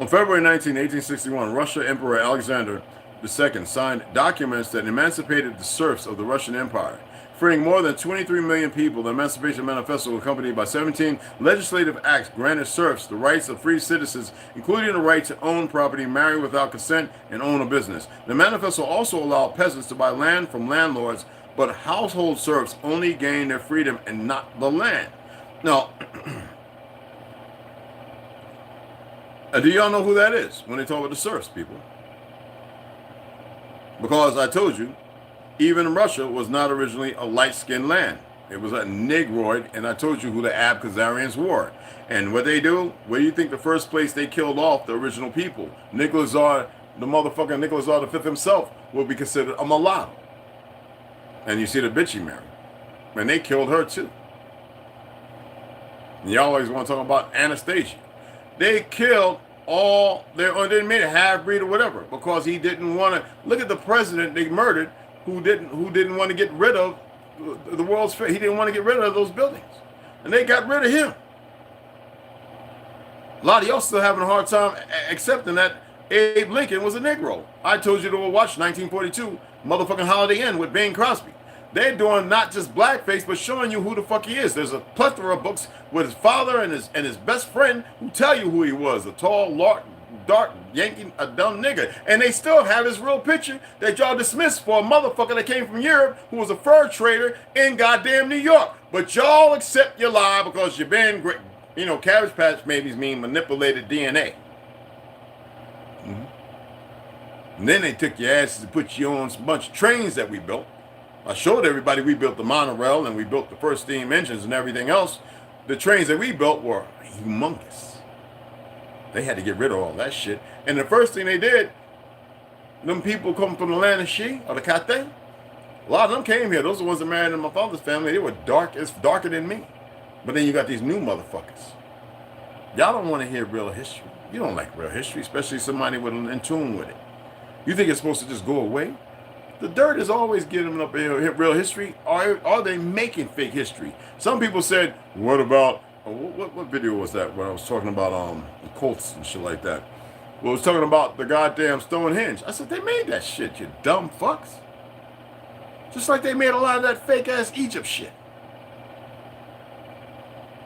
On February 19, 1861, Russian Emperor Alexander II signed documents that emancipated the serfs of the Russian Empire, freeing more than 23 million people. The Emancipation Manifesto, accompanied by 17 legislative acts, granted serfs the rights of free citizens, including the right to own property, marry without consent, and own a business. The manifesto also allowed peasants to buy land from landlords, but household serfs only gained their freedom and not the land. Now, do y'all know who that is when they talk about the serfs, people? Because I told you, even Russia was not originally a light-skinned land. It was a negroid, and I told you who the Ab-Khazarians were. And what they do, where do you think the first place they killed off the original people? Nicholas Tsar, the motherfucking Nicholas Tsar V himself, will be considered a mulatto. And you see the bitch he married. And they killed her too. And you always want to talk about Anastasia. They killed all their, or they made a half-breed or whatever, because he didn't want to, look at the president they murdered, who didn't want to get rid of the World's Fair. He didn't want to get rid of those buildings. And they got rid of him. A lot of y'all still having a hard time accepting that Abe Lincoln was a Negro. I told you to watch 1942, motherfucking Holiday Inn with Bing Crosby. They're doing not just blackface, but showing you who the fuck he is. There's a plethora of books with his father and his best friend who tell you who he was. A tall, dark Yankee, a dumb nigga. And they still have his real picture that y'all dismissed for a motherfucker that came from Europe who was a fur trader in goddamn New York. But y'all accept your lie because you've been great. You know, Cabbage Patch babies mean manipulated DNA. And then they took your asses and put you on a bunch of trains that we built. I showed everybody we built the monorail and we built the first steam engines and everything else. The trains that we built were humongous. They had to get rid of all that shit. And the first thing they did, them people come from the land of She, or the Kate, a lot of them came here. Those are the ones that married in my father's family. They were darker than me. But then you got these new motherfuckers. Y'all don't want to hear real history. You don't like real history, especially somebody with in tune with it. You think it's supposed to just go away? The dirt is always giving up real history. Are they making fake history? Some people said, what about, what video was that where I was talking about cults and shit like that? Well, I was talking about the goddamn Stonehenge. I said, they made that shit, you dumb fucks. Just like they made a lot of that fake ass Egypt shit.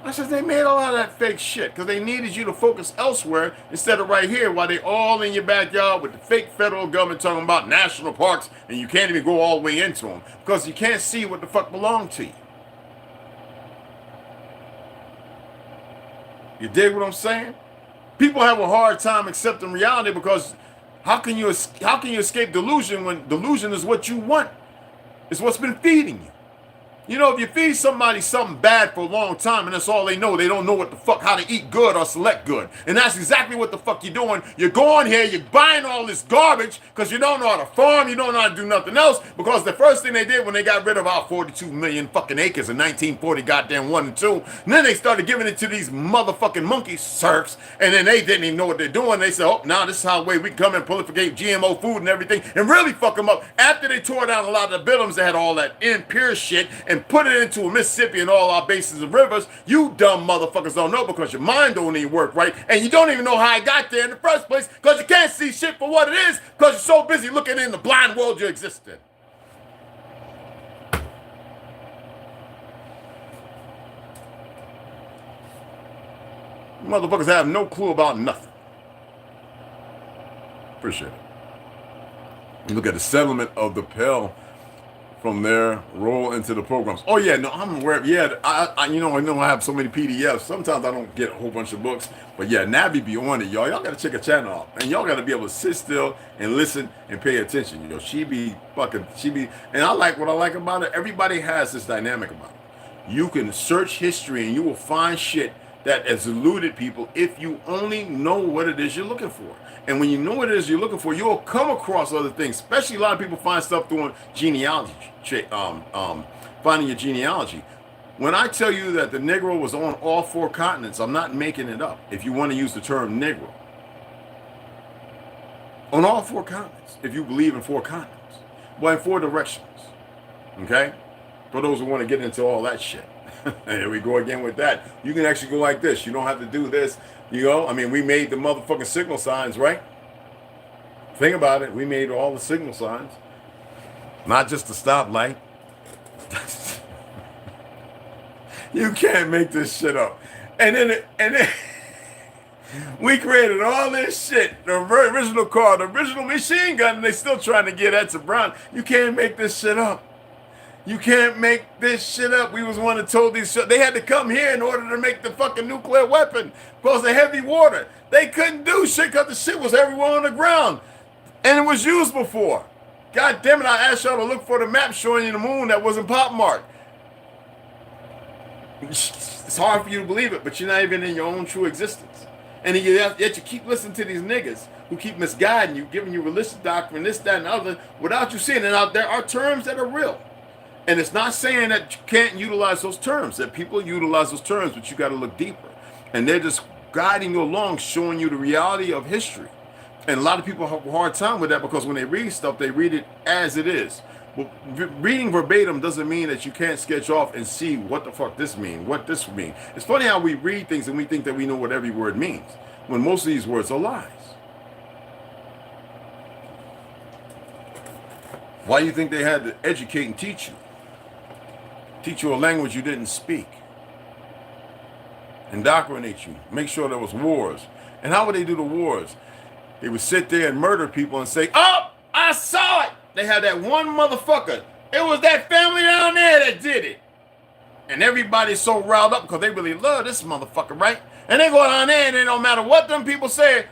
I said, they made a lot of that fake shit because they needed you to focus elsewhere instead of right here while they all in your backyard with the fake federal government talking about national parks and you can't even go all the way into them because you can't see what the fuck belonged to you. You dig what I'm saying? People have a hard time accepting reality because how can you escape delusion when delusion is what you want? It's what's been feeding you. You know, if you feed somebody something bad for a long time and that's all they don't know what the fuck, how to eat good or select good. And that's exactly what the fuck you're doing. You're going here, you're buying all this garbage because you don't know how to farm, you don't know how to do nothing else because the first thing they did when they got rid of our 42 million fucking acres in 1940 goddamn 1 and 2, and then they started giving it to these motherfucking monkey serfs and then they didn't even know what they're doing. They said, oh, now this is how we can come and proliferate GMO food and everything and really fuck them up. After they tore down a lot of the buildings that had all that impure shit and put it into a Mississippi and all our basins and rivers, you dumb motherfuckers don't know because your mind don't even work right and you don't even know how I got there in the first place because you can't see shit for what it is because you're so busy looking in the blind world you exist in. Motherfuckers have no clue about nothing. Appreciate it. You look at the settlement of the Pell from their role into the programs. Oh yeah, no, I'm aware of, yeah, I know I have so many PDFs. Sometimes I don't get a whole bunch of books, but yeah, Nabi be on it, y'all. Y'all gotta check her channel out. And y'all gotta be able to sit still and listen and pay attention. You know, and I like what I like about it. Everybody has this dynamic about it. You can search history and you will find shit that has eluded people if you only know what it is you're looking for. And when you know what it is you're looking for, you'll come across other things. Especially a lot of people find stuff doing genealogy, finding your genealogy. When I tell you that the Negro was on all 4 continents, I'm not making it up. If you want to use the term Negro. On all 4 continents, if you believe in 4 continents. Well, in 4 directions. Okay? For those who want to get into all that shit. Here we go again with that. You can actually go like this. You don't have to do this. You know, I mean, we made the motherfucking signal signs, right? Think about it. We made all the signal signs. Not just the stoplight. You can't make this shit up. And then we created all this shit. The original car, the original machine gun, and they still trying to get that to Brown. You can't make this shit up. You can't make this shit up. We was one that told these shit. They had to come here in order to make the fucking nuclear weapon because of heavy water. They couldn't do shit because the shit was everywhere on the ground. And it was used before. God damn it, I asked y'all to look for the map showing you the moon that wasn't Pop Mart. It's hard for you to believe it, but you're not even in your own true existence. And yet you keep listening to these niggas who keep misguiding you, giving you religious doctrine, this, that, and other, without you seeing it. Now, there are terms that are real. And it's not saying that you can't utilize those terms, that people utilize those terms, but you got to look deeper. And they're just guiding you along, showing you the reality of history. And a lot of people have a hard time with that because when they read stuff, they read it as it is. But reading verbatim doesn't mean that you can't sketch off and see what the fuck this means, what this means. It's funny how we read things and we think that we know what every word means, when most of these words are lies. Why do you think they had to educate and teach you? Teach you a language you didn't speak. Indoctrinate you. Make sure there was wars. And how would they do the wars? They would sit there and murder people and say, oh, I saw it. They had that one motherfucker. It was that family down there that did it. And everybody's so riled up because they really love this motherfucker, right? And they go down there and it don't matter what them people say,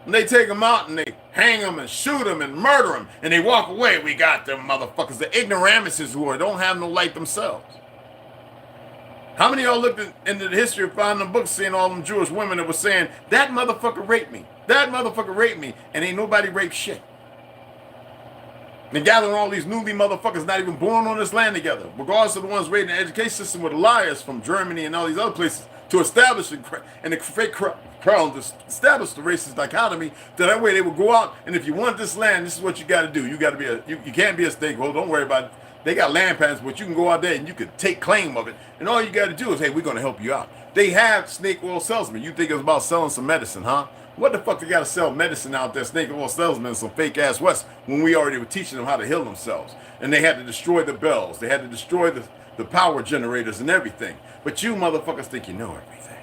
and they take them out and they hang them and shoot them and murder them. And they walk away. We got them motherfuckers, the ignoramuses who don't have no light themselves. How many of y'all looked into the history of finding the books, seeing all them Jewish women that were saying, that motherfucker raped me. That motherfucker raped me. And ain't nobody raped shit. And gathering all these newly motherfuckers not even born on this land together. Regardless of the ones raised in the education system with liars from Germany and all these other places. to establish and the fake crown to establish the racist dichotomy. That way they would go out, and if you want this land, this is what you got to do. You got to be you can't be a stakeholder. Don't worry about it. They got land patents, but you can go out there and you can take claim of it. And all you got to do is, hey, we're going to help you out. They have snake oil salesmen. You think it's about selling some medicine, huh? What the fuck they got to sell medicine out there, snake oil salesmen, some fake ass West, when we already were teaching them how to heal themselves? And they had to destroy the bells. They had to destroy the power generators and everything. But you motherfuckers think you know everything.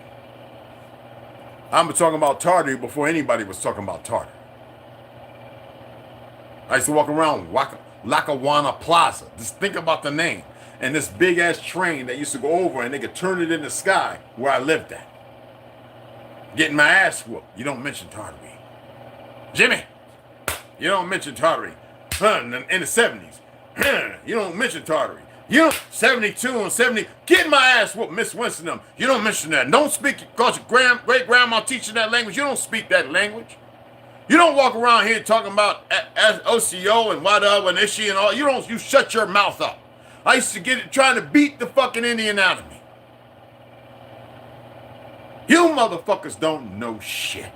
I'm talking about Tartary before anybody was talking about Tartary. I used to walk around Lackawanna Plaza. Just think about the name. And this big ass train that used to go over and they could turn it in the sky where I lived at. Getting my ass whooped. You don't mention Tartary. Jimmy, you don't mention Tartary. In the 70s. You don't mention Tartary. You don't, 72 and 70, getting my ass whooped, Miss Winston them. You don't mention that. Don't speak, because your great-grandma teaching that language. You don't speak that language. You don't walk around here talking about OCO and whatever and Ishi and all. You shut your mouth up. I used to get it trying to beat the fucking Indian out of me. You motherfuckers don't know shit.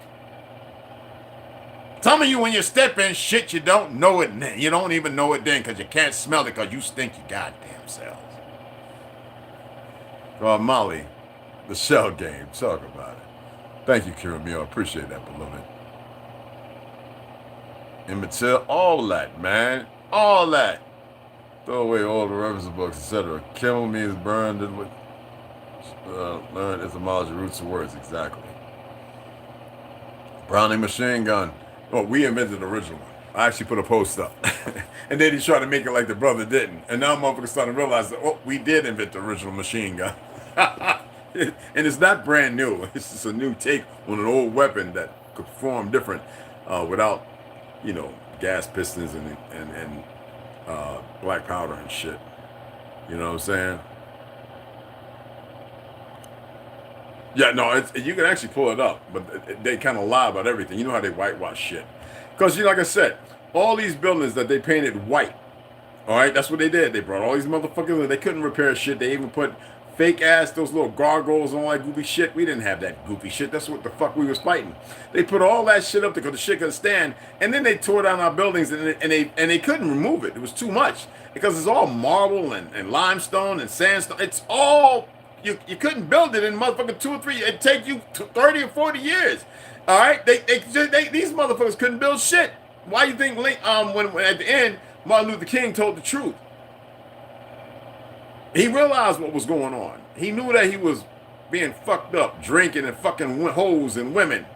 Some of you, when you step in shit, you don't know it then. You don't even know it then because you can't smell it because you stink your goddamn selves. Well, Molly, the shell game. Talk about it. Thank you, Kiramio. I appreciate that, beloved. Immaterial, all that, man. All that. Throw away all the reference books, etc. Kill means burned and with learn etymology, roots of words, exactly. Browning machine gun. Oh, we invented the original one. I actually put a post up. And then he tried to make it like the brother didn't. And now motherfuckers starting to realize that, oh, we did invent the original machine gun. And it's not brand new. It's just a new take on an old weapon that could perform different without, you know, gas pistons and black powder and shit. You know what I'm saying? Yeah, no, you can actually pull it up, but they kind of lie about everything. You know how they whitewash shit. Because, you know, like I said, all these buildings that they painted white, all right, that's what they did. They brought all these motherfuckers in. They couldn't repair shit. They even put fake ass, those little gargoyles and all that goofy shit. We didn't have that goofy shit. That's what the fuck we was fighting. They put all that shit up there because the shit couldn't stand. And then they tore down our buildings and they couldn't remove it. It was too much because it's all marble and limestone and sandstone. It's all... You couldn't build it in motherfucking 2 or 3. It'd take you 30 or 40 years. All right, these motherfuckers couldn't build shit. Why you think when at the end Martin Luther King told the truth? He realized what was going on. He knew that he was being fucked up, drinking and fucking hoes and women.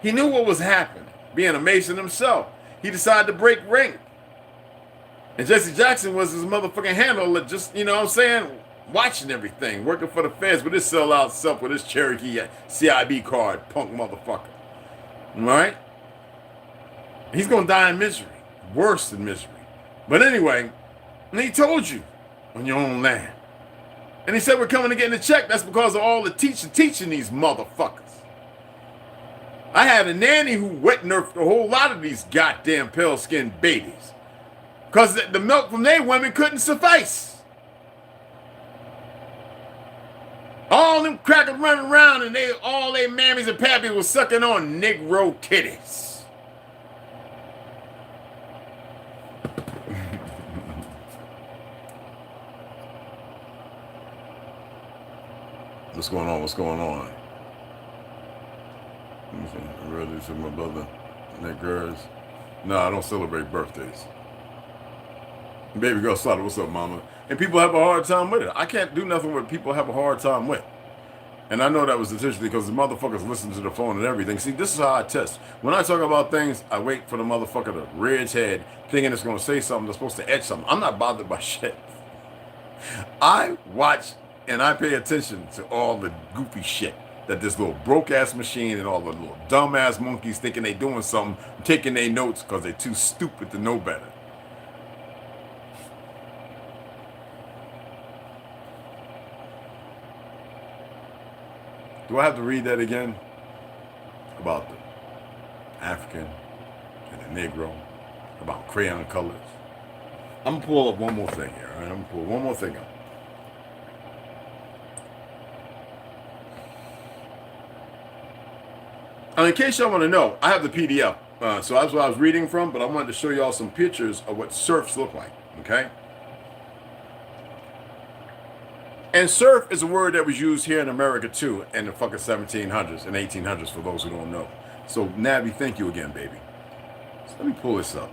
He knew what was happening. Being a Mason himself, he decided to break rank. And Jesse Jackson was his motherfucking handler, just, you know what I'm saying, watching everything, working for the feds with his sellout self with his Cherokee CIB card, punk motherfucker. All right? He's going to die in misery. Worse than misery. But anyway, and he told you on your own land. And he said we're coming to get in the check. That's because of all the teaching these motherfuckers. I had a nanny who wet nerfed a whole lot of these goddamn pale-skinned babies. Because the milk from their women couldn't suffice. All them crackers running around and all their mammies and pappies was sucking on negro titties. What's going on? What's going on? Really, to my brother, niggas. No, I don't celebrate birthdays. Baby girl Slaughter, what's up, mama? And people have a hard time with it. I can't do nothing with people have a hard time with. And I know that was intentionally because the motherfuckers listen to the phone and everything. See, this is how I test. When I talk about things, I wait for the motherfucker to rear his head, thinking it's going to say something that's supposed to etch something. I'm not bothered by shit. I watch and I pay attention to all the goofy shit that this little broke-ass machine and all the little dumb-ass monkeys thinking they doing something, taking their notes because they're too stupid to know better. Do I have to read that again? About the African and the Negro, about crayon colors. I'm gonna pull up one more thing here. All right? I'm gonna pull one more thing up. In case y'all want to know, I have the PDF. So that's what I was reading from, but I wanted to show y'all some pictures of what serfs look like, okay? And serf is a word that was used here in America too in the fucking 1700s and 1800s for those who don't know. So Nabby, thank you again, baby. So let me pull this up.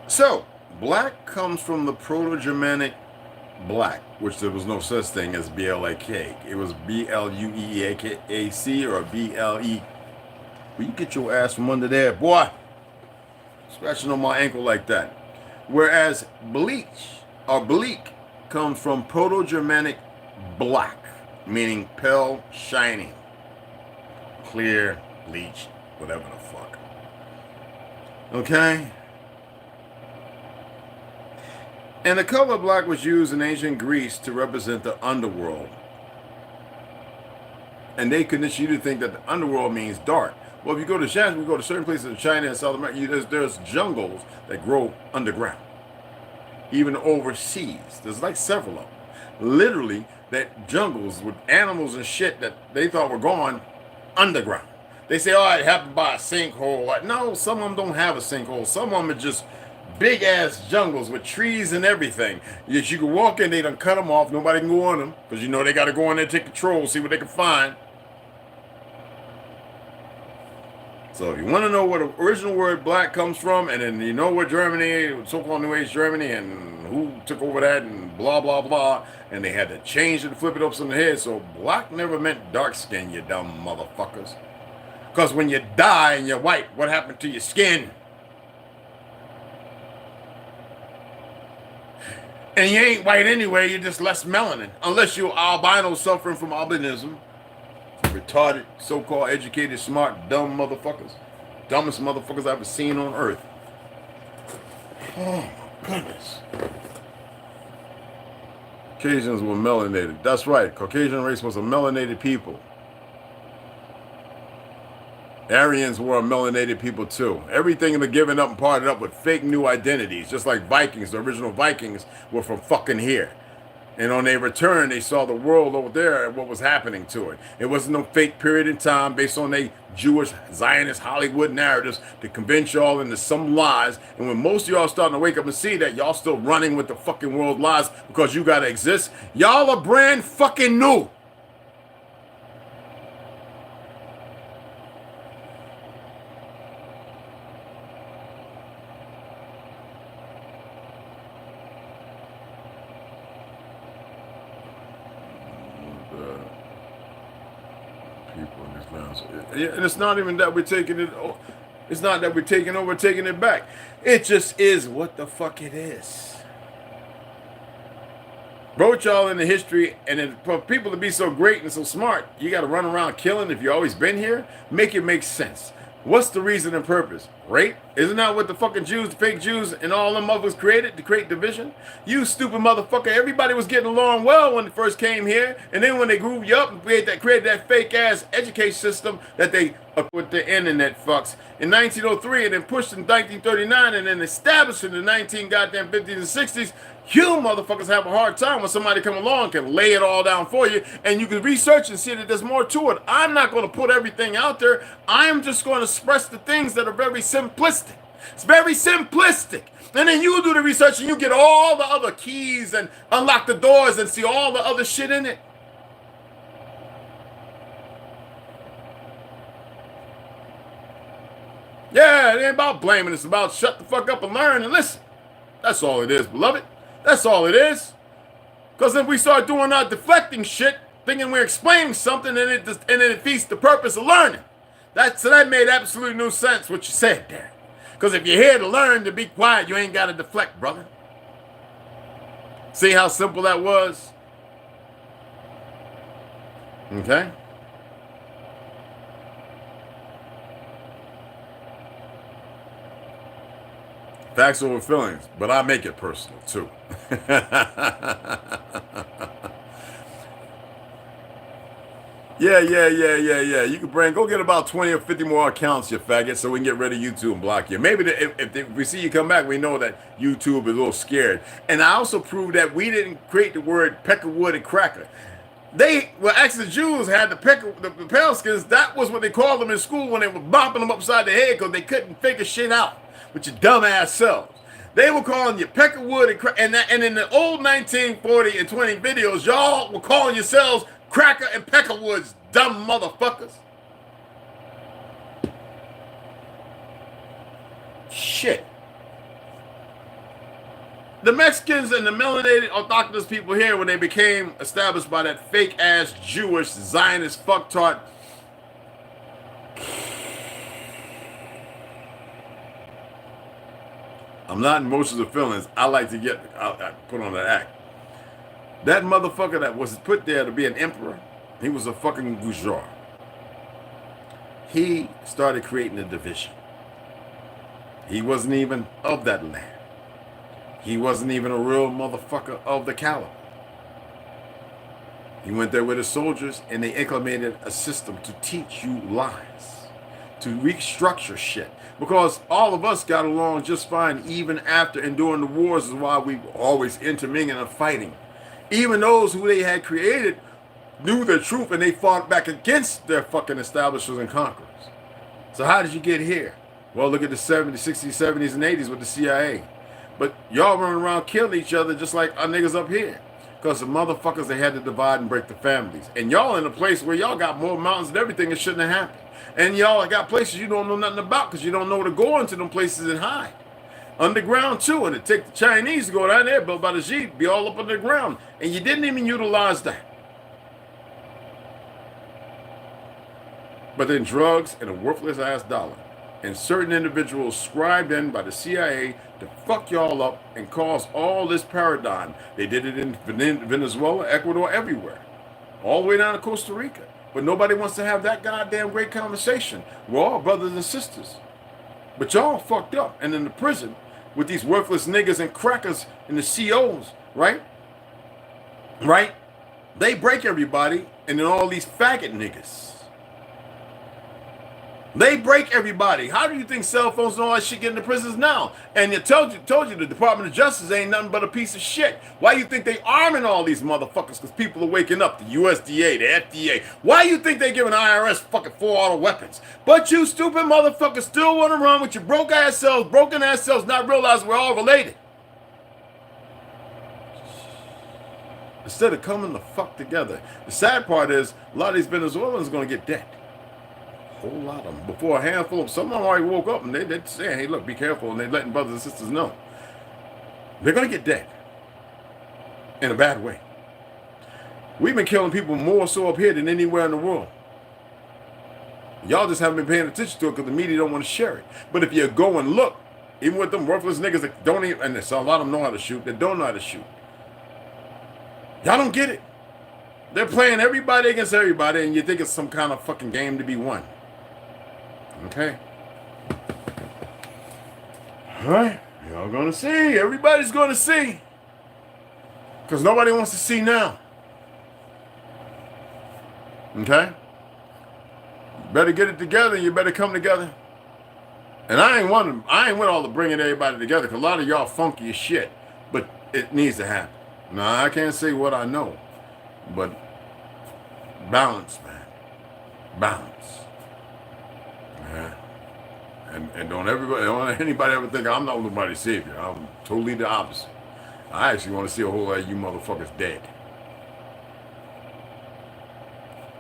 So, black comes from the Proto-Germanic black, which there was no such thing as B-L-A-K. It was B-L-U-E-A-C or B-L-E. Will you get your ass from under there, boy? Scratching on my ankle like that. Whereas bleach or bleak comes from Proto-Germanic black, meaning pale, shining, clear, bleached, whatever the fuck. Okay? And the color black was used in ancient Greece to represent the underworld. And they condition you to think that the underworld means dark. Well, if you go to China, we go to certain places in China and South America, there's jungles that grow underground. Even overseas. There's like several of them. Literally, that jungles with animals and shit that they thought were gone underground. They say, oh, it happened by a sinkhole. No, some of them don't have a sinkhole. Some of them are just big ass jungles with trees and everything. Yes, you can walk in, they done cut them off. Nobody can go on them because you know they got to go in there, take control, see what they can find. So if you want to know where the original word black comes from, and then you know where Germany, so-called New Age Germany, and who took over that, and blah, blah, blah, and they had to change it to flip it up on the head. So black never meant dark skin, you dumb motherfuckers. Because when you die and you're white, what happened to your skin? And you ain't white anyway, you're just less melanin. Unless you're albino suffering from albinism. Retarded, so-called educated, smart, dumb motherfuckers. Dumbest motherfuckers I've ever seen on earth. Oh my goodness. Caucasians were melanated. That's right. Caucasian race was a melanated people. Aryans were a melanated people too. Everything they're given up and parted up with fake new identities. Just like Vikings, the original Vikings were from fucking here. And on their return, they saw the world over there and what was happening to it. It wasn't no fake period in time based on a Jewish, Zionist, Hollywood narratives to convince y'all into some lies. And when most of y'all starting to wake up and see that y'all still running with the fucking world lies because you gotta exist, y'all are brand fucking new. And it's not even that we're taking it. It's not that we're taking over, taking it back. It just is what the fuck it is. Wrote y'all in the history, and for people to be so great and so smart, you got to run around killing if you've always been here. Make it make sense. What's the reason and purpose? Rape? Isn't that what the fucking Jews, the fake Jews, and all them others created to create division? You stupid motherfucker. Everybody was getting along well when they first came here, and then when they grew you up and created that fake ass education system that they with the internet fucks in 1903, and then pushed in 1939, and then established in the 50s and 60s. You motherfuckers have a hard time when somebody come along can lay it all down for you, and you can research and see that there's more to it. I'm not going to put everything out there. I am just going to express the things that are very simplistic. It's very simplistic. And then you do the research and you get all the other keys and unlock the doors and see all the other shit in it. Yeah, it ain't about blaming. It's about shut the fuck up and learn and listen. That's all it is, beloved. That's all it is. Because if we start doing our deflecting shit, thinking we're explaining something, and it defeats the purpose of learning. So that made absolutely no sense what you said there. Because if you're here to learn, to be quiet, you ain't got to deflect, brother. See how simple that was? Okay? Facts over feelings, but I make it personal too. Yeah. You can go get about 20 or 50 more accounts, you faggot, so we can get rid of YouTube and block you. Maybe if we see you come back, we know that YouTube is a little scared. And I also proved that we didn't create the word peckerwood and cracker. Actually, the Jews had the pale skins. That was what they called them in school when they were bopping them upside the head because they couldn't figure shit out with your dumbass selves. They were calling you peckerwood and cracker. And in the old 1940 and 20 videos, y'all were calling yourselves cracker and peckerwoods, dumb motherfuckers. Shit. The Mexicans and the melanated orthodox people here, when they became established by that fake ass Jewish Zionist fucktard, I'm not in emotions or feelings. I like to I put on an act. That motherfucker that was put there to be an emperor, he was a fucking bourgeois. He started creating a division. He wasn't even of that land. He wasn't even a real motherfucker of the caliber. He went there with his soldiers and they implemented a system to teach you lies, to restructure shit. Because all of us got along just fine even after and during the wars is why we always intermingling and fighting. Even those who they had created knew the truth and they fought back against their fucking establishers and conquerors. So how did you get here? Well, look at the 70s, 60s, 70s, and 80s with the CIA. But y'all running around killing each other just like our niggas up here. Because the motherfuckers, they had to divide and break the families. And y'all in a place where y'all got more mountains and everything that shouldn't have happened. And y'all got places you don't know nothing about because you don't know where to go into them places and hide. Underground too, and it take the Chinese to go down there, built by the G, be all up underground. And you didn't even utilize that. But then drugs and a worthless ass dollar. And certain individuals scribed in by the CIA to fuck y'all up and cause all this paradigm. They did it in Venezuela, Ecuador, everywhere. All the way down to Costa Rica. But nobody wants to have that goddamn great conversation. We're all brothers and sisters. But y'all fucked up. And in the prison, with these worthless niggas and crackers and the COs, right? Right? They break everybody, and then all these faggot niggas. They break everybody. How do you think cell phones and all that shit get into prisons now? And it told you the Department of Justice ain't nothing but a piece of shit. Why you think they arming all these motherfuckers? Because people are waking up. The USDA, the FDA. Why you think they giving IRS fucking 4 auto weapons? But you stupid motherfuckers still want to run with your broken ass cells, not realizing we're all related. Instead of coming the fuck together. The sad part is, a lot of these Venezuelans are going to get dead. Whole lot of them. Before a handful of some of them already woke up and they're saying, hey, look, be careful, and they're letting brothers and sisters know. They're going to get dead. In a bad way. We've been killing people more so up here than anywhere in the world. Y'all just haven't been paying attention to it because the media don't want to share it. But if you go and look, even with them worthless niggas that don't even, and a lot of them know how to shoot, that don't know how to shoot. Y'all don't get it. They're playing everybody against everybody and you think it's some kind of fucking game to be won. Okay. All right. Y'all gonna see. Everybody's gonna see. Because nobody wants to see now. Okay? You better get it together. You better come together. And I ain't with all the bringing everybody together because a lot of y'all funky as shit. But it needs to happen. Now, I can't say what I know. But balance, man. Balance. Yeah. And don't anybody ever think I'm not nobody's savior. I'm totally the opposite. I actually want to see a whole lot of you motherfuckers dead.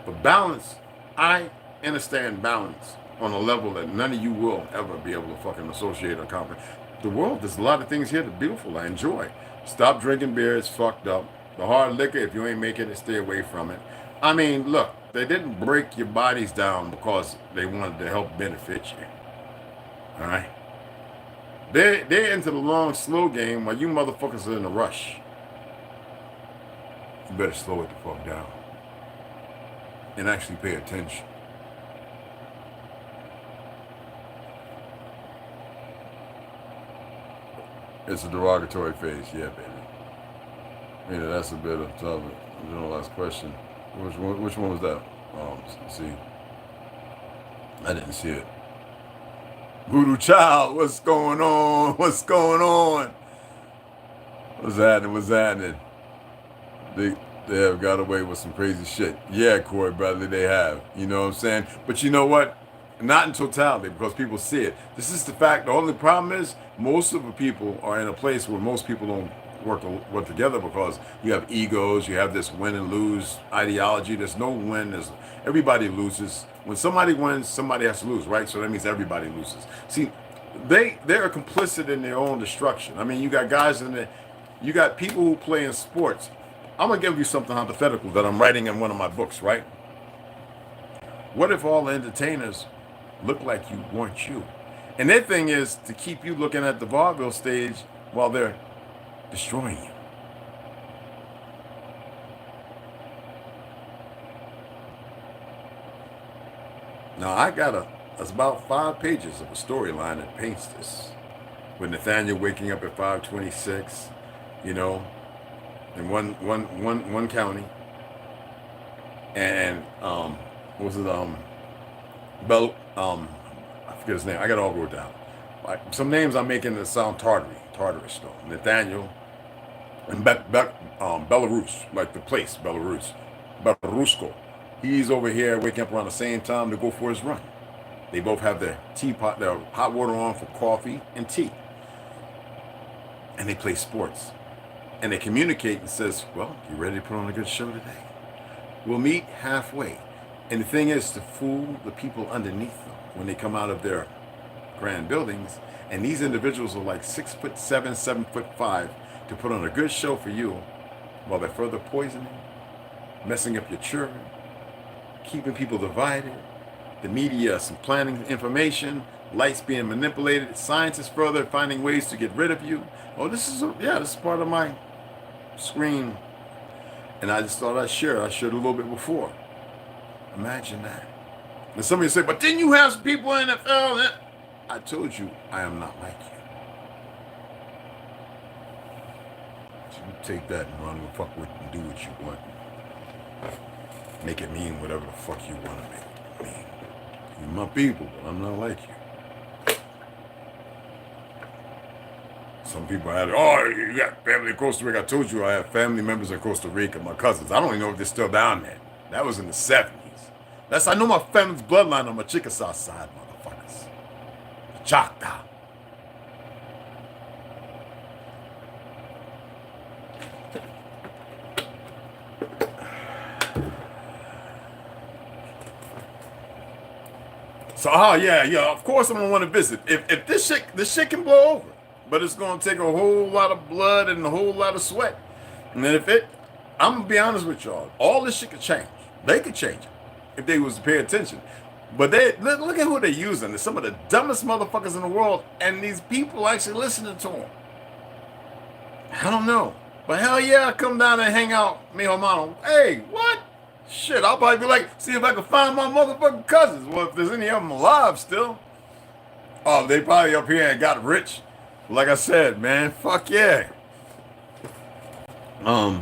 But balance, I understand balance on a level that none of you will ever be able to fucking associate or comprehend. The world, there's a lot of things here that's beautiful. I enjoy. Stop drinking beer. It's fucked up. The hard liquor, if you ain't making it, stay away from it. I mean, look, they didn't break your bodies down because they wanted to help benefit you. All right? They're into the long, slow game while you motherfuckers are in a rush. You better slow it the fuck down. and actually pay attention. It's a derogatory phase, yeah, baby. Yeah, that's a bit of topic. The last question. Which one was that? See, I didn't see it. Voodoo Child, what's going on? What's going on? What's happening? What's happening? They have got away with some crazy shit. Yeah, Corey Bradley, they have. You know what I'm saying? But you know what? Not in totality, because people see it. This is the fact. The only problem is most of the people are in a place where most people don't work together, because you have egos, you have this win and lose ideology. There's no win. Everybody loses. When somebody wins, somebody has to lose, right? So that means everybody loses. See, they are complicit in their own destruction. I mean, you got guys in there. You got people who play in sports. I'm gonna give you something hypothetical that I'm writing in one of my books, right? What if all the entertainers look like you weren't you? And their thing is to keep you looking at the vaudeville stage while they're destroying you. Now that's about 5 pages of a storyline that paints this. With Nathaniel waking up at 5:26, you know, in one county, and what was it? I forget his name. I got it all wrote down. Some names I'm making that sound Tartarish though. Nathaniel and Belarus, like the place Belarusko. He's over here waking up around the same time to go for his run. They both have their teapot, their hot water on for coffee and tea, and they play sports. And they communicate and says, well, you ready to put on a good show today? We'll meet halfway. And the thing is to fool the people underneath them when they come out of their grand buildings. And these individuals are like 6'7", 7'5", to put on a good show for you while they're further poisoning, messing up your children, keeping people divided, the media supplanting information, lights being manipulated, scientists further finding ways to get rid of you. Oh, this is part of my screen, and I just thought I'd share. I shared a little bit before. Imagine that. And somebody said, but didn't you have some people in the NFL? I told you I am not like you. So you take that and run and fuck with it and do what you want. Make it mean whatever the fuck you want to make it mean. You're my people, but I'm not like you. Some people had, oh, you got family in Costa Rica. I told you I have family members in Costa Rica, my cousins. I don't even know if they're still down there. That was in the 70s. I know my family's bloodline on my Chickasaw side, motherfuckers. The Choctaw. So, yeah, of course I'm gonna want to visit. If this shit can blow over. But it's going to take a whole lot of blood and a whole lot of sweat. And then I'm going to be honest with y'all, all this shit could change. They could change it if they was to pay attention. But look at who they're using. They're some of the dumbest motherfuckers in the world, and these people actually listening to them. I don't know. But hell yeah, I come down and hang out, mi hermano. Hey, what? Shit, I'll probably be like, see if I can find my motherfucking cousins. Well, if there's any of them alive still. Oh, they probably up here and got rich. Like I said, man, fuck yeah. I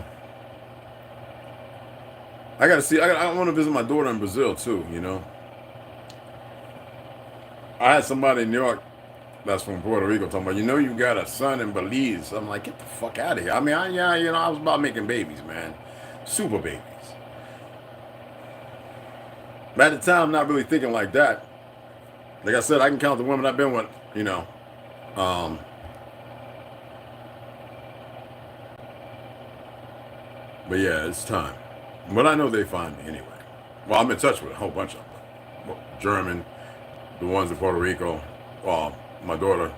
gotta see. I want to visit my daughter in Brazil too. You know, I had somebody in New York that's from Puerto Rico talking about, you got a son in Belize. I'm like, get the fuck out of here. I mean, I was about making babies, man, super babies. But at the time, I'm not really thinking like that. Like I said, I can count the women I've been with. But yeah, it's time. But I know they find me anyway. Well, I'm in touch with a whole bunch of them. German, the ones in Puerto Rico, my daughter,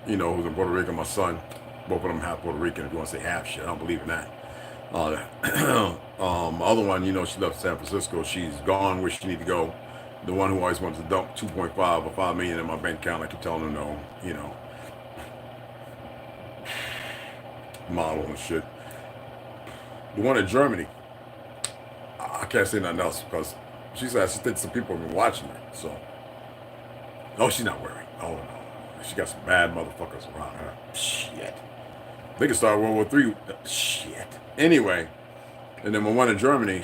who's in Puerto Rico, my son, both of them half Puerto Rican. If you want to say half shit, I don't believe in that. The other one, she left San Francisco. She's gone where she need to go. The one who always wants to dump 2.5 or 5 million in my bank account, I keep telling her no, model and shit. The one in Germany, I can't say nothing else because She said she thinks some people have been watching her. So, no, she's not worried. Oh no, she got some bad motherfuckers around her. Shit. They could start World War III. Shit. Anyway, and then my one in Germany,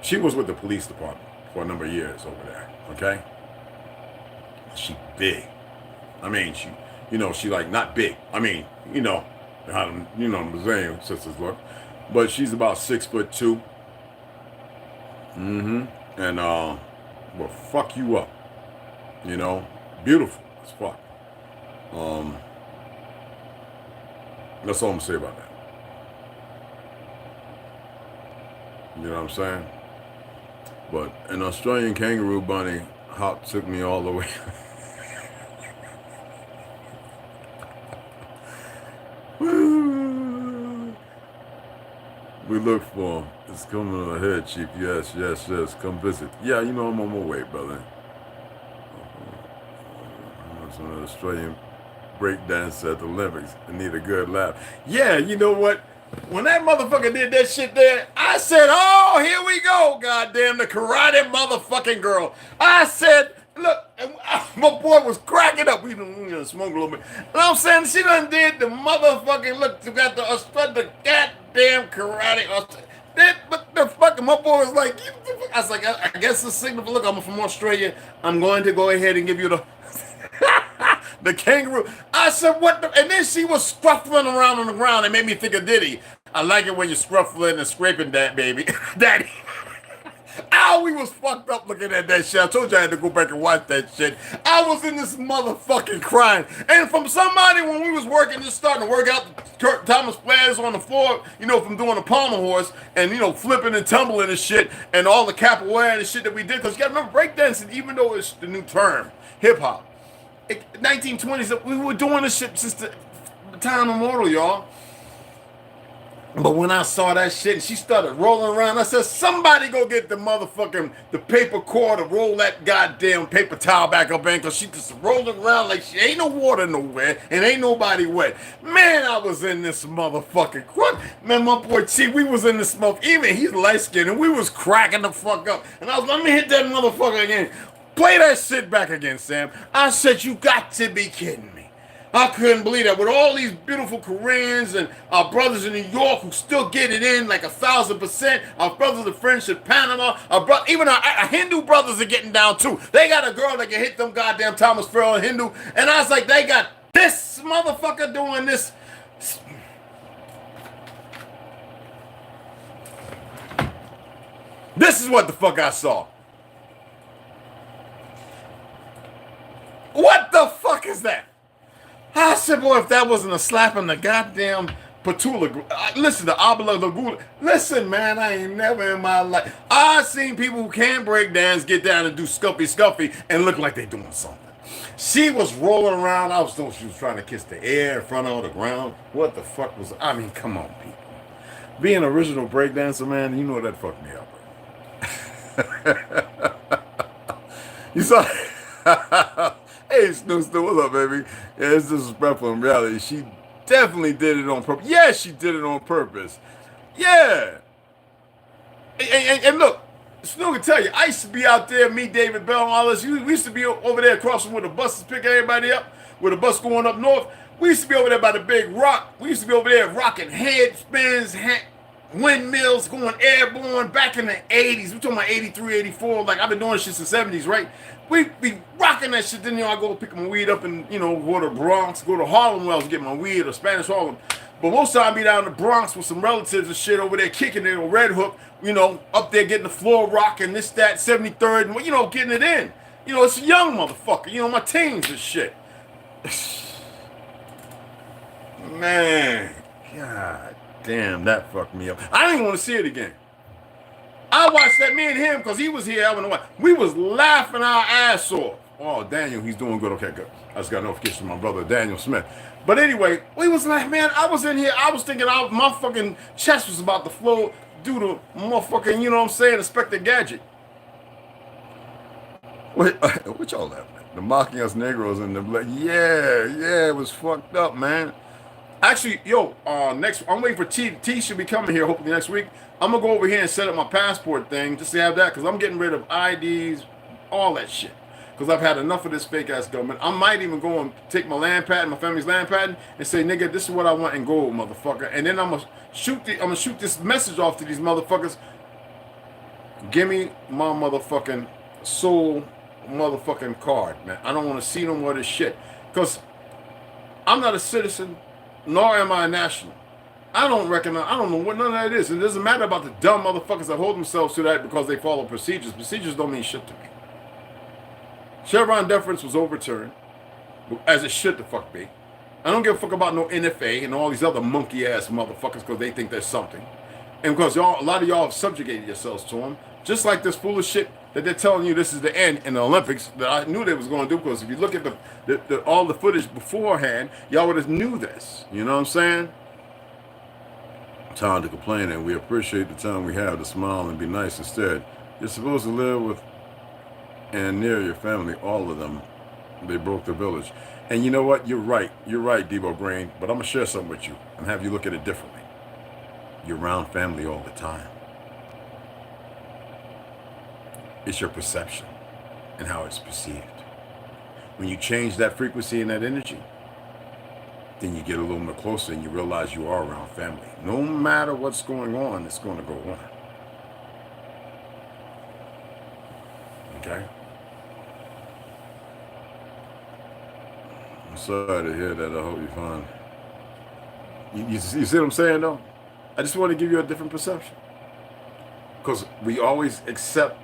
she was with the police department for a number of years over there. Okay. She big. I mean, she like not big. I mean, how the Brazilian sisters look, but she's about 6'2". And will fuck you up. Beautiful as fuck. That's all I'm gonna say about that. You know what I'm saying? But an Australian kangaroo bunny hop took me all the way. We look for him. It's coming ahead, Chief. Yes. Come visit. Yeah, I'm on my way, brother. It's an Australian breakdance at the Olympics. I need a good laugh. Yeah, you know what? When that motherfucker did that shit there, I said, oh, here we go, goddamn, the karate motherfucking girl. I said, look, my boy was cracking up. We smoke a little bit. You know what I'm saying? She done did the motherfucking, look, you got the goddamn karate. But the fucking, my boy was like, I was like, I guess the signal, look, I'm from Australia. I'm going to go ahead and give you the the kangaroo. I said, what the? And then she was scruffling around on the ground. It made me think of Diddy. I like it when you're scruffling and scraping that, baby. Daddy. Ow, we was fucked up looking at that shit. I told you I had to go back and watch that shit. I was in this motherfucking crying. And from somebody when we was working, just starting to work out Kurt Thomas players on the floor, from doing the Palmer horse and, flipping and tumbling and shit and all the capoeira and shit that we did. Because you got to remember, breakdancing, even though it's the new term, hip-hop, 1920s, we were doing this shit since the time immemorial, y'all. But when I saw that shit and she started rolling around, I said, somebody go get the paper cord to roll that goddamn paper towel back up in, because she just rolling around like she ain't no water nowhere and ain't nobody wet. Man, I was in this motherfucking crunk. Man, my boy T, we was in this smoke. Even he's light skinned and we was cracking the fuck up. And I was, let me hit that motherfucker again. Play that shit back again, Sam. I said, you got to be kidding me. I couldn't believe that. With all these beautiful Koreans and our brothers in New York who still get it in like 1,000%, our brothers and friends in Panama, even our Hindu brothers are getting down too. They got a girl that can hit them goddamn Thomas Farrell and Hindu. And I was like, they got this motherfucker doing this. This is what the fuck I saw. What the fuck is that? I said, boy, if that wasn't a slap in the goddamn patula. Listen to Abla Lagula. Listen, man, I ain't never in my life. I seen people who can break dance get down and do scuffy and look like they doing something. She was rolling around. I was told she was trying to kiss the air in front of the ground. What the fuck was, I mean, come on, people. Being an original breakdancer, man, you know that fucked me up. You saw Hey, Snooze, what's up, baby? Yeah, it's disrespectful in reality. She definitely did it on purpose. Yeah, she did it on purpose. Yeah. And look, Snooze can tell you, I used to be out there, me, David Bell, and all this. We used to be over there across from where the buses pick everybody up, where the bus going up north. We used to be over there by the big rock. We used to be over there rocking head spins, windmills, going airborne back in the 80s. We're talking about 83, 84. Like, I've been doing shit since the 70s, right? We be rocking that shit. Then, I go pick my weed up and, go to Bronx, go to Harlem Wells to get my weed, or Spanish Harlem. But most of the time, I be down in the Bronx with some relatives and shit over there kicking it on Red Hook, up there getting the floor rocking, this, that, 73rd, and, getting it in. It's a young motherfucker, my teens and shit. Man, God damn, that fucked me up. I didn't want to see it again. I watched that, me and him, because he was here. I don't know why. We was laughing our ass off. Oh, Daniel, he's doing good. Okay, good. I just got a notification from my brother, Daniel Smith. But anyway, we was like, man, I was in here. I was thinking my fucking chest was about to flow due to motherfucking, Inspector Gadget. Wait, what y'all laughing at? The mocking us Negroes and the black. Yeah, it was fucked up, man. Actually, yo, next I'm waiting for T. T should be coming here hopefully next week. I'm gonna go over here and set up my passport thing just to have that, because I'm getting rid of IDs, all that shit. Because I've had enough of this fake ass government. I might even go and take my land patent, my family's land patent, and say, nigga, this is what I want in gold, motherfucker. And then I'm gonna shoot this message off to these motherfuckers. Give me my motherfucking soul motherfucking card, man. I don't want to see no more of this shit. Because I'm not a citizen, nor am I a national. I don't know what none of that is. It doesn't matter about the dumb motherfuckers that hold themselves to that because they follow procedures. Procedures don't mean shit to me. Chevron deference was overturned, as it should the fuck be. I don't give a fuck about no NFA and all these other monkey ass motherfuckers because they think there's something. And because y'all, a lot of y'all have subjugated yourselves to them. Just like this foolish shit that they're telling you this is the end in the Olympics that I knew they was going to do, because if you look at all the footage beforehand, y'all would have knew this. You know what I'm saying? Time to complain, and we appreciate the time we have to smile and be nice instead. You're supposed to live with and near your family, all of them. They broke the village. And you know what? You're right, Debo Green, but I'm going to share something with you and have you look at it differently. You're around family all the time. It's your perception and how it's perceived. When you change that frequency and that energy, then you get a little more closer and you realize you are around family. No matter what's going on, it's going to go on. Okay? I'm sorry to hear that. I hope you're fine. You see what I'm saying, though? I just want to give you a different perception. Because we always accept,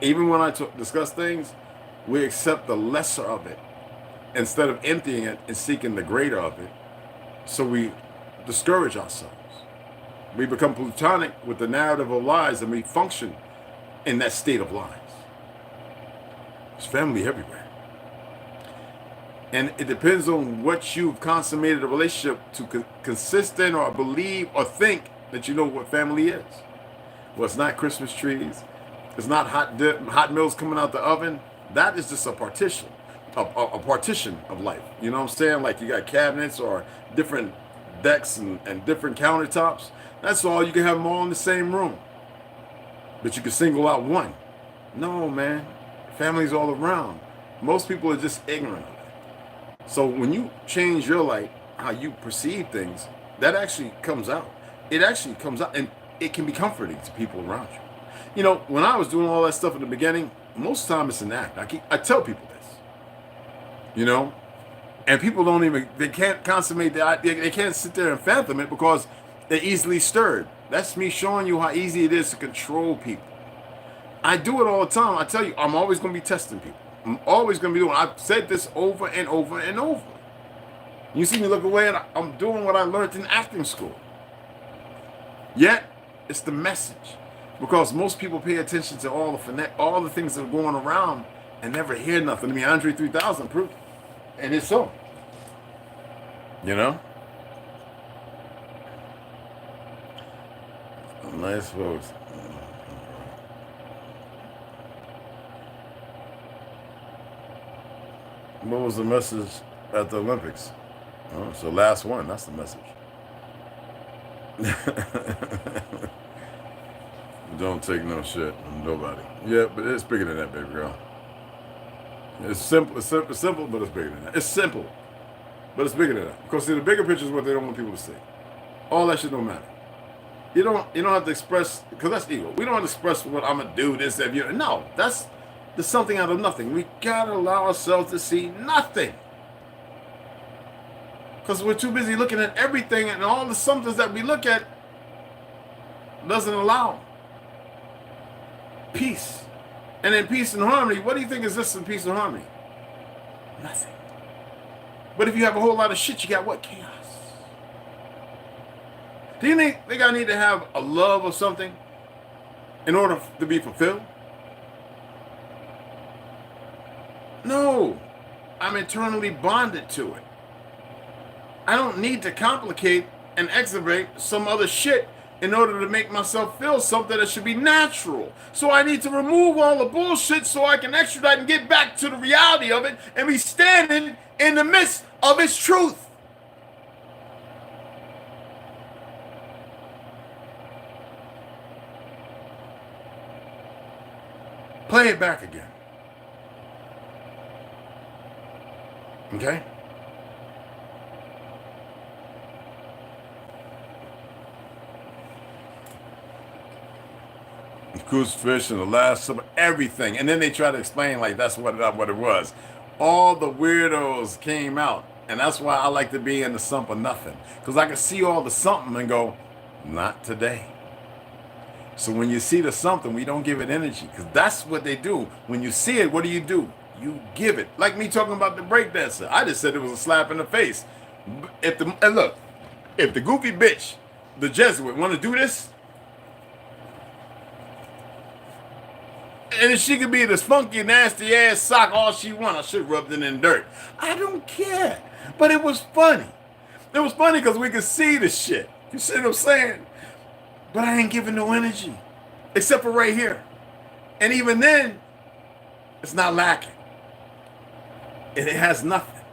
even when I discuss things, we accept the lesser of it instead of emptying it and seeking the greater of it. So we discourage ourselves. We become plutonic with the narrative of lies, and we function in that state of lies. There's family everywhere. And it depends on what you've consummated a relationship to consist in or believe or think that you know what family is. Well, it's not Christmas trees. It's not hot meals coming out the oven. That is just a partition, a partition of life. You know what I'm saying? Like you got cabinets or different decks and different countertops. That's all. You can have them all in the same room. But you can single out one. No, man. Family's all around. Most people are just ignorant of it. So when you change your light, how you perceive things, that actually comes out. It actually comes out, and it can be comforting to people around you. You know, when I was doing all that stuff in the beginning, most of the time it's an act. I tell people this, you know, and people don't even, they can't consummate the idea. They can't sit there and fathom it because they're easily stirred. That's me showing you how easy it is to control people. I do it all the time. I tell you, I'm always going to be testing people. I'm always going to be doing. I've said this over and over and over. You see me look away, and I'm doing what I learned in acting school. Yet, it's the message. Because most people pay attention to all the things that are going around and never hear nothing. I mean, Andre 3000 proved it. And it's so. You know? Nice folks. What was the message at the Olympics? Oh, it's the last one. That's the message. Don't take no shit from nobody. Yeah, but it's bigger than that, baby girl. It's simple. It's simple, but it's bigger than that. It's simple, but it's bigger than that. Because see, the bigger picture is what they don't want people to see. All that shit don't matter. You don't have to express, because that's ego. We don't have to express what I'm gonna do, this, that, you. No, there's something out of nothing. We gotta allow ourselves to see nothing. Because we're too busy looking at everything, and all the somethings that we look at doesn't allow peace. And in peace and harmony, what do you think exists in peace and harmony? Nothing. But if you have a whole lot of shit, you got what? Chaos. Do you think I need to have a love of something in order to be fulfilled? No. I'm eternally bonded to it. I don't need to complicate and exacerbate some other shit in order to make myself feel something that should be natural. So I need to remove all the bullshit so I can extradite and get back to the reality of it and be standing in the midst of its truth. Play it back again. Okay? Crucifixion, the Last Supper, everything. And then they try to explain like that's what it was. All the weirdos came out. And that's why I like to be in the sump of nothing. Because I can see all the something and go, not today. So when you see the something, we don't give it energy. Because that's what they do. When you see it, what do? You give it. Like me talking about the breakdancer. I just said it was a slap in the face. And look, if the goofy bitch, the Jesuit, want to do this, and if she could be this funky, nasty ass sock all she want, I should rub it in dirt. I don't care. But it was funny. It was funny because we could see the shit. You see what I'm saying? But I ain't giving no energy. Except for right here. And even then, it's not lacking. It has nothing.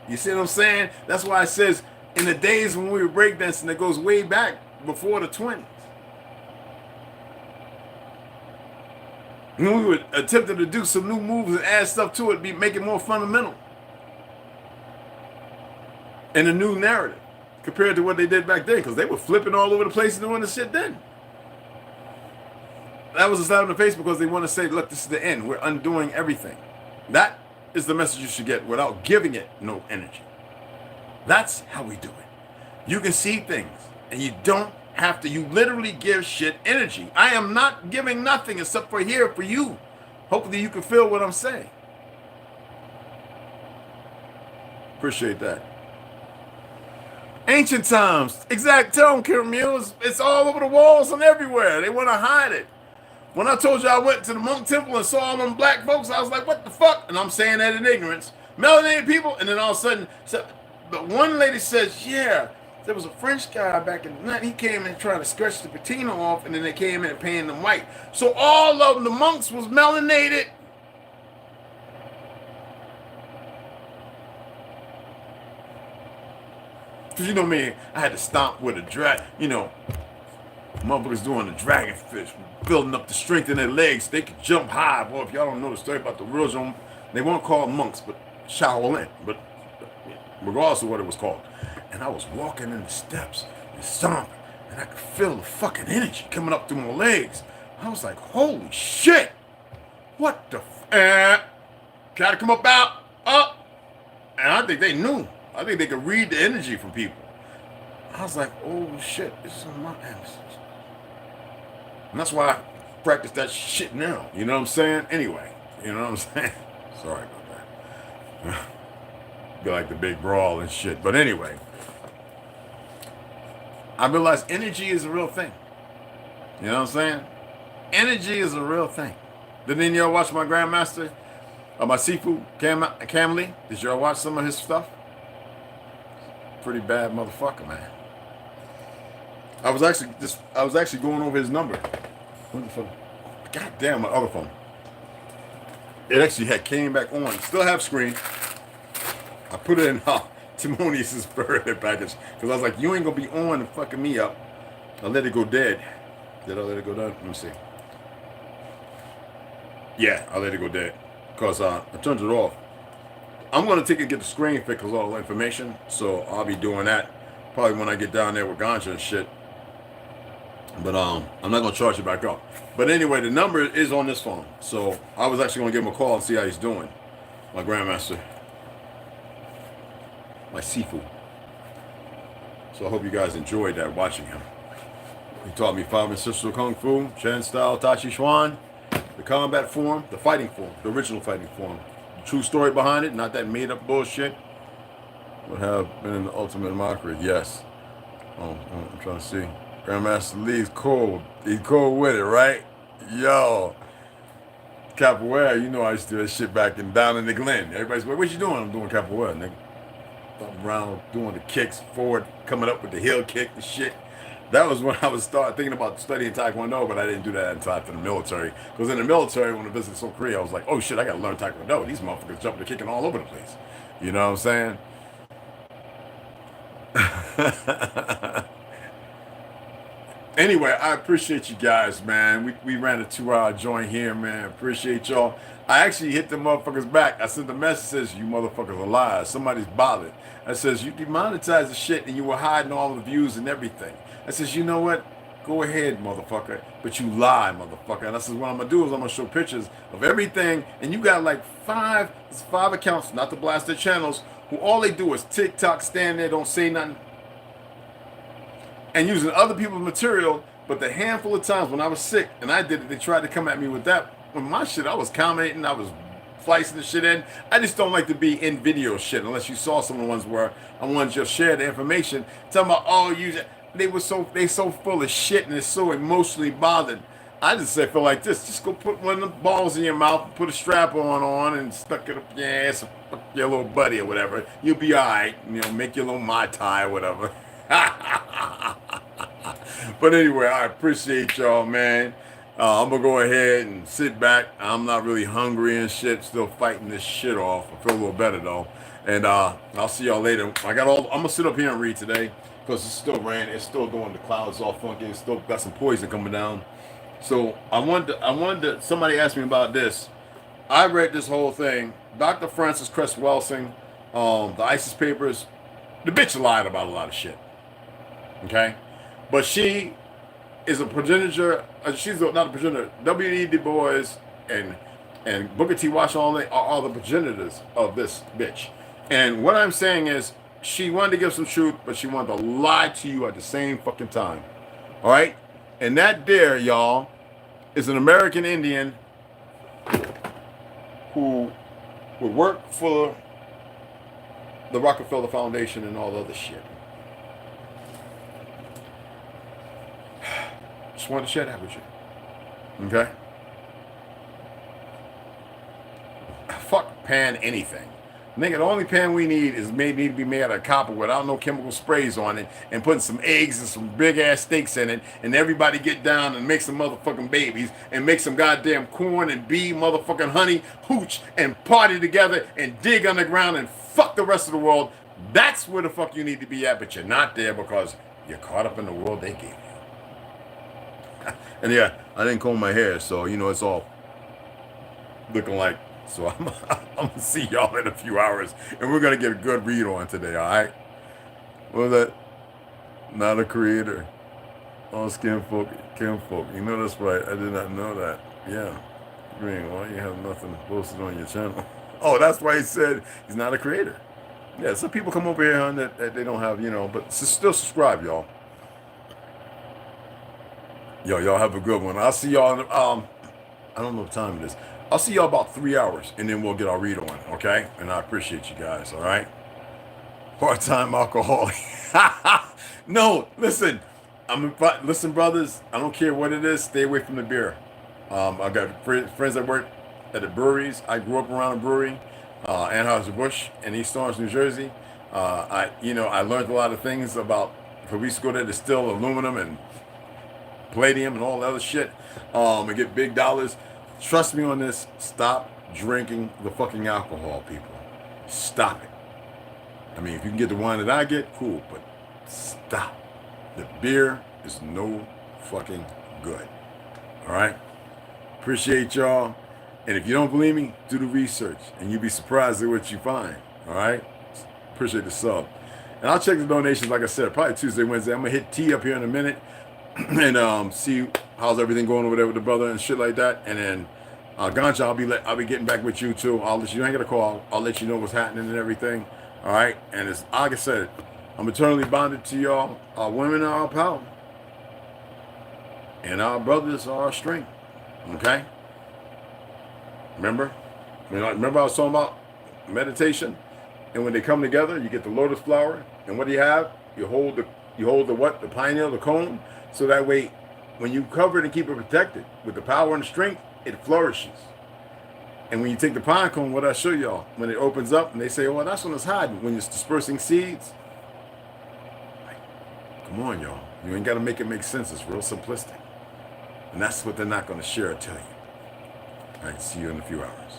You see what I'm saying? That's why it says in the days when we were breakdancing, it goes way back before the 20s. When we were attempting to do some new moves and add stuff to it, make it more fundamental. And a new narrative compared to what they did back then, because they were flipping all over the place doing the shit then. That was a slap in the face because they want to say, look, this is the end. We're undoing everything. That is the message you should get without giving it no energy. That's how we do it. You can see things and you don't have to. You literally give shit energy. I am not giving nothing except for here for you. Hopefully you can feel what I'm saying. Appreciate that. Ancient times. Exact tone, Camille. It's all over the walls and everywhere. They want to hide it. When I told you I went to the monk temple and saw all them black folks, I was like, what the fuck? And I'm saying that in ignorance. Melanated people. And then all of a sudden, the one lady says, yeah, there was a French guy back in the night. He came in trying to scratch the patina off, and then they came in and painted them white. So all of them, the monks was melanated. Because you know me, I had to stomp with a motherfuckers doing the dragonfish, building up the strength in their legs. They could jump high. Boy, if y'all don't know the story about the real John, they weren't called monks, but Shaolin. But regardless of what it was called. And I was walking in the steps and stomping, and I could feel the fucking energy coming up through my legs. I was like, holy shit. What the try to come up. And I think they knew. I think they could read the energy from people. I was like, oh shit, this is my ancestors. And that's why I practice that shit now. You know what I'm saying? Anyway, you know what I'm saying? Sorry about that. Be like the big brawl and shit. But anyway, I realized energy is a real thing. You know what I'm saying? Energy is a real thing. Did any of y'all watch my Grandmaster? My Seafood Camley? Did y'all watch some of his stuff? Pretty bad motherfucker, man. I was actually going over his number. What the fuck? God damn, my other phone. It actually came back on. Still have screen. I put it in Timonius' birthday package because I was like, you ain't gonna be on and fucking me up. I let it go dead. Did I let it go dead? Let me see. Yeah, I let it go dead because I turned it off. I'm gonna take and get the screen fixed with all the information, so I'll be doing that probably when I get down there with Ganja and shit. But I'm not gonna charge it back up. But anyway, the number is on this phone, so I was actually gonna give him a call and see how he's doing. My Grandmaster, my Seafood. So I hope you guys enjoyed that watching him. He taught me 5 ancestral Kung Fu, Chen style, Tai Chi Chuan, the combat form, the fighting form, the original fighting form. True story behind it, not that made up bullshit. Would have been in the ultimate mockery, yes. I'm trying to see. Grandmaster Lee's cold. He's cold with it, right? Yo. Capoeira, you know I used to do that shit back down in the Glen. Everybody's like, what you doing? I'm doing capoeira, nigga. Thumping around, doing the kicks forward, coming up with the heel kick and shit. That was when I was thinking about studying Taekwondo, but I didn't do that until after the military. Because in the military, when I visited South Korea, I was like, oh shit, I gotta learn Taekwondo. These motherfuckers jumping and kicking all over the place. You know what I'm saying? Anyway, I appreciate you guys, man. We ran a 2-hour joint here, man. Appreciate y'all. I actually hit the motherfuckers back. I sent the message says, you motherfuckers are liars. Somebody's bothered. I says, you demonetized the shit and you were hiding all the views and everything. I says, you know what? Go ahead, motherfucker. But you lie, motherfucker. And I says, what I'm going to do is I'm going to show pictures of everything. And you got like five accounts, not to blast their channels, who all they do is TikTok, stand there, don't say nothing, and using other people's material. But the handful of times when I was sick and I did it, they tried to come at me with that. When my shit, I was commenting, I was slicing the shit in. I just don't like to be in video shit unless you saw some of the ones where I wanted to just share the information. Talking about, oh, they so full of shit and they're so emotionally bothered. I just say, feel like this. Just go put one of the balls in your mouth, put a strap on and stuck it up your ass, your little buddy or whatever. You'll be all right. You know, make your little Mai Tai or whatever. But anyway, I appreciate y'all, man. I'm gonna go ahead and sit back. I'm not really hungry and shit. Still fighting this shit off. I feel a little better though. And I'll see y'all later. I'm gonna sit up here and read today because it's still raining. It's still doing the clouds all funky. It's still got some poison coming down. So I wanted to, somebody asked me about this. I read this whole thing. Dr. Frances Cress Welsing, the ISIS papers. The bitch lied about a lot of shit. Okay? But she is a progenitor. She's not a progenitor. W.E. Du Bois and Booker T. Washington are all the progenitors of this bitch. And what I'm saying is, she wanted to give some truth, but she wanted to lie to you at the same fucking time. All right? And that there, y'all, is an American Indian who would work for the Rockefeller Foundation and all the other shit. Just wanted to share that with you. Okay? Fuck pan anything. Nigga, the only pan we need need to be made out of copper without no chemical sprays on it and putting some eggs and some big ass steaks in it and everybody get down and make some motherfucking babies and make some goddamn corn and bee motherfucking honey, hooch and party together and dig underground and fuck the rest of the world. That's where the fuck you need to be at, but you're not there because you're caught up in the world they gave you. And yeah, I didn't comb my hair, so you know it's all looking like. So I'm gonna see y'all in a few hours, and we're gonna get a good read on today. All right? What was that? Not a creator. All skin folk, kinfolk. You know that's right. I did not know that. Yeah. Green. Why you have nothing posted on your channel? Oh, that's why he said he's not a creator. Yeah. Some people come over here on that they don't have, you know, but still subscribe, y'all. Yo, y'all have a good one. I'll see y'all in, I don't know what time it is. I'll see y'all about 3 hours, and then we'll get our read on, okay? And I appreciate you guys, all right? Part-time alcoholic. No, listen. Listen, brothers, I don't care what it is. Stay away from the beer. I got friends that work at the breweries. I grew up around a brewery, Anheuser-Busch in East Orange, New Jersey. I learned a lot of things about, because we used to go there to distill aluminum and palladium and all that other shit, and get big dollars. Trust me on this. Stop drinking the fucking alcohol, people. Stop it. I mean, if you can get the wine that I get, cool, but stop. The beer is no fucking good. All right? Appreciate y'all. And if you don't believe me, do the research, and you'll be surprised at what you find. All right? Appreciate the sub. And I'll check the donations, like I said, probably Tuesday, Wednesday. I'm going to hit T up here in a minute and see how's everything going over there with the brother and shit like that. And then Ganja, I'll be getting back with you too. I'll let you. I ain't got a call. I'll let you know what's happening and everything. All right. And it's like I said, I'm eternally bonded to y'all. Our women are our power, and our brothers are our strength. Okay. Remember I was talking about meditation, and when they come together, you get the lotus flower, and what do you have? You hold the what? The pineal, the cone. So that way, when you cover it and keep it protected with the power and the strength, it flourishes. And when you take the pine cone, what I show y'all, when it opens up and they say, oh, well, that's when it's hiding, when it's dispersing seeds. Come on, y'all. You ain't got to make it make sense. It's real simplistic. And that's what they're not going to share or tell you. All right, see you in a few hours.